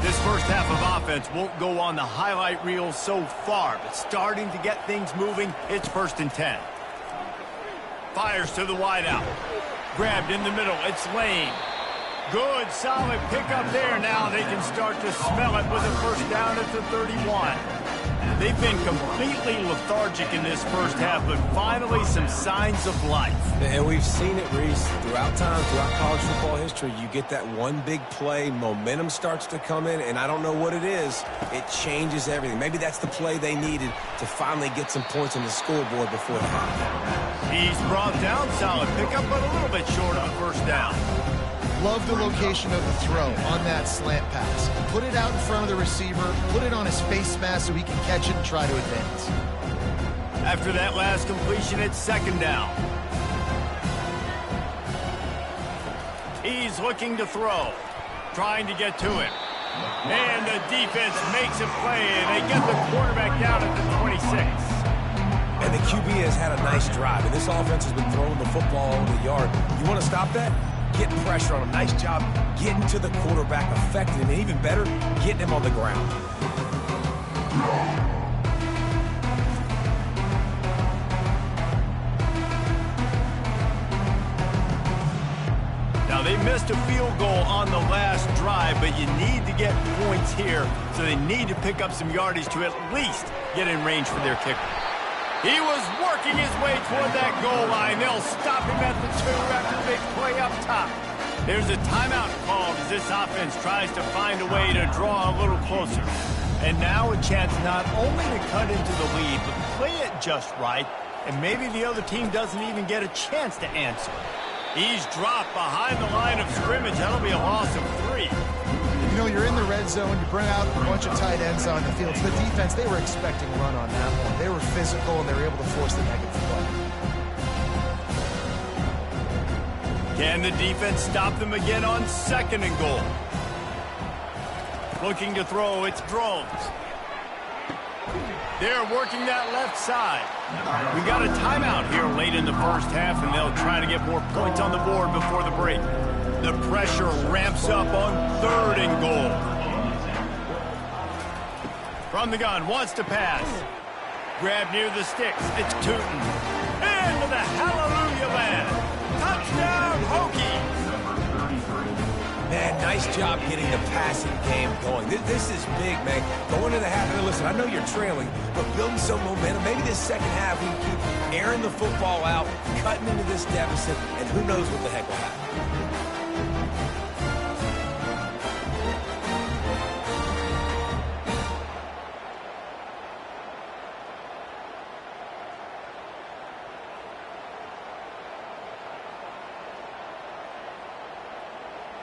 This first half of offense won't go on the highlight reel so far, but starting to get things moving, it's 1st and 10. Fires to the wideout. Grabbed in the middle. It's Lane. Good, solid pickup there. Now they can start to smell it with a first down at the 31. They've been completely lethargic in this first half, but finally some signs of life. And we've seen it, Reese, throughout time, throughout college football history. You get that one big play, momentum starts to come in, and I don't know what it is. It changes everything. Maybe that's the play they needed to finally get some points on the scoreboard before the half. He's brought down, solid pickup, but a little bit short of the first down. Love the location of the throw on that slant pass. Put it out in front of the receiver, put it on his face mask so he can catch it and try to advance. After that last completion, it's 2nd down. He's looking to throw, trying to get to it. And the defense makes a play, and they get the quarterback down at the 26. And the QB has had a nice drive, and this offense has been throwing the football over the yard. You want to stop that? Get pressure on him. Nice job getting to the quarterback, affecting him, and even better, getting him on the ground. Now, they missed a field goal on the last drive, but you need to get points here, so they need to pick up some yardage to at least get in range for their kicker. He was working his way toward that goal line. They'll stop him at the 2 after the big play up top. There's a timeout called as this offense tries to find a way to draw a little closer. And now a chance not only to cut into the lead, but play it just right, and maybe the other team doesn't even get a chance to answer. He's dropped behind the line of scrimmage. That'll be a loss of 3. You know, you're in the red zone, you bring out a bunch of tight ends on the field. So the defense, they were expecting a run on that one. They were physical, and they were able to force the negative play. Can the defense stop them again on 2nd and goal? Looking to throw, it's Drones. They're working that left side. We got a timeout here late in the first half, and they'll try to get more points on the board before the break. The pressure ramps up on 3rd and goal. From the gun, wants to pass. Grab near the sticks. It's Tootin. Into the hallelujah land. Touchdown, Hokies. Man, nice job getting the passing game going. This is big, man. Going to the half, and listen, I know you're trailing, but building some momentum. Maybe this second half we can keep airing the football out, cutting into this deficit, and who knows what the heck will happen.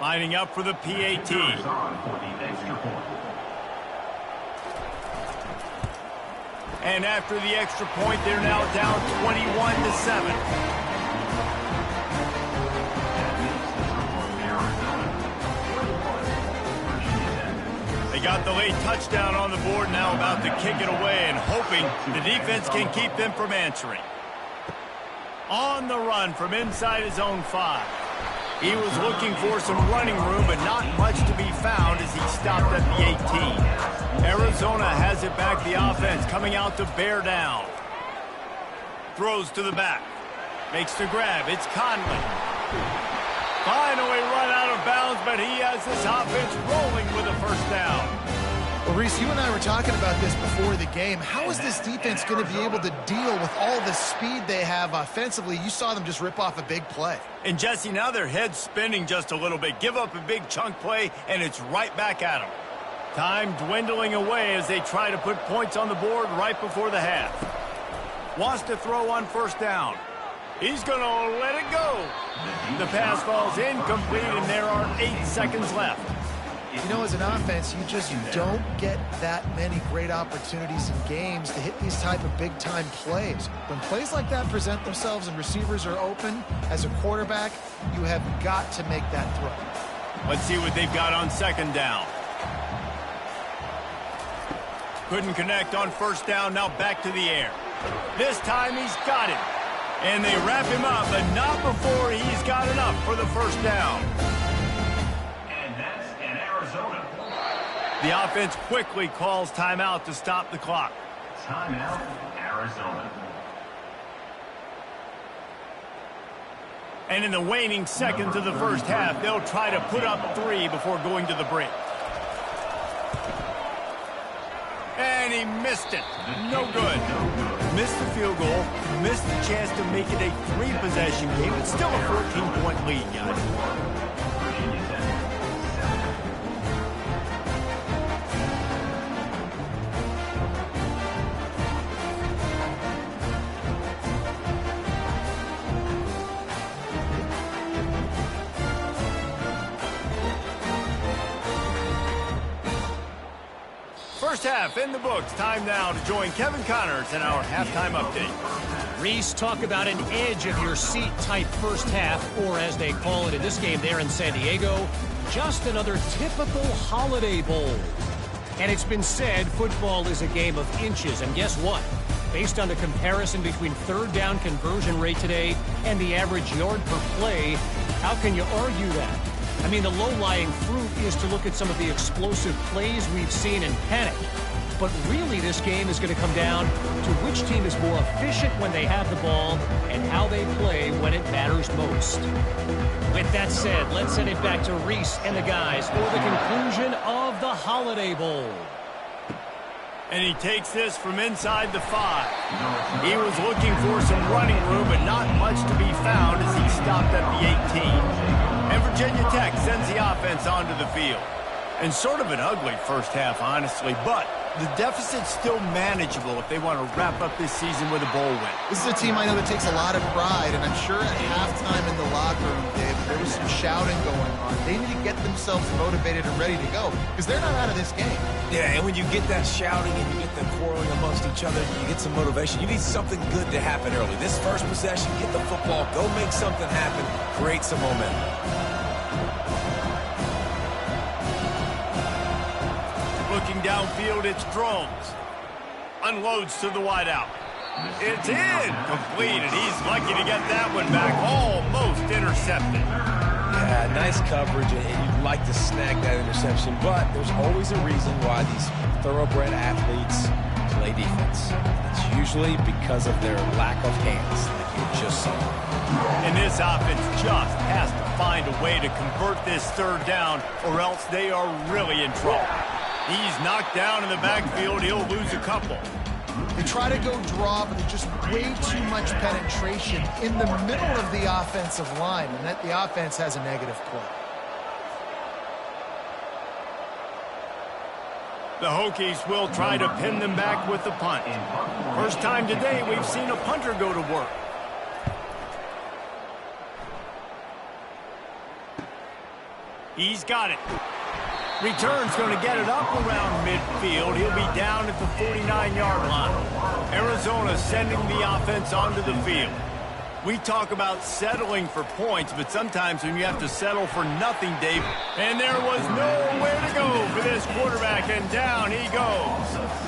Lining up for the PAT. And after the extra point, they're now down 21-7. They got the late touchdown on the board, now about to kick it away and hoping the defense can keep them from answering. On the run from inside his own 5. He was looking for some running room, but not much to be found as he stopped at the 18. Arizona has it back, the offense coming out to bear down. Throws to the back. Makes the grab. It's Conley. Finally run out of bounds, but he has this offense rolling with a first down. Well, Reese, you and I were talking about this before the game. How is this defense going to be able to deal with all the speed they have offensively? You saw them just rip off a big play. And, Jesse, now their head's spinning just a little bit. Give up a big chunk play, and it's right back at them. Time dwindling away as they try to put points on the board right before the half. Wants to throw on first down. He's going to let it go. The pass falls incomplete, and there are 8 seconds left. You know, as an offense, you just don't get that many great opportunities in games to hit these type of big-time plays. When plays like that present themselves and receivers are open, as a quarterback, you have got to make that throw. Let's see what they've got on second down. Couldn't connect on first down, now back to the air. This time he's got it. And they wrap him up, but not before he's got enough for the first down. The offense quickly calls timeout to stop the clock. Timeout, Arizona. And in the waning seconds of the first half, they'll try to put up 3 before going to the break. And he missed it. No good. Missed the field goal, missed the chance to make it a 3-possession game. It's still a 14-point lead, guys. First half in the books. Time now to join Kevin Connors in our halftime update. Reese, talk about an edge-of-your-seat type first half, or as they call it in this game there in San Diego, just another typical Holiday Bowl. And it's been said football is a game of inches, and guess what? Based on the comparison between third down conversion rate today and the average yard per play, how can you argue that? I mean, the low-lying fruit is to look at some of the explosive plays we've seen and panic. But really, this game is going to come down to which team is more efficient when they have the ball and how they play when it matters most. With that said, let's send it back to Reese and the guys for the conclusion of the Holiday Bowl. And he takes this from inside the 5. He was looking for some running room, but not much to be found as he stopped at the 18. And Virginia Tech sends the offense onto the field. And sort of an ugly first half, honestly, but the deficit's still manageable if they want to wrap up this season with a bowl win. This is a team I know that takes a lot of pride, and I'm sure at halftime in the locker room, Dave, there was some shouting going on. They need to get themselves motivated and ready to go, because they're not out of this game. Yeah, and when you get that shouting and you get the quarreling amongst each other, you get some motivation. You need something good to happen early. This first possession, get the football, go make something happen, create some momentum. Looking downfield, it's Drones. Unloads to the wideout. It's in. Complete, and he's lucky to get that one back. Almost intercepted. Yeah, nice coverage, and you'd like to snag that interception, but there's always a reason why these thoroughbred athletes play defense. It's usually because of their lack of hands, like you just saw. And this offense just has to find a way to convert this third down, or else they are really in trouble. He's knocked down in the backfield. He'll lose a couple. They try to go draw, but there's just way too much penetration in the middle of the offensive line, and that the offense has a negative play. The Hokies will try to pin them back with the punt. First time today we've seen a punter go to work. He's got it. Return's going to get it up around midfield. He'll be down at the 49-yard line. Arizona sending the offense onto the field. We talk about settling for points, but sometimes when you have to settle for nothing, Dave, and there was nowhere to go for this quarterback, and down he goes.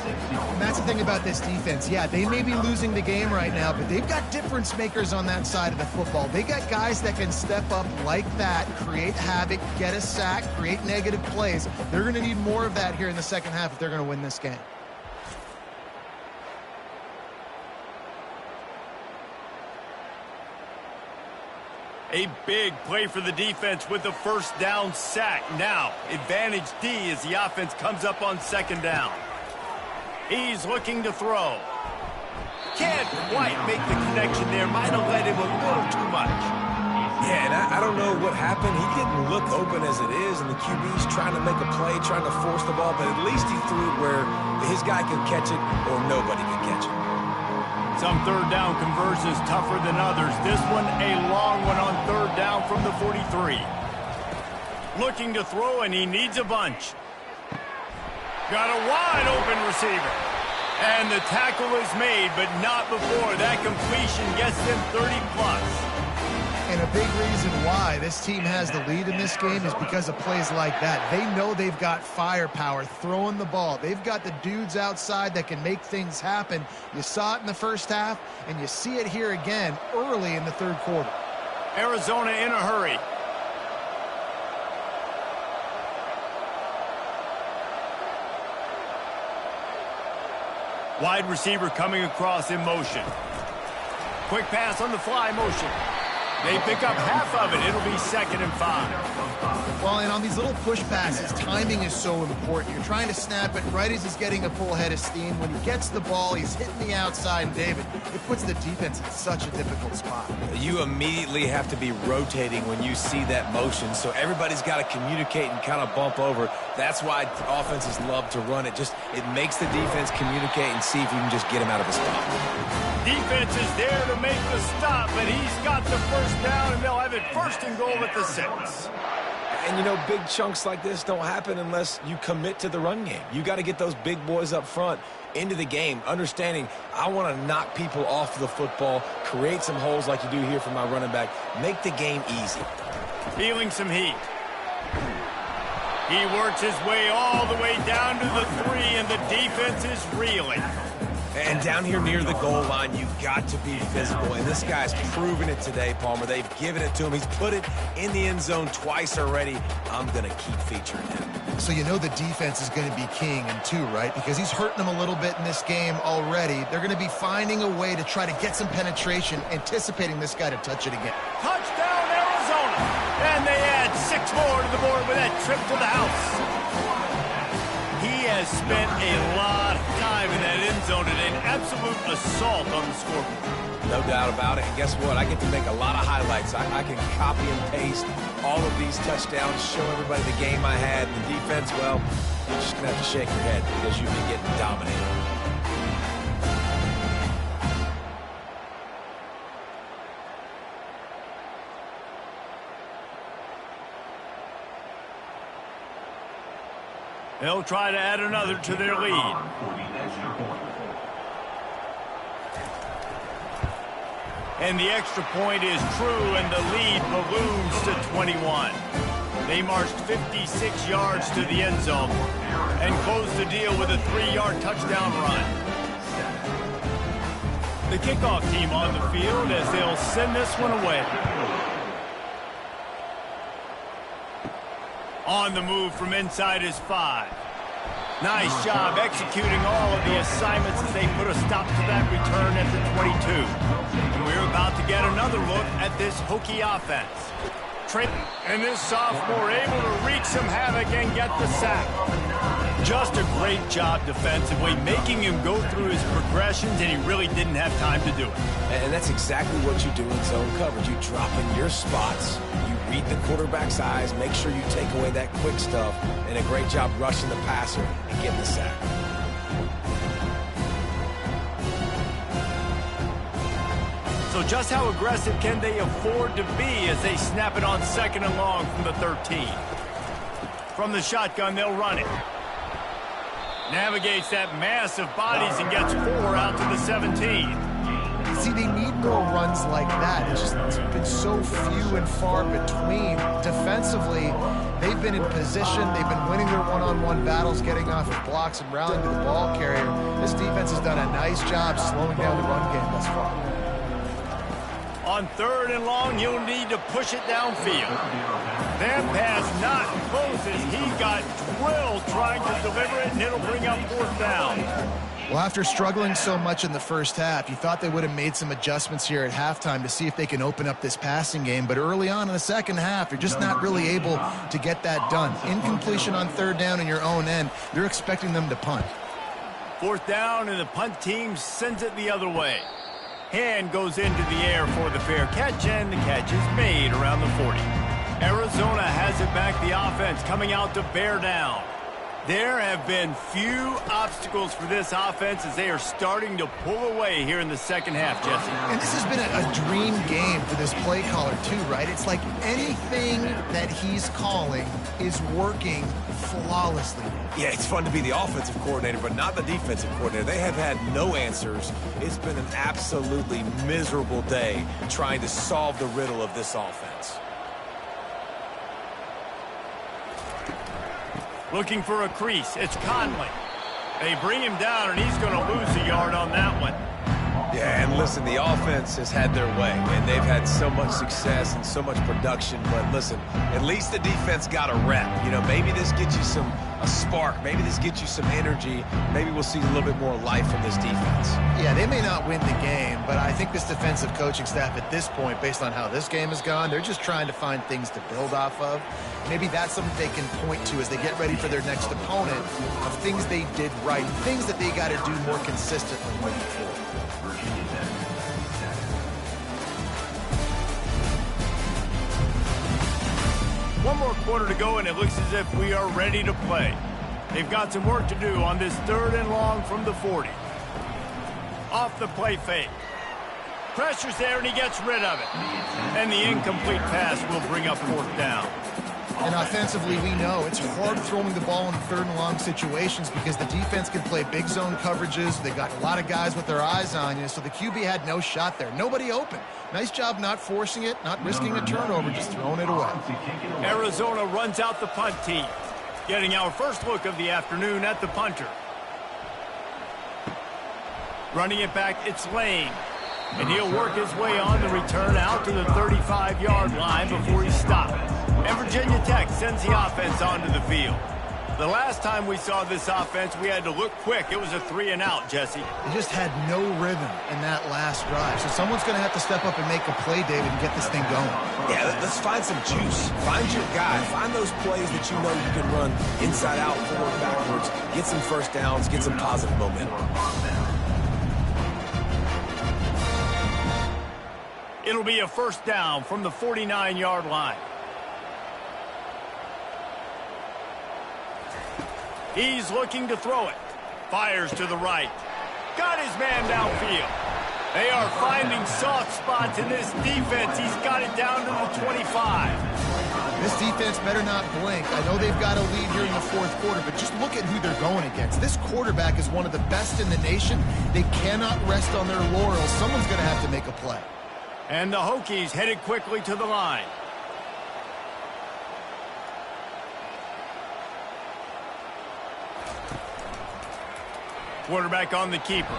And that's the thing about this defense. Yeah, they may be losing the game right now, but they've got difference makers on that side of the football. They got guys that can step up like that, create havoc, get a sack, create negative plays. They're going to need more of that here in the second half if they're going to win this game. A big play for the defense with the first down sack. Now, advantage D as the offense comes up on second down. He's looking to throw. Can't quite make the connection there. Might have led him a little too much. Yeah, and I don't know what happened. He didn't look open as it is, and the QB's trying to make a play, trying to force the ball, but at least he threw it where his guy could catch it or nobody could catch it. Some third down conversions tougher than others. This one a long one on third down from the 43. Looking to throw, and he needs a bunch. Got a wide open receiver. And the tackle is made, but not before that completion gets them 30+. And a big reason why this team has the lead in this game is because of plays like that. They know they've got firepower throwing the ball. They've got the dudes outside that can make things happen. You saw it in the first half, and you see it here again early in the third quarter. Arizona in a hurry. Wide receiver coming across in motion. Quick pass on the fly motion. They pick up half of it. It'll be 2nd and 5. Well, and on these little push passes, timing is so important. You're trying to snap it right as he's getting a full head of steam. When he gets the ball, he's hitting the outside, and David, it puts the defense in such a difficult spot. You immediately have to be rotating when you see that motion, so everybody's got to communicate and kind of bump over. That's why offenses love to run it. It makes the defense communicate and see if you can just get him out of his spot. Defense is there to make the stop, but he's got the first down, and they'll have it 1st and goal at the 6. And, you know, big chunks like this don't happen unless you commit to the run game. You got to get those big boys up front into the game, understanding I want to knock people off the football, create some holes like you do here for my running back, make the game easy. Feeling some heat. He works his way all the way down to the 3, and the defense is reeling. And down here near the goal line, you've got to be physical. And this guy's proven it today, Palmer. They've given it to him. He's put it in the end zone twice already. I'm going to keep featuring him. So you know the defense is going to be king in 2, right? Because he's hurting them a little bit in this game already. They're going to be finding a way to try to get some penetration, anticipating this guy to touch it again. Touchdown, Arizona! And they add 6 more to the board with that trip to the house. He has spent a lot of time in that end zone and an absolute assault on the scoreboard. No doubt about it. And guess what? I get to make a lot of highlights. I can copy and paste all of these touchdowns, show everybody the game I had. The defense, well, you're just going to have to shake your head because you've been getting dominated. They'll try to add another to their lead. And the extra point is true, and the lead balloons to 21. They marched 56 yards to the end zone and closed the deal with a 3-yard touchdown run. The kickoff team on the field as they'll send this one away. On the move from inside his 5. Nice job executing all of the assignments as they put a stop to that return at the 22. And we're about to get another look at this Hokie offense. And this sophomore able to wreak some havoc and get the sack. Just a great job defensively, making him go through his progressions, and he really didn't have time to do it. And that's exactly what you do in zone coverage. You drop in your spots, you read the quarterback's eyes, make sure you take away that quick stuff, and a great job rushing the passer and getting the sack. So just how aggressive can they afford to be as they snap it on 2nd and long from the 13? From the shotgun, they'll run it. Navigates that mass of bodies and gets 4 out to the 17. See, they need more runs like that. It's been so few and far between. Defensively, they've been in position. They've been winning their one-on-one battles, getting off of blocks and rallying to the ball carrier. This defense has done a nice job slowing down the run game thus far. On 3rd and long, you'll need to push it downfield. That pass not close as he got drilled trying to deliver it, and it'll bring up 4th down. Well, after struggling so much in the first half, you thought they would have made some adjustments here at halftime to see if they can open up this passing game. But early on in the second half, you're just not really able to get that done. Incompletion on 3rd down in your own end. You're expecting them to punt. 4th down, and the punt team sends it the other way. Hand goes into the air for the fair catch, and the catch is made around the 40. Arizona has it back, the offense coming out to bear down. There have been few obstacles for this offense as they are starting to pull away here in the second half, Jesse. And this has been a dream game for this play caller too, right? It's like anything that he's calling is working flawlessly. Yeah, it's fun to be the offensive coordinator, but not the defensive coordinator. They have had no answers. It's been an absolutely miserable day trying to solve the riddle of this offense. Looking for a crease. It's Conley. They bring him down, and he's going to lose a yard on that one. Yeah, and listen, the offense has had their way, and they've had so much success and so much production. But listen, at least the defense got a rep. You know, maybe this gets you a spark. Maybe this gets you some energy. Maybe we'll see a little bit more life from this defense. Yeah, they may not win the game, but I think this defensive coaching staff at this point, based on how this game has gone, they're just trying to find things to build off of. Maybe that's something they can point to as they get ready for their next opponent of things they did right, things that they got to do more consistently moving forward. One more quarter to go, and it looks as if we are ready to play. They've got some work to do on this 3rd and long from the 40. Off the play fake. Pressure's there, and he gets rid of it. And the incomplete pass will bring up 4th down. And offensively, we know it's hard throwing the ball in 3rd and long situations because the defense can play big zone coverages. They got a lot of guys with their eyes on you, so the QB had no shot there. Nobody open. Nice job not forcing it, not risking a turnover, just throwing it away. Arizona runs out the punt team, getting our first look of the afternoon at the punter. Running it back, it's Lane. And he'll work his way on the return out to the 35-yard line before he's stopped. And Virginia Tech sends the offense onto the field. The last time we saw this offense, we had to look quick. It was a 3-and-out, Jesse. They just had no rhythm in that last drive. So someone's going to have to step up and make a play, David, and get this thing going. Yeah, let's find some juice. Find your guy. Find those plays that you know you can run inside out, forward, backwards. Get some first downs. Get some positive momentum. It'll be a 1st down from the 49-yard line. He's looking to throw it. Fires to the right. Got his man downfield. They are finding soft spots in this defense. He's got it down to the 25. This defense better not blink. I know they've got a lead here in the 4th quarter, but just look at who they're going against. This quarterback is one of the best in the nation. They cannot rest on their laurels. Someone's going to have to make a play. And the Hokies headed quickly to the line. Quarterback on the keeper.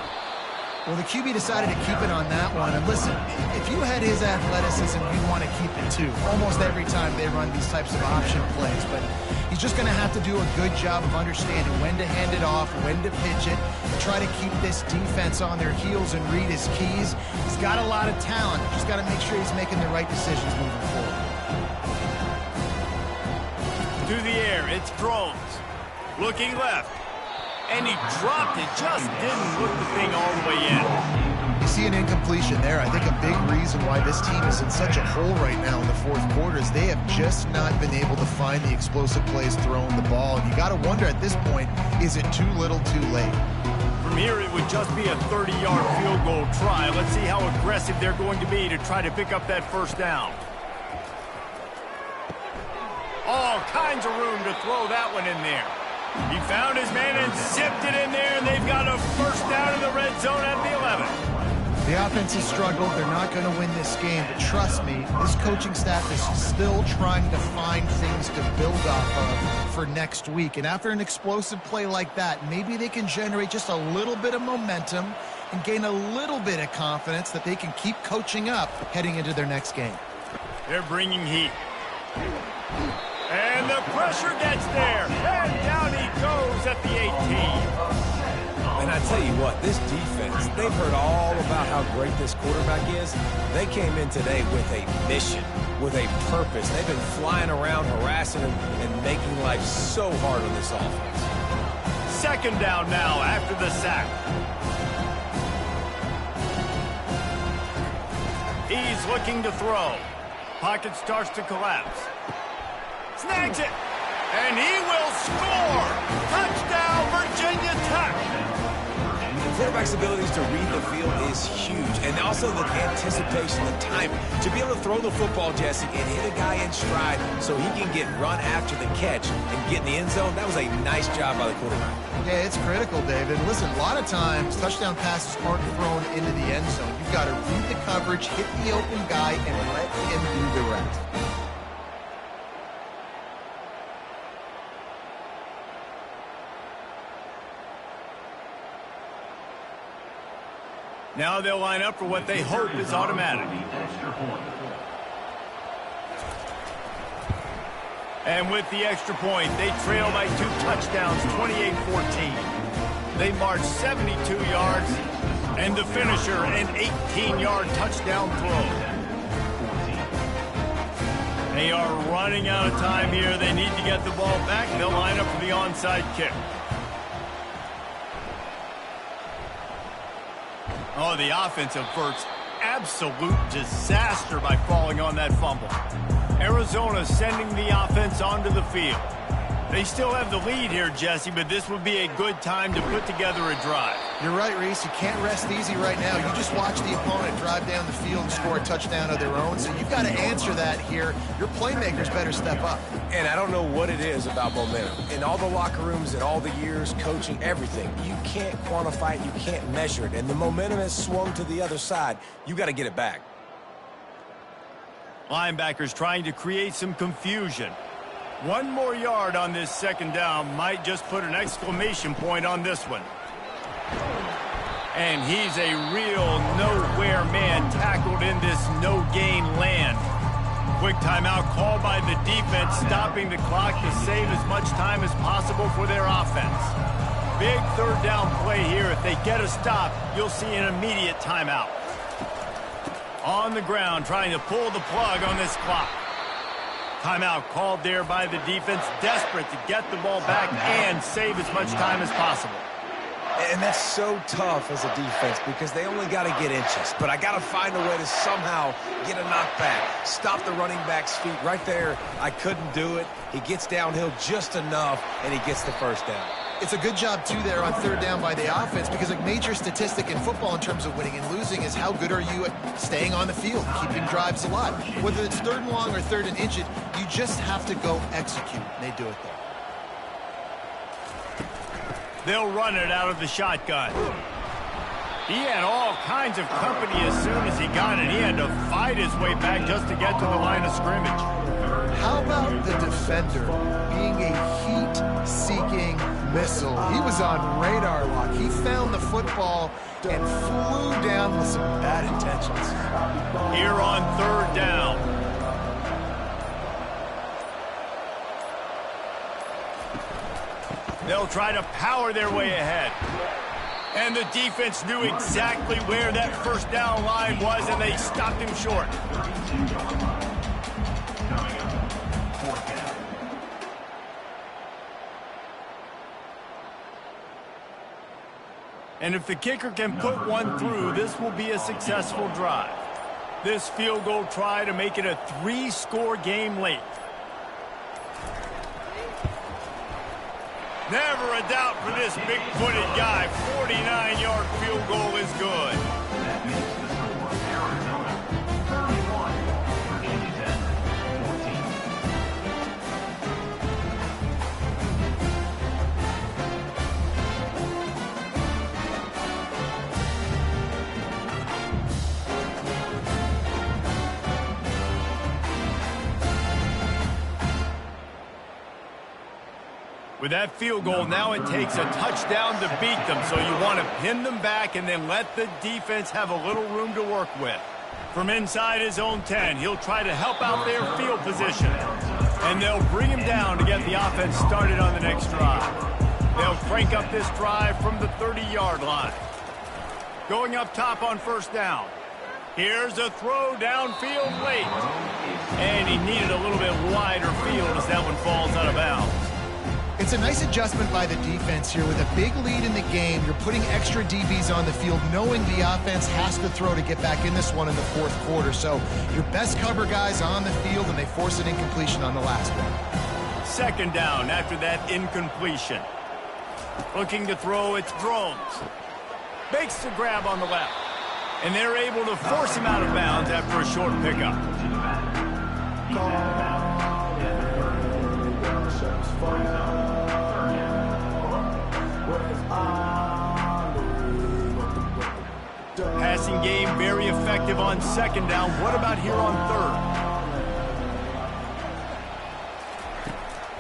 Well, the QB decided to keep it on that one. And listen, if you had his athleticism, you'd want to keep it too. Almost every time they run these types of option plays. But he's just going to have to do a good job of understanding when to hand it off, when to pitch it, and try to keep this defense on their heels and read his keys. He's got a lot of talent. Just got to make sure he's making the right decisions moving forward. To the air, it's Drones. Looking left. And he dropped it, just didn't look the thing all the way in. You see an incompletion there. I think a big reason why this team is in such a hole right now in the 4th quarter is they have just not been able to find the explosive plays throwing the ball. And you got to wonder at this point, is it too little too late? From here, it would just be a 30-yard field goal try. Let's see how aggressive they're going to be to try to pick up that 1st down. All kinds of room to throw that one in there. He found his man and zipped it in there, and they've got a 1st down in the red zone at the 11. The offense has struggled. They're not going to win this game. But trust me, this coaching staff is still trying to find things to build off of for next week. And after an explosive play like that, maybe they can generate just a little bit of momentum and gain a little bit of confidence that they can keep coaching up heading into their next game. They're bringing heat. And the pressure gets there. And down he goes at the 18. And I tell you what, this defense, they've heard all about how great this quarterback is. They came in today with a mission, with a purpose. They've been flying around, harassing him, and making life so hard on this offense. 2nd down now after the sack. He's looking to throw. Pocket starts to collapse. Snags it, and he will score! Touchdown, Virginia Tech! The quarterback's abilities to read the field is huge, and also the anticipation, the timing. To be able to throw the football, Jesse, and hit a guy in stride so he can get run after the catch and get in the end zone, that was a nice job by the quarterback. Yeah, it's critical, David. Listen, a lot of times, touchdown passes aren't thrown into the end zone. You've got to read the coverage, hit the open guy, and let him do the rest. Now they'll line up for what they hope is automatic. And with the extra point, they trail by 2 touchdowns, 28-14. They march 72 yards, and the finisher, an 18-yard touchdown throw. They are running out of time here. They need to get the ball back. They'll line up for the onside kick. Oh, the offense averts absolute disaster by falling on that fumble. Arizona sending the offense onto the field. They still have the lead here, Jesse, but this would be a good time to put together a drive. You're right, Reese. You can't rest easy right now. You just watch the opponent drive down the field and score a touchdown of their own, so you've got to answer that here. Your playmakers better step up. And I don't know what it is about momentum. In all the locker rooms and all the years, coaching, everything, you can't quantify it, you can't measure it. And the momentum has swung to the other side. You got to get it back. Linebackers trying to create some confusion. 1 more yard on this second down might just put an exclamation point on this one. And he's a real nowhere man tackled in this no-gain land. Quick timeout called by the defense, stopping the clock to save as much time as possible for their offense. Big third down play here. If they get a stop, you'll see an immediate timeout. On the ground, trying to pull the plug on this clock. Timeout called there by the defense, desperate to get the ball back and save as much time as possible. And that's so tough as a defense because they only got to get inches. But I got to find a way to somehow get a knockback, stop the running back's feet right there. I couldn't do it. He gets downhill just enough, and he gets the first down. It's a good job, too, there on third down by the offense because a major statistic in football in terms of winning and losing is how good are you at staying on the field, keeping drives alive. Whether it's third and long or third and inches, you just have to go execute. And they do it there. They'll run it out of the shotgun. He had all kinds of company as soon as he got it. He had to fight his way back just to get to the line of scrimmage. How about the defender being a heat-seeking missile? He was on radar lock. He found the football and flew down with some bad intentions. Here on third down. They'll try to power their way ahead. And the defense knew exactly where that first down line was, and they stopped him short. And if the kicker can put one through, this will be a successful drive. This field goal try to make it a 3-score game late. Never a doubt for this big-footed guy. 49-yard field goal is good. That makes the score Arizona 31, Virginia 14. With that field goal, now it takes a touchdown to beat them, so you want to pin them back and then let the defense have a little room to work with. From inside his own 10, he'll try to help out their field position. And they'll bring him down to get the offense started on the next drive. They'll crank up this drive from the 30-yard line. Going up top on first down. Here's a throw downfield late. And he needed a little bit wider field as that one falls out of bounds. It's a nice adjustment by the defense here. With a big lead in the game, you're putting extra DBs on the field, knowing the offense has to throw to get back in this one in the fourth quarter. So your best cover guys on the field, and they force an incompletion on the last one. Second down after that incompletion. Looking to throw, it's Drones. Makes the grab on the left. And they're able to force him out of bounds after a short pickup. Passing game very effective on second down. What about here on third?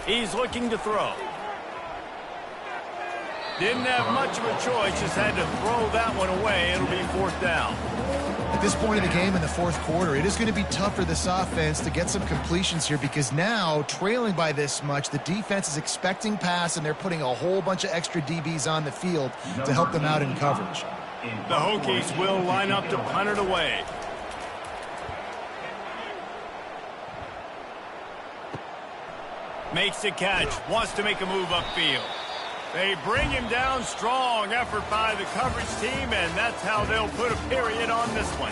He's looking to throw. Didn't have much of a choice, just had to throw that one away. It'll be 4th down. At this point of the game in the fourth quarter, it is going to be tough for this offense to get some completions here because now, trailing by this much, the defense is expecting pass, and they're putting a whole bunch of extra DBs on the field to help them out in coverage. The Hokies will line up to punt it away. Makes the catch, wants to make a move upfield. They bring him down. Strong effort by the coverage team, and that's how they'll put a period on this one.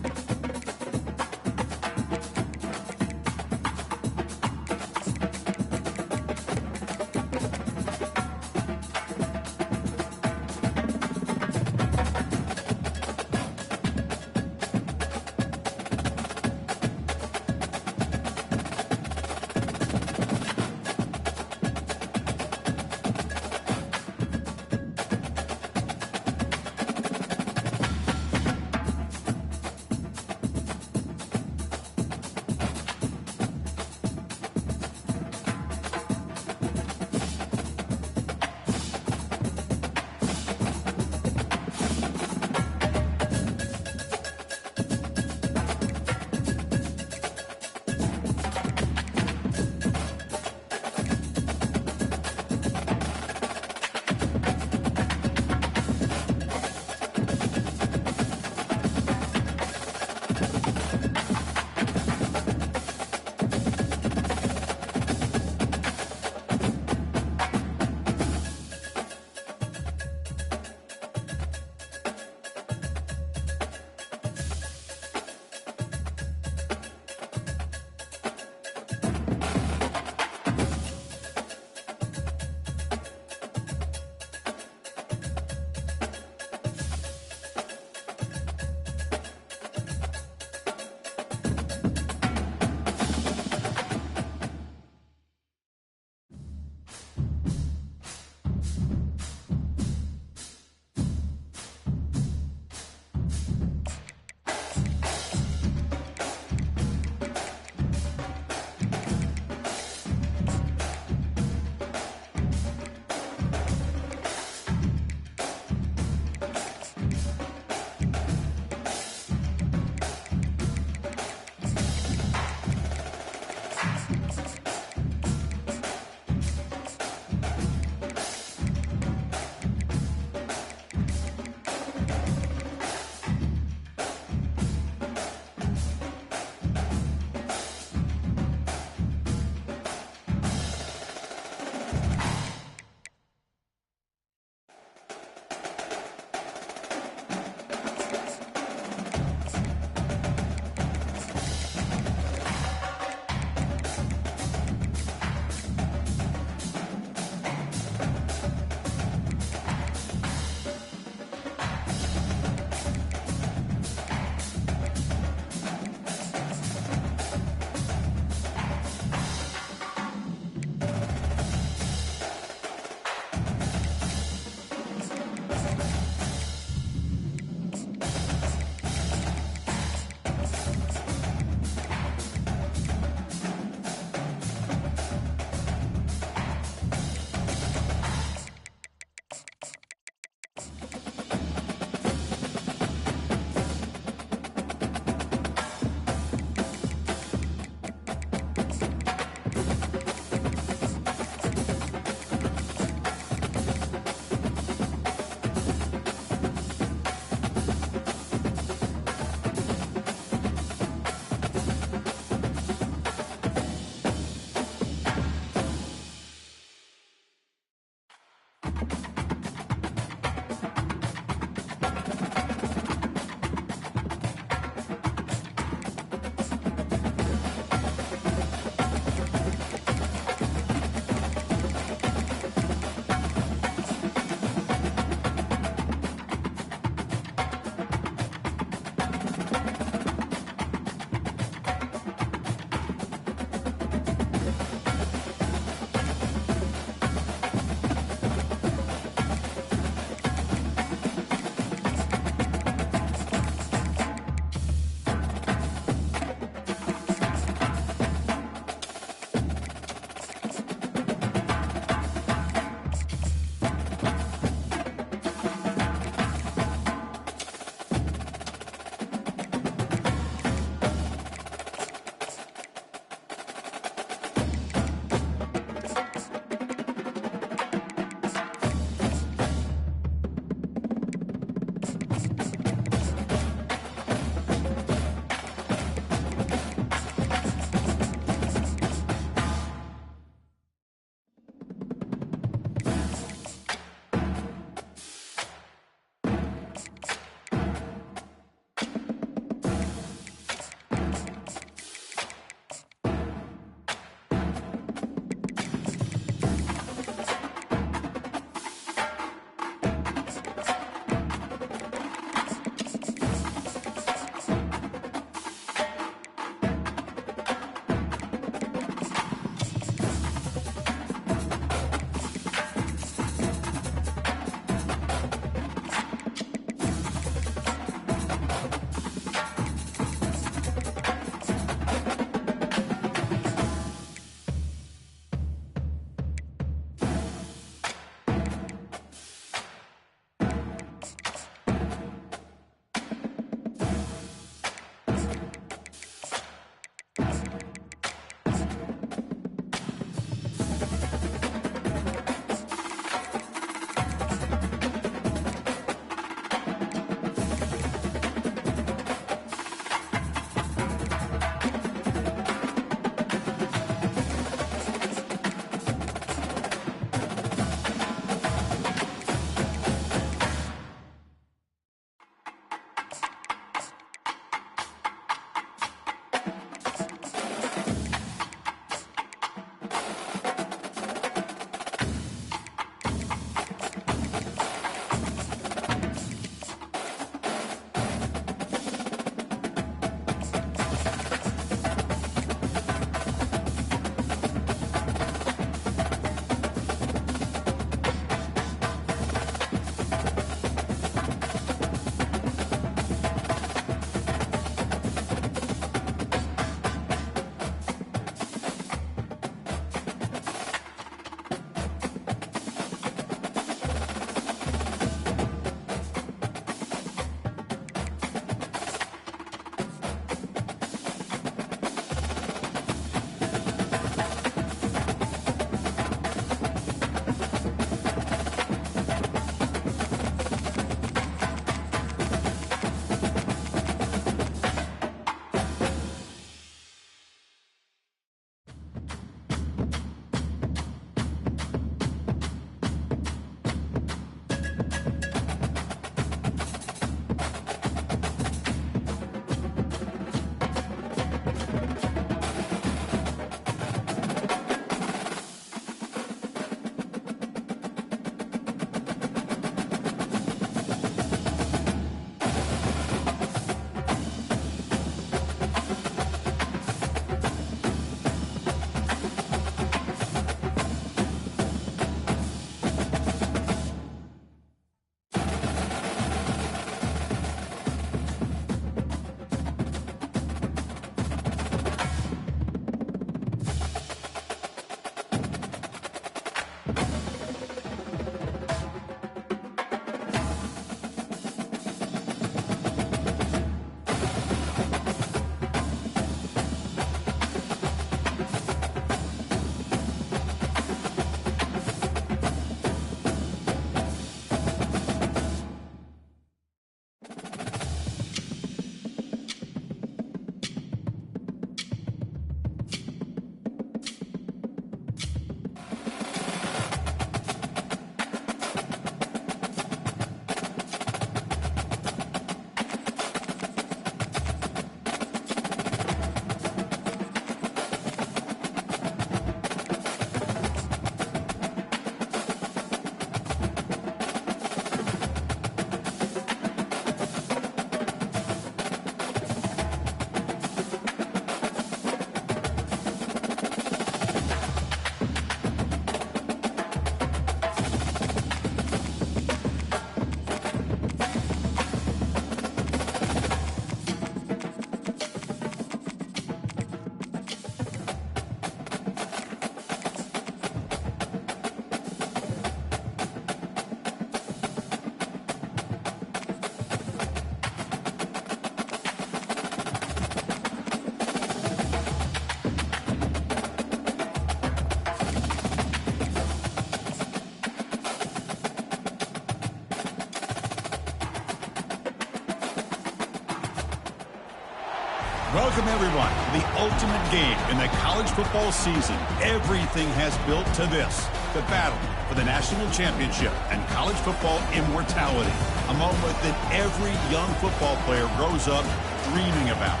Welcome, everyone, to the ultimate game in the college football season. Everything has built to this, the battle for the national championship and college football immortality, a moment that every young football player grows up dreaming about.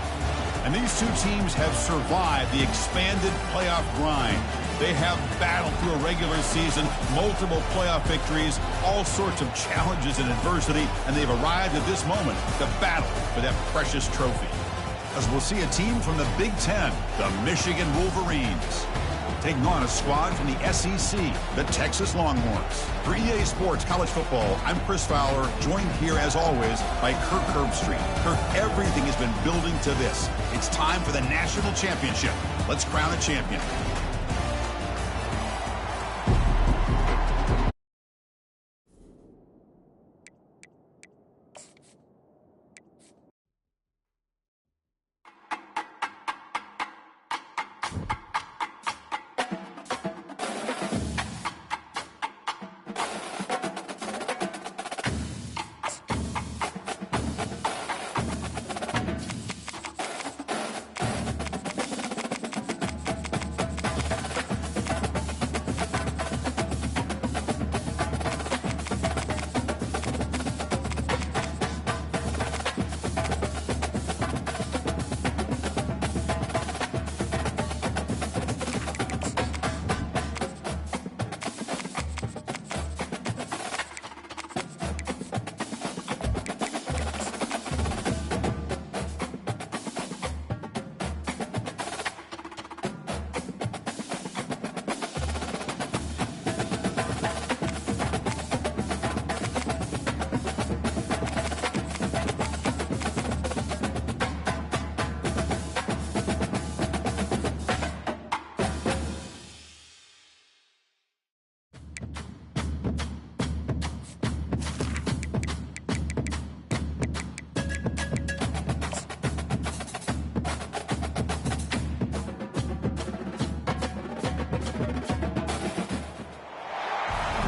And these two teams have survived the expanded playoff grind. They have battled through a regular season, multiple playoff victories, all sorts of challenges and adversity, and they've arrived at this moment, the battle for that precious trophy. As we'll see a team from the Big Ten, the Michigan Wolverines, taking on a squad from the SEC, the Texas Longhorns. For EA Sports College Football, I'm Chris Fowler, joined here as always by Kirk Herbstreit. Kirk, everything has been building to this. It's time for the national championship. Let's crown a champion.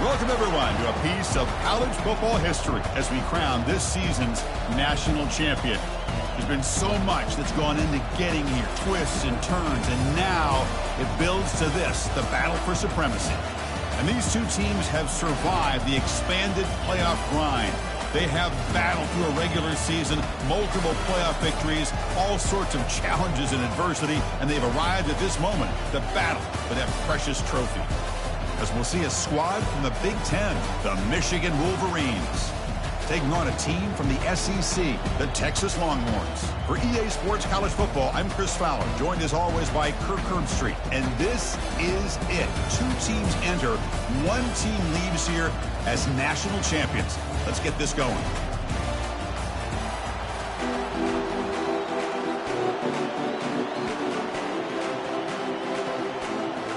Welcome, everyone, to a piece of college football history as we crown this season's national champion. There's been so much that's gone into getting here, twists and turns, and now it builds to this, the battle for supremacy. And these two teams have survived the expanded playoff grind. They have battled through a regular season, multiple playoff victories, all sorts of challenges and adversity, and they've arrived at this moment, the battle for that precious trophy. As we'll see a squad from the Big Ten, the Michigan Wolverines, taking on a team from the SEC, the Texas Longhorns. For EA Sports College Football, I'm Chris Fowler, joined as always by Kirk Herbstreit. And this is it. Two teams enter, one team leaves here as national champions. Let's get this going.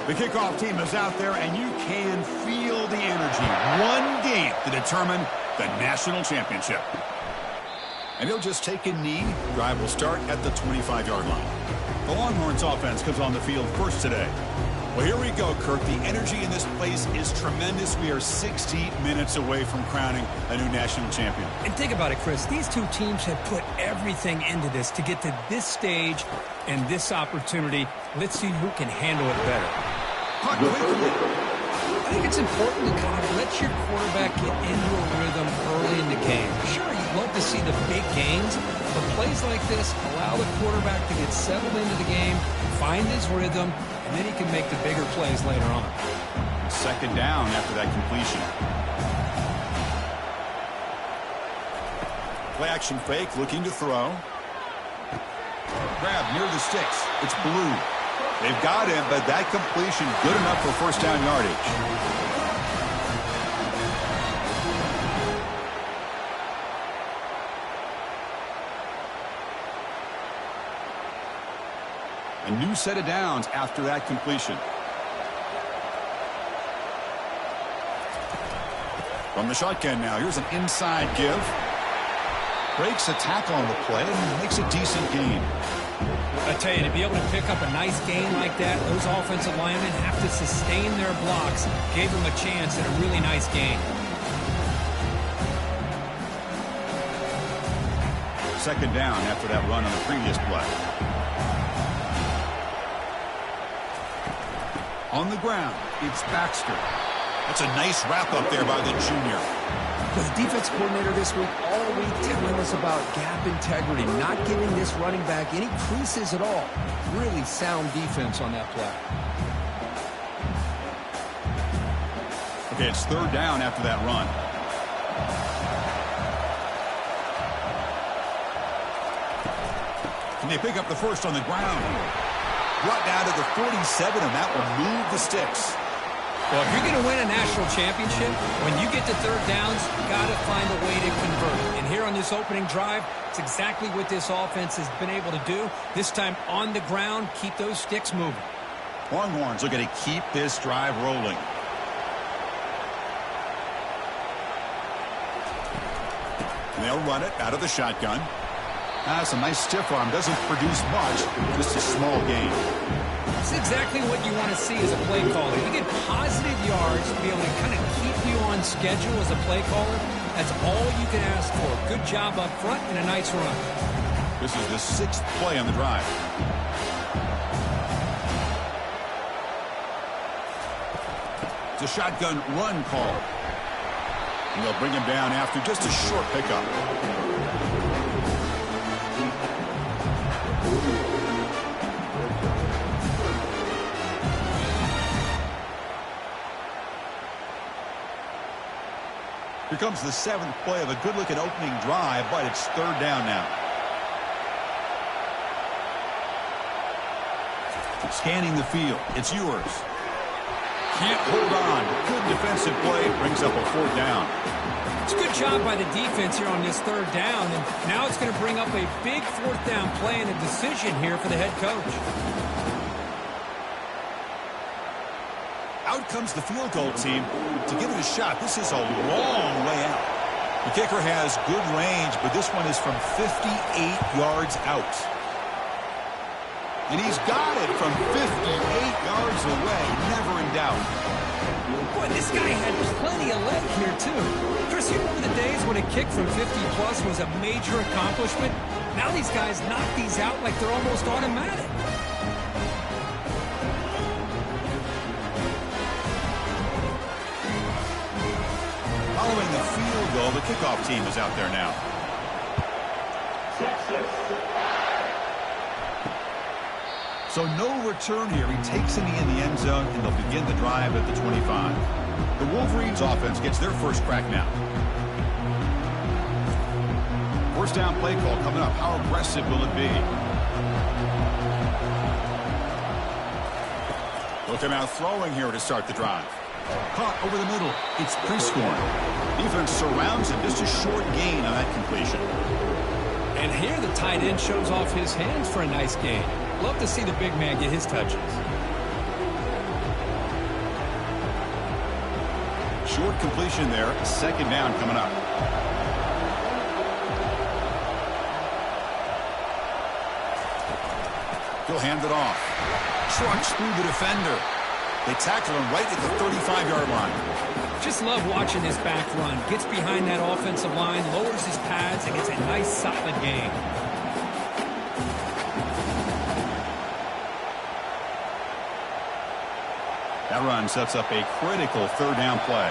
The kickoff team is out there, and you can feel the energy. One game to determine the national championship. And he'll just take a knee. Drive will start at the 25-yard line. The Longhorns offense comes on the field first today. Well, here we go, Kirk. The energy in this place is tremendous. We are 60 minutes away from crowning a new national champion. And think about it, Chris. These two teams have put everything into this to get to this stage and this opportunity. Let's see who can handle it better. I think it's important to kind of let your quarterback get into a rhythm early in the game. Sure, you'd love to see the big gains, but plays like this allow the quarterback to get settled into the game, find his rhythm, and then he can make the bigger plays later on. Second down after that completion. Play action fake, looking to throw. Grab near the sticks. It's Blue. They've got him, but that completion good enough for first down yardage. A new set of downs after that completion. From the shotgun now, here's an inside give. Breaks a tackle on the play and makes a decent gain. I tell you, to be able to pick up a nice gain like that, those offensive linemen have to sustain their blocks. Gave them a chance at a really nice gain. Second down after that run on the previous play. On the ground, it's Baxter. That's a nice wrap-up there by the junior. The defense coordinator this week all week telling us about gap integrity, not giving this running back any creases at all. Really sound defense on that play. Okay, it's third down after that run. Can they pick up the first on the ground? Brought down to the 47, and that will move the sticks. Well, if you're going to win a national championship, when you get to third downs, you got to find a way to convert. And here on this opening drive, it's exactly what this offense has been able to do. This time on the ground, keep those sticks moving. Longhorns are going to keep this drive rolling. And they'll run it out of the shotgun. That's a nice stiff arm. Doesn't produce much, just a small gain. It's exactly what you want to see as a play caller. You get positive yards to be able to kind of keep you on schedule as a play caller. That's all you can ask for. Good job up front and a nice run. This is the 6th play on the drive. It's a shotgun run call. And they'll bring him down after just a short pickup. Here comes the 7th play of a good-looking opening drive, but it's third down now. Scanning the field. It's yours. Can't hold on. Good defensive play. Brings up a fourth down. It's a good job by the defense here on this third down. And now it's going to bring up a big fourth down play and a decision here for the head coach. Out comes the field goal team to give it a shot. This is a long way out. The kicker has good range, but this one is from 58 yards out. And he's got it from 58 yards away. Never in doubt. Boy, this guy had plenty of leg here, too. Chris, you remember the days when a kick from 50-plus was a major accomplishment? Now these guys knock these out like they're almost automatic. Following the field goal, the kickoff team is out there now. So no return here. He takes it in the end zone, and they'll begin the drive at the 25. The Wolverines offense gets their first crack now. First down play call coming up. How aggressive will it be? Look him out throwing here to start the drive. Caught over the middle. It's pre-scoring. Defense surrounds him. Just a short gain on that completion. And here the tight end shows off his hands for a nice gain. Love to see the big man get his touches. Short completion there. Second down coming up. He'll hand it off. Trucks through the defender. They tackle him right at the 35-yard line. Just love watching this back run. Gets behind that offensive line, lowers his pads, and gets a nice, solid gain. That run sets up a critical third down play.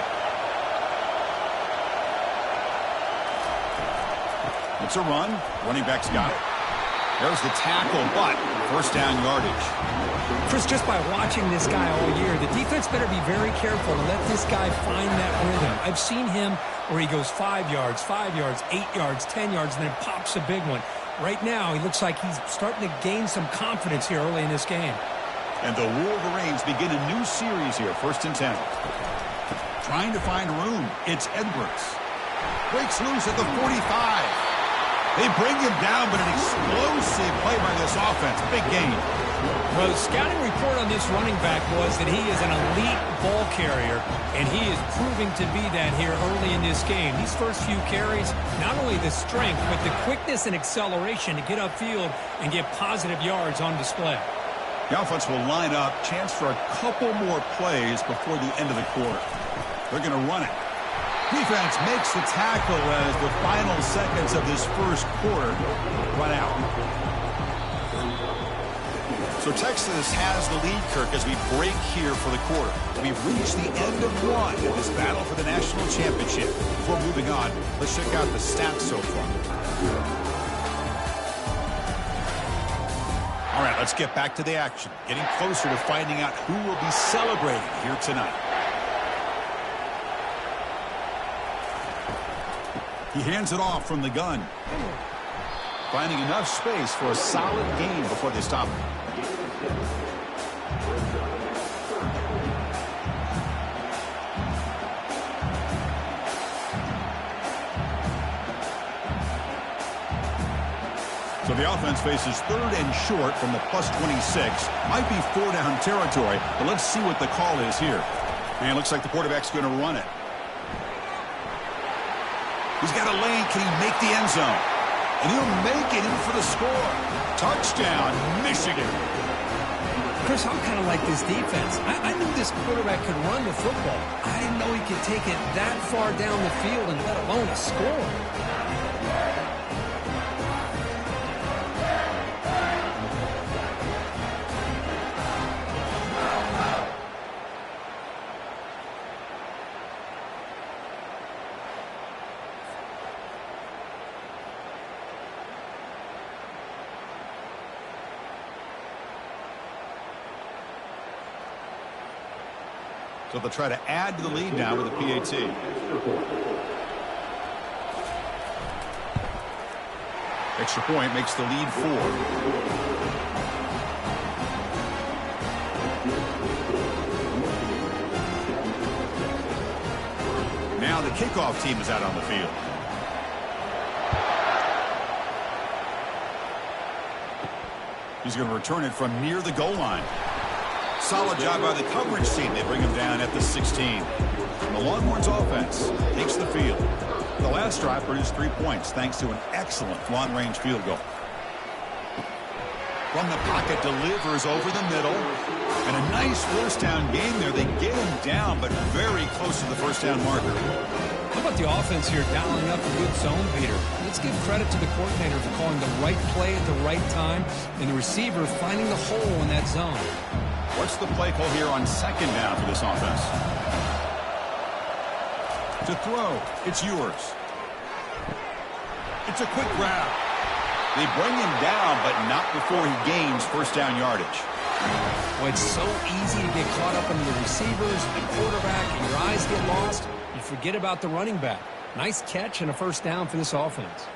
It's a run. Running back's got it. There's the tackle, but first down yardage. Chris, just by watching this guy all year, the defense better be very careful to let this guy find that rhythm. I've seen him where he goes 5 yards, 8 yards, 10 yards, and then pops a big one. Right now, he looks like he's starting to gain some confidence here early in this game. And the Wolverines begin a new series here, 1st and 10. Trying to find room. It's Edwards. Breaks loose at the 45. They bring him down, but an explosive play by this offense. Big gain. Well, the scouting report on this running back was that he is an elite ball carrier, and he is proving to be that here early in this game. These first few carries, not only the strength, but the quickness and acceleration to get upfield and get positive yards on display. The offense will line up. Chance for a couple more plays before the end of the quarter. They're going to run it. Defense makes the tackle as the final seconds of this first quarter run out. So Texas has the lead, Kirk, as we break here for the quarter. We've reached the end of one of this battle for the national championship. Before moving on, let's check out the stats so far. All right, let's get back to the action. Getting closer to finding out who will be celebrating here tonight. He hands it off from the gun. Finding enough space for a solid gain before they stop him. So the offense faces 3rd and short from the +26. Might be 4-down territory, but let's see what the call is here. And it looks like the quarterback's going to run it. He's got a lane. Can he make the end zone? And he'll make it in for the score. Touchdown, Michigan. Chris, I'm kind of like this defense. I knew this quarterback could run the football. I didn't know he could take it that far down the field and let alone a score. So they'll try to add to the lead now with a PAT. Extra point makes the lead 4. Now the kickoff team is out on the field. He's going to return it from near the goal line. Solid job by the coverage team. They bring him down at the 16. The Longhorns offense takes the field. The last drive produced 3 points thanks to an excellent long-range field goal. From the pocket, delivers over the middle. And a nice first down gain there. They get him down, but very close to the first down marker. How about the offense here dialing up a good zone beater? Let's give credit to the coordinator for calling the right play at the right time and the receiver finding the hole in that zone. What's the play call here on 2nd down for this offense? To throw. It's yours. It's a quick grab. They bring him down, but not before he gains first down yardage. Well, it's so easy to get caught up in the receivers, the quarterback, and your eyes get lost. You forget about the running back. Nice catch and a first down for this offense.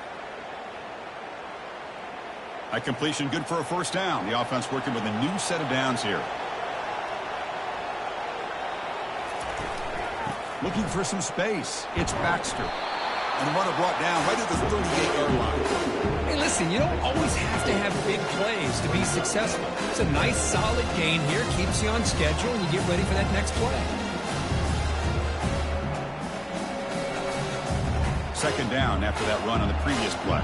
That completion good for a first down. The offense working with a new set of downs here. Looking for some space. It's Baxter. And the runner brought down right at the 38-yard line. Hey, listen, you don't always have to have big plays to be successful. It's a nice, solid gain here. Keeps you on schedule, and you get ready for that next play. 2nd down after that run on the previous play.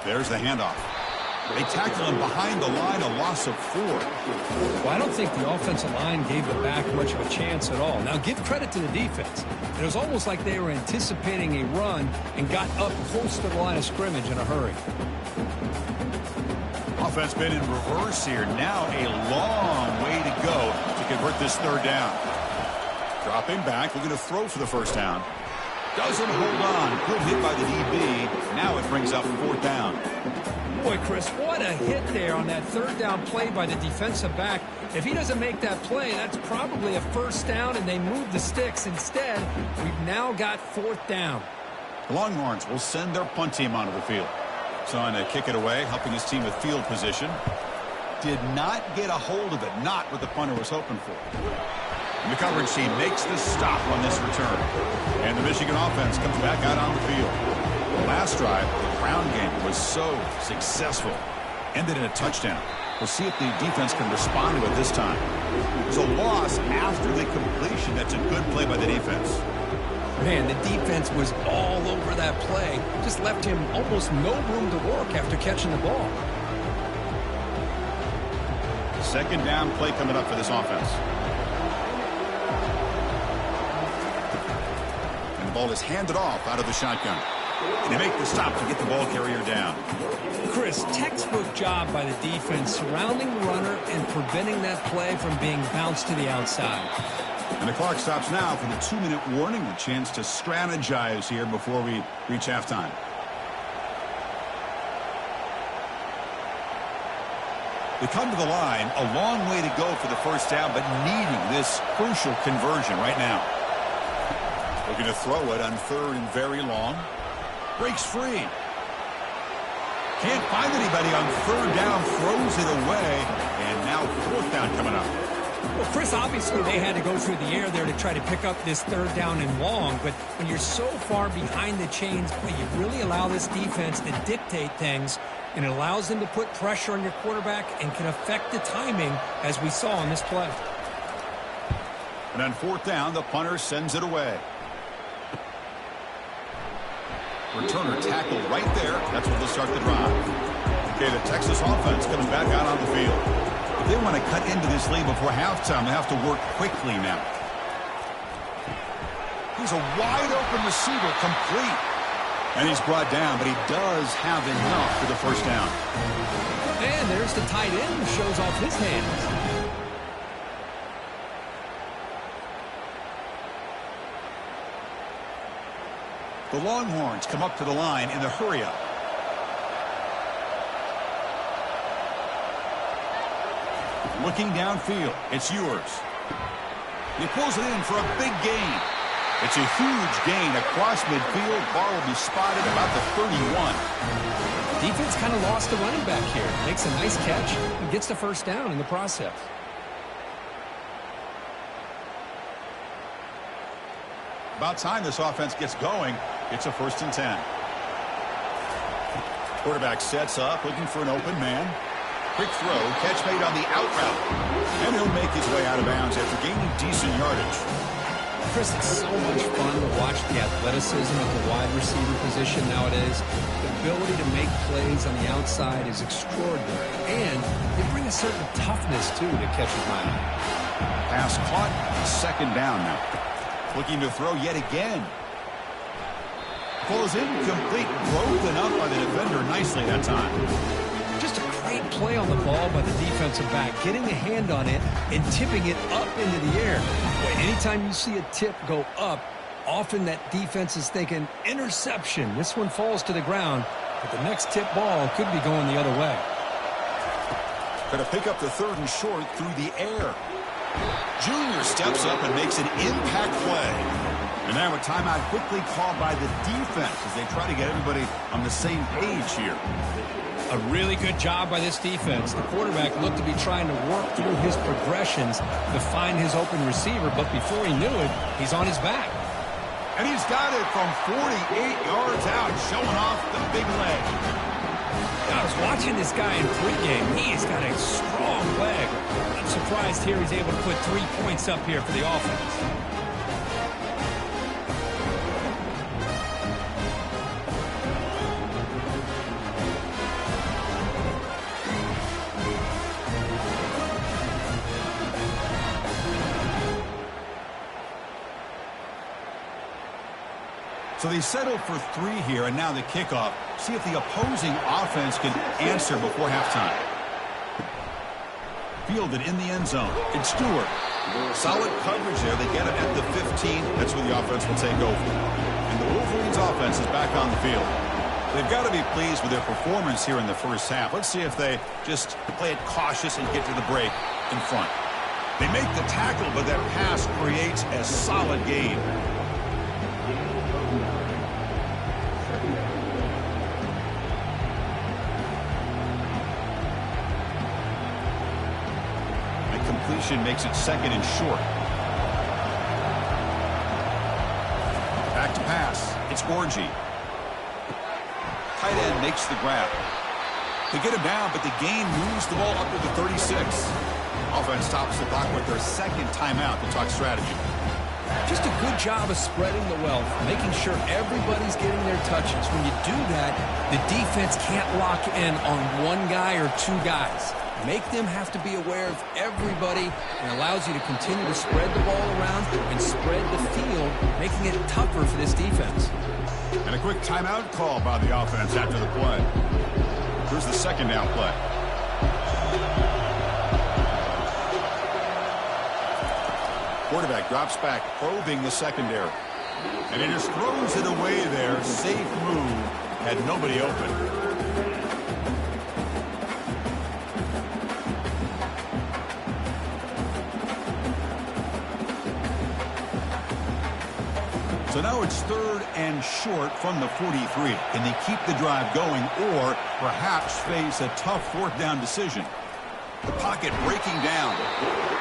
There's the handoff. They tackle him behind the line, a loss of 4. Well, I don't think the offensive line gave the back much of a chance at all. Now, give credit to the defense. It was almost like they were anticipating a run and got up close to the line of scrimmage in a hurry. Offense been in reverse here. Now a long way to go to convert this 3rd down. Dropping back, looking to throw for the first down. Doesn't hold on. Good hit by the DB. Now it brings up 4th down. Boy, Chris, what a hit there on that 3rd down play by the defensive back. If he doesn't make that play, that's probably a first down, and they move the sticks. Instead, we've now got 4th down. The Longhorns will send their punt team onto the field. Trying to kick it away, helping his team with field position. Did not get a hold of it. Not what the punter was hoping for. And the coverage team makes the stop on this return. And the Michigan offense comes back out on the field. The last drive, the ground game was so successful. Ended in a touchdown. We'll see if the defense can respond to it this time. There's a loss after the completion. That's a good play by the defense. Man, the defense was all over that play. Just left him almost no room to work after catching the ball. 2nd down play coming up for this offense. And the ball is handed off out of the shotgun. And they make the stop to get the ball carrier down. Chris, textbook job by the defense surrounding the runner and preventing that play from being bounced to the outside. And the clock stops now for the 2-minute warning, a chance to strategize here before we reach halftime. They come to the line, a long way to go for the first down, but needing this crucial conversion right now. Looking to throw it on 3rd and very long. Breaks free. Can't find anybody on 3rd down, throws it away, and now 4th down coming up. Well, Chris, obviously they had to go through the air there to try to pick up this 3rd down and long, but when you're so far behind the chains, boy, you really allow this defense to dictate things, and it allows them to put pressure on your quarterback and can affect the timing, as we saw on this play. And on 4th down, the punter sends it away. Returner tackled right there. That's where they'll start the drive. Okay, the Texas offense coming back out on the field. If they want to cut into this lead before halftime, they have to work quickly now. He's a wide-open receiver, complete. And he's brought down, but he does have enough for the first down. And there's the tight end who shows off his hands. The Longhorns come up to the line in the hurry-up. Looking downfield, it's Ewers. He pulls it in for a big gain. It's a huge gain across midfield. Ball will be spotted about the 31. Defense kind of lost the running back here. Makes a nice catch and gets the first down in the process. About time this offense gets going. It's a 1st and 10. Quarterback sets up, looking for an open man. Quick throw, catch made on the out route. And he'll make his way out of bounds after gaining decent yardage. Chris, it's so much fun to watch the athleticism at the wide receiver position nowadays. The ability to make plays on the outside is extraordinary. And they bring a certain toughness, too, that catches my eye. Pass caught, 2nd down now. Looking to throw yet again. Falls incomplete, broken up by the defender nicely that time. Just a great play on the ball by the defensive back, getting a hand on it and tipping it up into the air. Boy, anytime you see a tip go up, often that defense is thinking interception. This one falls to the ground, but the next tip ball could be going the other way. Going to pick up the 3rd and short through the air. Junior steps up and makes an impact play. And now a timeout quickly called by the defense as they try to get everybody on the same page here. A really good job by this defense. The quarterback looked to be trying to work through his progressions to find his open receiver, but before he knew it, he's on his back. And he's got it from 48 yards out, showing off the big leg. I was watching this guy in pregame. He has got a strong leg. I'm surprised here he's able to put 3 points up here for the offense. So they settle for 3 here, and now the kickoff. See if the opposing offense can answer before halftime. Fielded in the end zone. It's Stewart. Solid coverage there. They get it at the 15. That's where the offense will take over. And the Wolverines offense is back on the field. They've got to be pleased with their performance here in the first half. Let's see if they just play it cautious and get to the break in front. They make the tackle, but that pass creates a solid gain. Completion makes it 2nd and short. Back to pass. It's Orgy. Tight end makes the grab. They get him down, but the gain moves the ball up to the 36. Offense stops the clock with their 2nd timeout to talk strategy. Just a good job of spreading the wealth, making sure everybody's getting their touches. When you do that, the defense can't lock in on one guy or 2 guys. Make them have to be aware of everybody, and allows you to continue to spread the ball around and spread the field, making it tougher for this defense. And a quick timeout call by the offense after the play. Here's the second down play. Quarterback drops back, probing the secondary. And he just throws it away there. Safe move. Had nobody open. So now it's 3rd and short from the 43. Can they keep the drive going or perhaps face a tough 4th down decision? The pocket breaking down.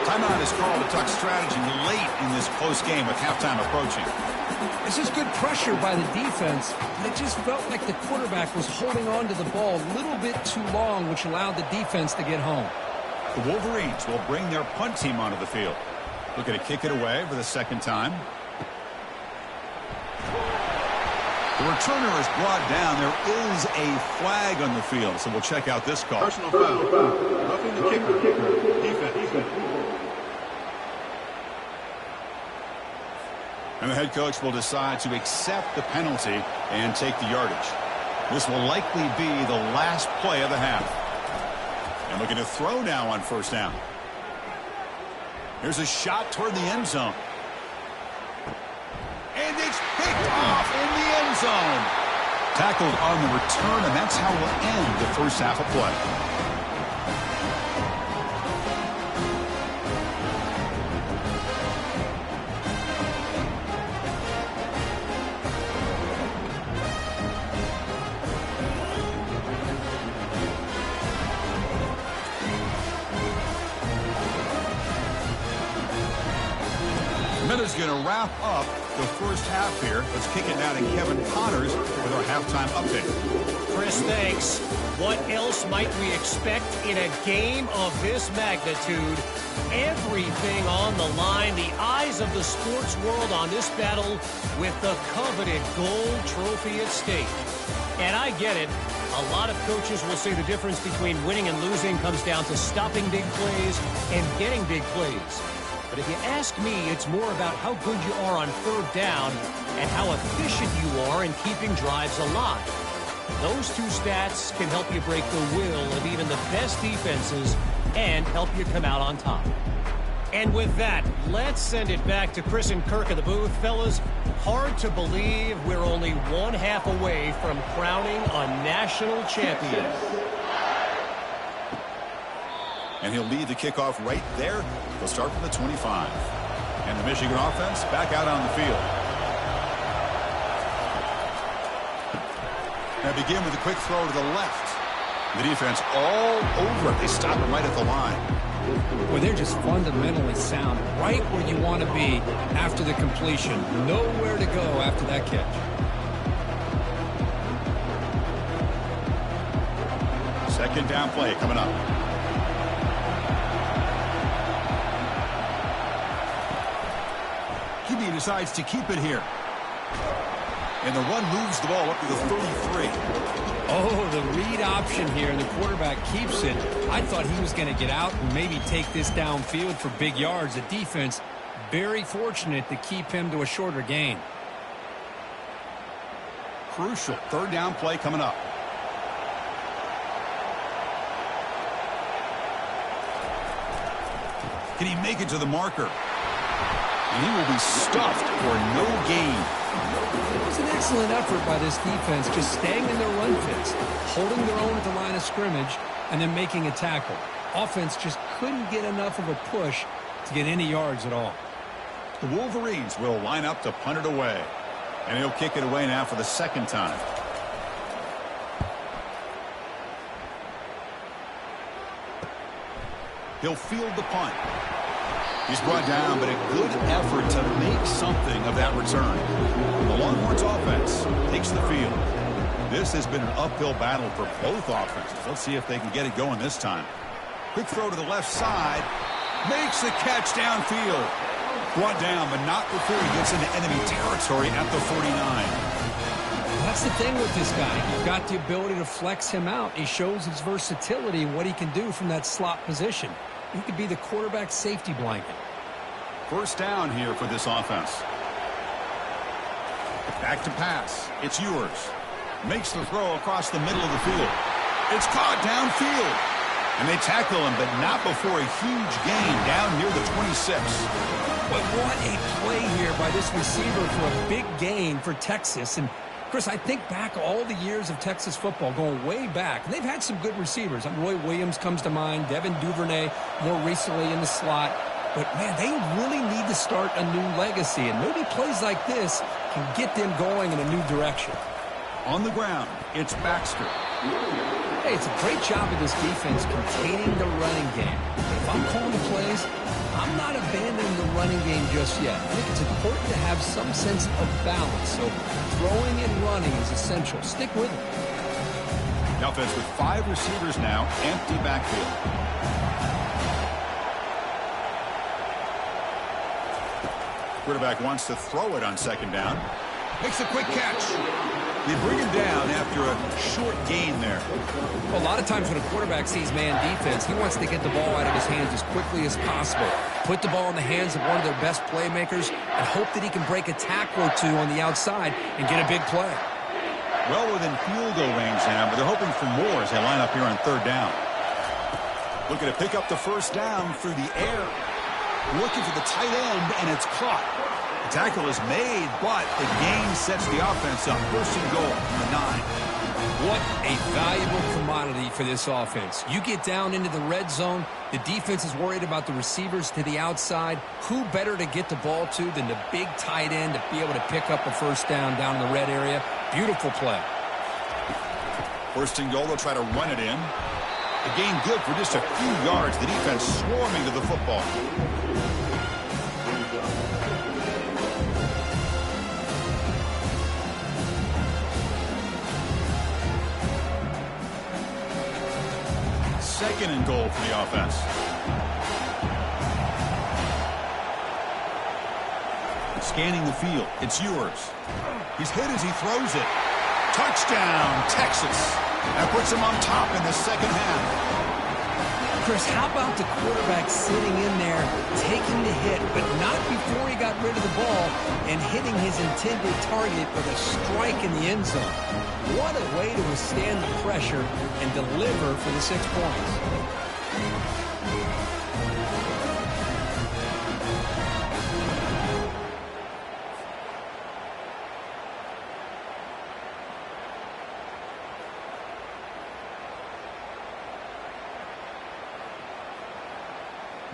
Timeout is called to talk strategy late in this close game with halftime approaching. This is good pressure by the defense, but it just felt like the quarterback was holding on to the ball a little bit too long, which allowed the defense to get home. The Wolverines will bring their punt team onto the field. Looking to kick it away for the second time. The returner is brought down. There is a flag on the field, so we'll check out this call. Personal foul. Roughing the kicker. Defense. And the head coach will decide to accept the penalty and take the yardage. This will likely be the last play of the half. And looking to throw now on 1st down. Here's a shot toward the end zone. And it's picked off in the end zone. Tackled on the return, and that's how we'll end the first half of play. Miller's going to wrap up the first half here. Let's kick it now to Kevin Connors with our halftime update. Chris, thanks. What else might we expect in a game of this magnitude? Everything on the line. The eyes of the sports world on this battle with the coveted gold trophy at stake. And I get it. A lot of coaches will say the difference between winning and losing comes down to stopping big plays and getting big plays. But if you ask me, it's more about how good you are on 3rd down and how efficient you are in keeping drives alive. Those two stats can help you break the will of even the best defenses and help you come out on top. And with that, let's send it back to Chris and Kirk in the booth. Fellas, hard to believe we're only 1/2 away from crowning a national champion. And he'll lead the kickoff right there. They'll start from the 25. And the Michigan offense back out on the field. Now begin with a quick throw to the left. The defense all over it. They stop him right at the line. Well, they're just fundamentally sound, right where you want to be after the completion. Nowhere to go after that catch. Second down play coming up. He decides to keep it here. And the run moves the ball up to the 33. Oh, the read option here, and the quarterback keeps it. I thought he was going to get out and maybe take this downfield for big yards. The defense, very fortunate to keep him to a shorter gain. Crucial 3rd down play coming up. Can he make it to the marker? And he will be stuffed for no gain. It was an excellent effort by this defense, just staying in their run fits, holding their own at the line of scrimmage, and then making a tackle. Offense just couldn't get enough of a push to get any yards at all. The Wolverines will line up to punt it away. And he'll kick it away now for the 2nd time. He'll field the punt. He's brought down, but a good effort to make something of that return. The Longhorns offense takes the field. This has been an uphill battle for both offenses. Let's see if they can get it going this time. Quick throw to the left side. Makes the catch downfield. Brought down, but not before he gets into enemy territory at the 49. That That's the thing with this guy. You've got the ability to flex him out. He shows his versatility and what he can do from that slot position. He could be the quarterback safety blanket. First down here for this offense. Back to pass. It's yours. Makes the throw across the middle of the field. It's caught downfield. And they tackle him, but not before a huge gain down near the 26. But what a play here by this receiver for a big gain for Texas. And, Chris, I think back all the years of Texas football, going way back, and they've had some good receivers. Roy Williams comes to mind, Devin Duvernay more recently in the slot. But, man, they really need to start a new legacy, and maybe plays like this can get them going in a new direction. On the ground, it's Baxter. Hey, it's a great job of this defense containing the running game. But if I'm calling the plays, I'm not abandoning the running game just yet. I think it's important to have some sense of balance. So throwing and running is essential. Stick with it. The offense with 5 receivers now, empty backfield. Quarterback wants to throw it on second down. Makes a quick catch. They bring him down after a short gain there. Well, a lot of times when a quarterback sees man defense, he wants to get the ball out of his hands as quickly as possible. Put the ball in the hands of one of their best playmakers and hope that he can break a tackle or two on the outside and get a big play. Well within field goal range now, but they're hoping for more as they line up here on third down. Looking to pick up the first down through the air. Looking for the tight end, and it's caught. The tackle is made, but the gain sets the offense up. First and goal from the 9. What a valuable commodity for this offense. You get down into the red zone, the defense is worried about the receivers to the outside. Who better to get the ball to than the big tight end to be able to pick up a first down in the red area? Beautiful play. First and goal, they'll try to run it in. The gain good for just a few yards. The defense swarming to the football. Second and goal for the offense. Scanning the field. It's yours. He's hit as he throws it. Touchdown, Texas. That puts him on top in the second half. Chris, how about the quarterback sitting in there, taking the hit, but not before he got rid of the ball and hitting his intended target with a strike in the end zone? What a way to withstand the pressure and deliver for the 6 points.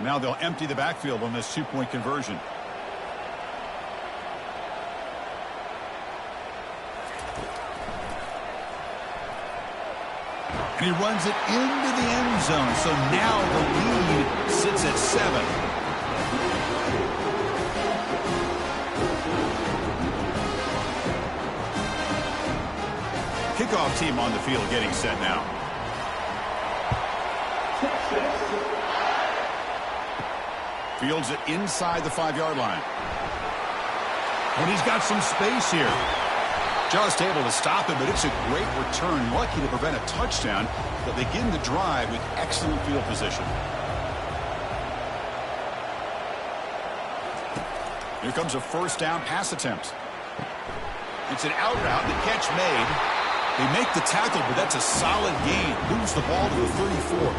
Now they'll empty the backfield on this 2-point conversion. And he runs it into the end zone. So now the lead sits at 7. Kickoff team on the field getting set now. Fields it inside the 5-yard line. And he's got some space here. Just able to stop him, but it's a great return. Lucky to prevent a touchdown, but begin the drive with excellent field position. Here comes a first down pass attempt. It's an out route, the catch made. They make the tackle, but that's a solid gain. Moves the ball to the 34.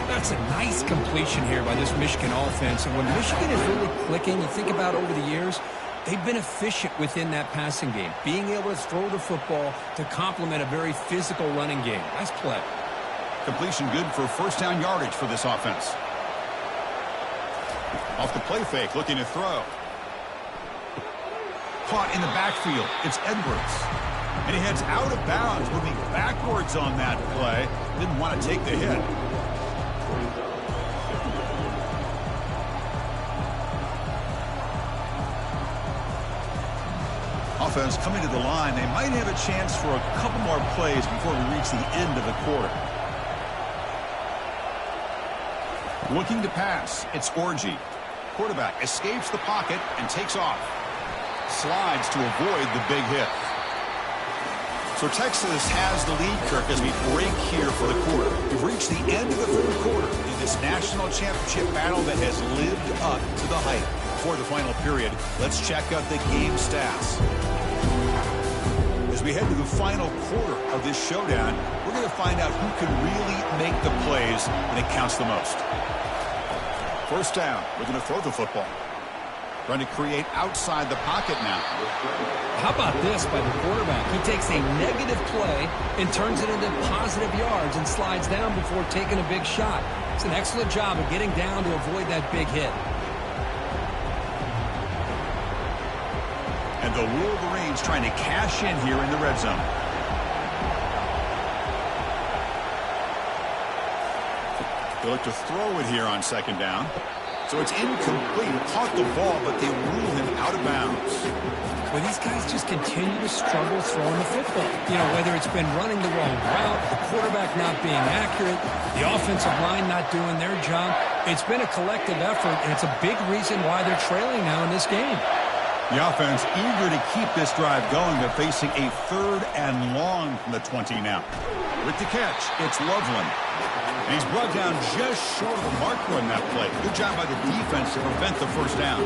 That's a nice completion here by this Michigan offense. And when Michigan is really clicking, you think about over the years, they've been efficient within that passing game, being able to throw the football to complement a very physical running game. Nice play. Completion good for first down yardage for this offense. Off the play fake, looking to throw. Caught in the backfield. It's Edwards. And he heads out of bounds, moving backwards on that play. Didn't want to take the hit. Offense coming to the line. They might have a chance for a couple more plays before we reach the end of the quarter. Looking to pass. It's Orji. Quarterback escapes the pocket and takes off. Slides to avoid the big hit. So Texas has the lead, Kirk, as we break here for the quarter. We've reached the end of the third quarter in this national championship battle that has lived up to the hype. For the final period, let's check out the game stats. As we head to the final quarter of this showdown, we're going to find out who can really make the plays when it counts the most. First down, we're going to throw the football. Trying to create outside the pocket now. How about this by the quarterback? He takes a negative play and turns it into positive yards and slides down before taking a big shot. It's an excellent job of getting down to avoid that big hit. And the Wolverines trying to cash in here in the red zone. They look to throw it here on second down. So it's incomplete. Caught the ball, but they rule him out of bounds. Well, these guys just continue to struggle throwing the football. You know, whether it's been running the wrong route, the quarterback not being accurate, the offensive line not doing their job. It's been a collective effort, and it's a big reason why they're trailing now in this game. The offense eager to keep this drive going, but facing a 3rd and long from the 20 now. With the catch, it's Loveland. And he's brought down just short of the marker on that play. Good job by the defense to prevent the first down.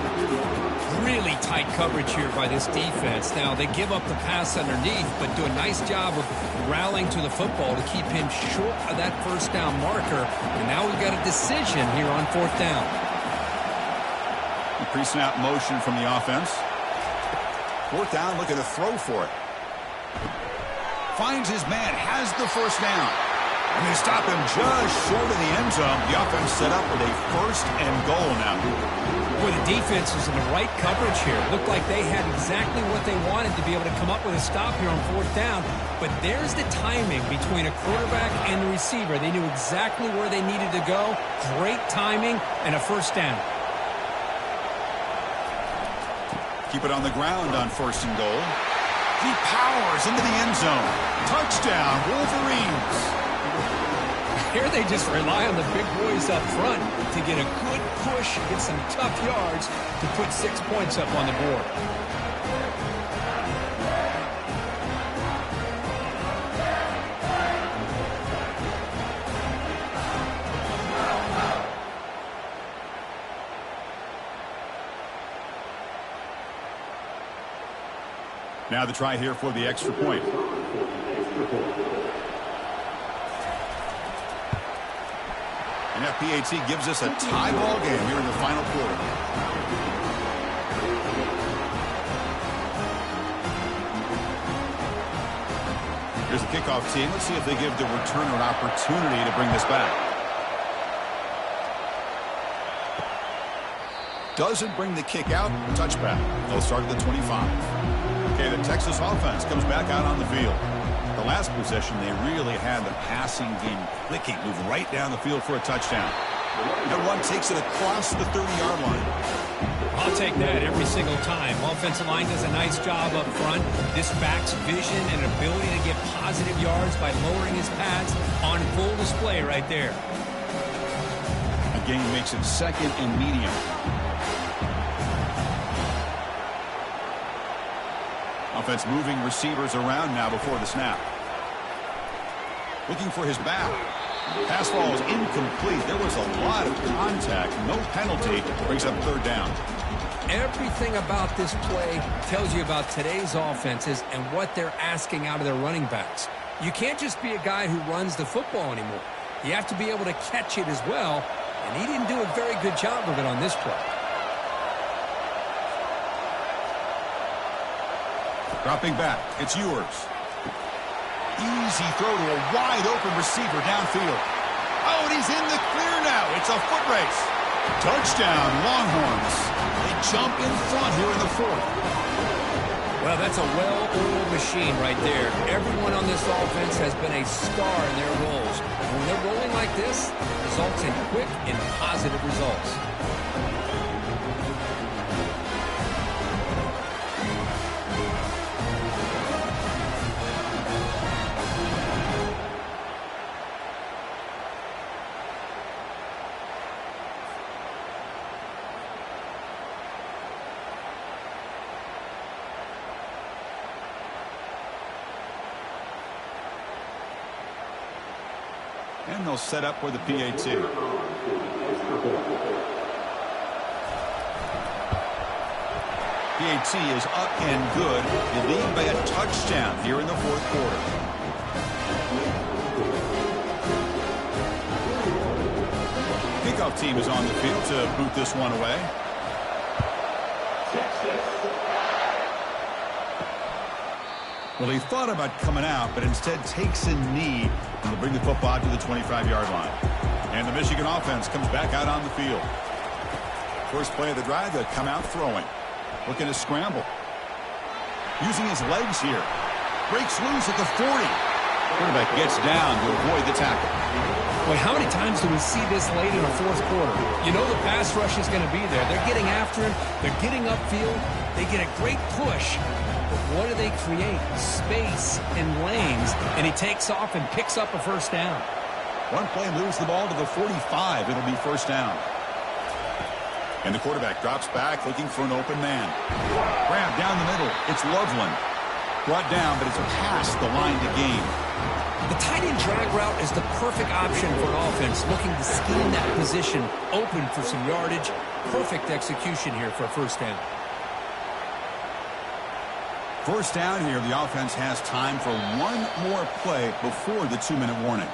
Really tight coverage here by this defense. Now, they give up the pass underneath, but do a nice job of rallying to the football to keep him short of that first down marker. And now we've got a decision here on 4th down. Pre-snap motion from the offense. 4th down, looking to throw for it. Finds his man, has the first down. And they stop him just short of the end zone. The offense set up with a 1st and goal now. Boy, the defense was in the right coverage here. Looked like they had exactly what they wanted to be able to come up with a stop here on 4th down. But there's the timing between a quarterback and the receiver. They knew exactly where they needed to go. Great timing and a first down. Keep it on the ground on 1st and goal. He powers into the end zone. Touchdown, Wolverines. Here they just rely on the big boys up front to get a good push, get some tough yards to put 6 points up on the board. Now the try here for the extra point. And FPAT gives us a tie ball game here in the final quarter. Here's the kickoff team. Let's see if they give the returner an opportunity to bring this back. Doesn't bring the kick out. Touchback. They'll start at the 25. Okay, the Texas offense comes back out on the field. The last possession, they really had the passing game clicking, move right down the field for a touchdown. And one takes it across the 30-yard line. I'll take that every single time. Offensive line does a nice job up front. This back's vision and ability to get positive yards by lowering his pads on full display right there. The game makes it 2nd and medium. Offense moving receivers around now before the snap. Looking for his back. Pass ball is incomplete. There was a lot of contact. No penalty. Brings up 3rd down. Everything about this play tells you about today's offenses and what they're asking out of their running backs. You can't just be a guy who runs the football anymore. You have to be able to catch it as well, and he didn't do a very good job of it on this play. Dropping back, it's Ewers. Easy throw to a wide-open receiver downfield. Oh, and he's in the clear now. It's a foot race. Touchdown, Longhorns. They jump in front here in the 4th. Well, that's a well-oiled machine right there. Everyone on this offense has been a star in their roles. And when they're rolling like this, it results in quick and positive results. And they'll set up for the PAT. PAT is up and good. They lead by a touchdown here in the fourth quarter. Kickoff team is on the field to boot this one away. Well, he thought about coming out, but instead takes a knee and will bring the football out to the 25-yard line. And the Michigan offense comes back out on the field. First play of the drive, they'll come out throwing. Looking to scramble. Using his legs here. Breaks loose at the 40. Quarterback gets down to avoid the tackle. Boy, how many times do we see this late in the fourth quarter? You know the pass rush is going to be there. They're getting after him. They're getting upfield. They get a great push. But what do they create? Space and lanes. And he takes off and picks up a first down. One play moves the ball to the 45. It'll be first down. And the quarterback drops back looking for an open man. Grab down the middle. It's Loveland. Brought down, but it's past the line to gain. The tight end drag route is the perfect option for an offense looking to scheme that position open for some yardage. Perfect execution here for a first down. First down here, the offense has time for one more play before the 2-minute warning.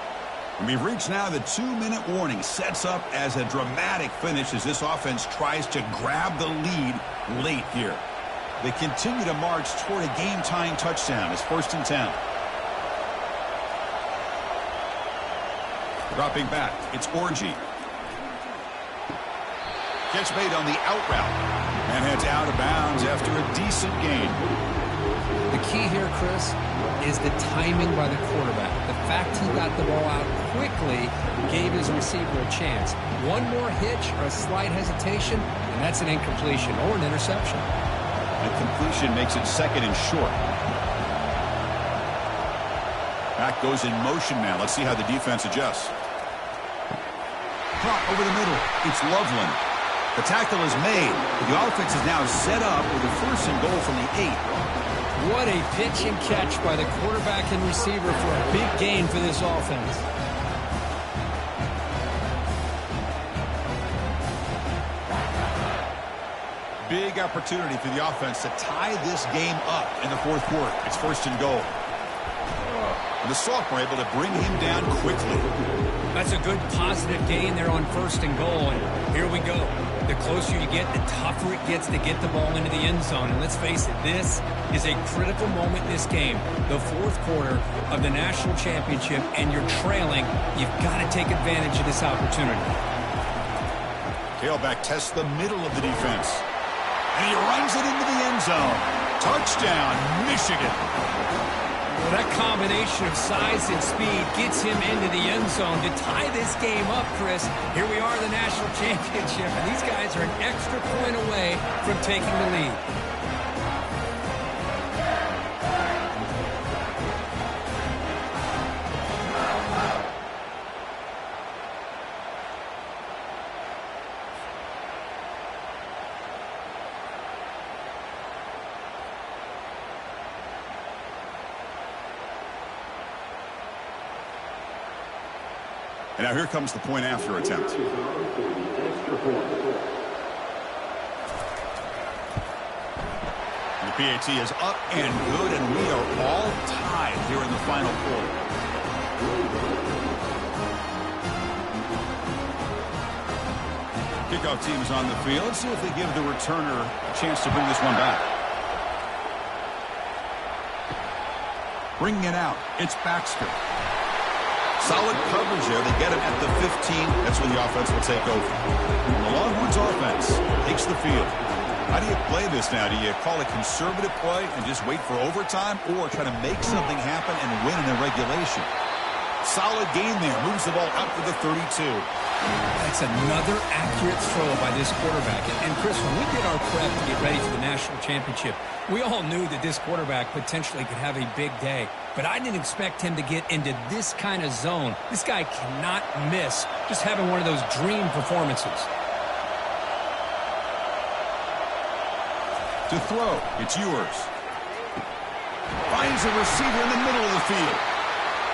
And we've reached now the 2-minute warning. Sets up as a dramatic finish as this offense tries to grab the lead late here. They continue to march toward a game-tying touchdown. It's 1st and 10. Dropping back, it's Orgy. Catch made on the out route. And heads out of bounds after a decent gain. The key here, Chris, is the timing by the quarterback. The fact he got the ball out quickly gave his receiver a chance. One more hitch or a slight hesitation, and that's an incompletion or an interception. The completion makes it 2nd and short. Back goes in motion now. Let's see how the defense adjusts. Caught over the middle. It's Loveland. The tackle is made. The offense is now set up with a 1st and goal from the 8. What a pitch and catch by the quarterback and receiver for a big gain for this offense. Big opportunity for the offense to tie this game up in the fourth quarter. It's 1st and goal. And the sophomore able to bring him down quickly. That's a good positive gain there on 1st and goal. And here we go. The closer you get, the tougher it gets to get the ball into the end zone. And let's face it, this is a critical moment in this game. The fourth quarter of the national championship, and you're trailing. You've got to take advantage of this opportunity. Tailback tests the middle of the defense. And he runs it into the end zone. Touchdown, Michigan. Well, that combination of size and speed gets him into the end zone to tie this game up, Chris. Here we are in the national championship, and these guys are an extra point away from taking the lead. And now here comes the point after attempt. The PAT is up and good, and we are all tied here in the final quarter. Kickoff team is on the field. Let's see if they give the returner a chance to bring this one back. Bringing it out, it's Baxter. Solid coverage there. They get him at the 15. That's when the offense will take over. And the Longhorns offense takes the field. How do you play this now? Do you call a conservative play and just wait for overtime, or try to make something happen and win in a regulation? Solid game there. Moves the ball up to the 32. That's another accurate throw by this quarterback. And Chris, when we did our prep to get ready for the national championship, we all knew that this quarterback potentially could have a big day. But I didn't expect him to get into this kind of zone. This guy cannot miss just having one of those dream performances. To throw, it's yours. Finds a receiver in the middle of the field.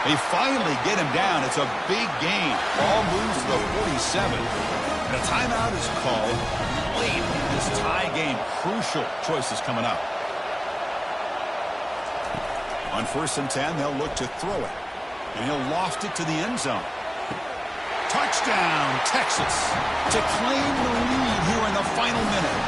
They finally get him down. It's a big gain. Ball moves to the 47. And a timeout is called late in this tie game. Crucial choices coming up. On 1st and 10, they'll look to throw it. And he'll loft it to the end zone. Touchdown, Texas, to claim the lead here in the final minute.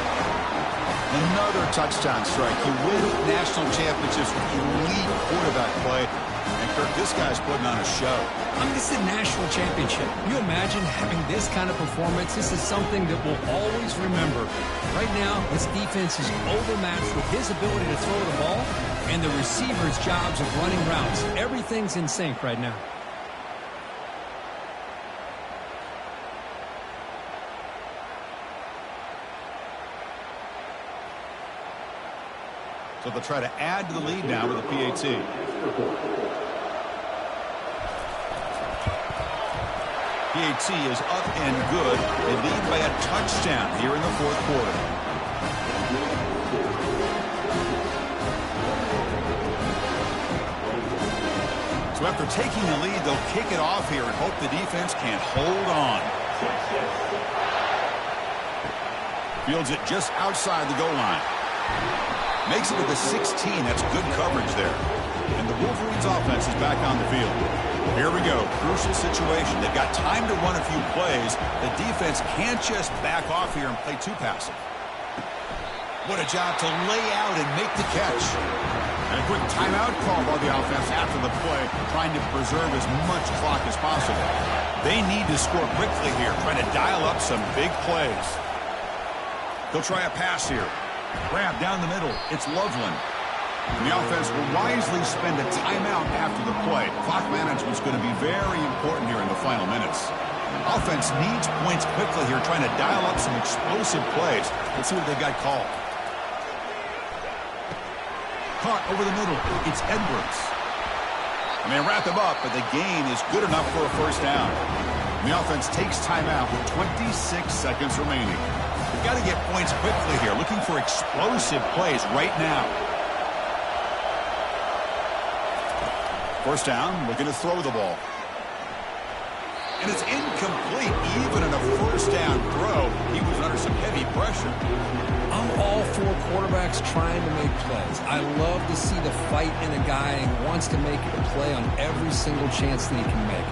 Another touchdown strike. You win national championships with elite quarterback play. And, Kirk, this guy's putting on a show. I mean, this is a national championship. Can you imagine having this kind of performance? This is something that we'll always remember. Right now, this defense is overmatched with his ability to throw the ball and the receivers' jobs of running routes. Everything's in sync right now. So they'll try to add to the lead now with a PAT. PAT is up and good. They lead by a touchdown here in the 4th quarter. So after taking the lead, they'll kick it off here and hope the defense can't hold on. Fields it just outside the goal line. Makes it to the 16. That's good coverage there. And the Wolverines offense is back on the field. Here we go. Crucial situation. They've got time to run a few plays. The defense can't just back off here and play too passive. What a job to lay out and make the catch. And a quick timeout call by the offense after the play, trying to preserve as much clock as possible. They need to score quickly here, trying to dial up some big plays. They'll try a pass here. Grab down the middle. It's Loveland. And the offense will wisely spend a timeout after the play. Clock management is going to be very important here in the final minutes. Offense needs points quickly here, trying to dial up some explosive plays. Let's see what they got called. Caught over the middle. It's Edwards. And they wrap him up, but the gain is good enough for a 1st down. And the offense takes timeout with 26 seconds remaining. We've got to get points quickly here, looking for explosive plays right now. 1st down, looking to throw the ball. And it's incomplete. Even in a 1st down throw, he was under some heavy pressure. I'm all for quarterbacks trying to make plays. I love to see the fight in a guy and wants to make a play on every single chance that he can make.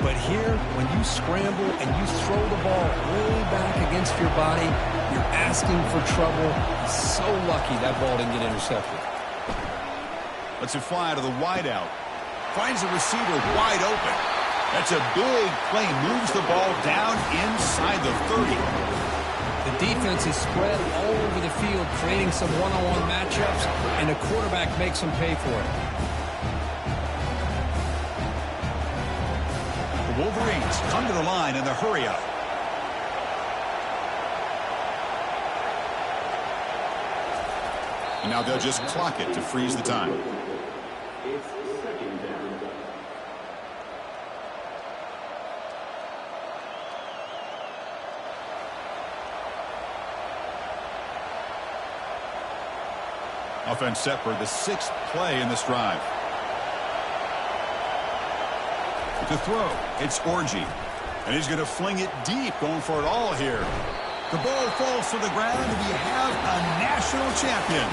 But here, when you scramble and you throw the ball way back against your body, you're asking for trouble. He's so lucky that ball didn't get intercepted. Lets it fly to the wideout. Finds the receiver wide open. That's a big play. Moves the ball down inside the 30. The defense is spread all over the field, creating some one-on-one matchups, and the quarterback makes them pay for it. The Wolverines come to the line in the hurry-up. And now they'll just clock it to freeze the time. It's 2nd down. Offense set for the 6th play in this drive. To throw, it's Orji. And he's going to fling it deep, going for it all here. The ball falls to the ground, and we have a national champion.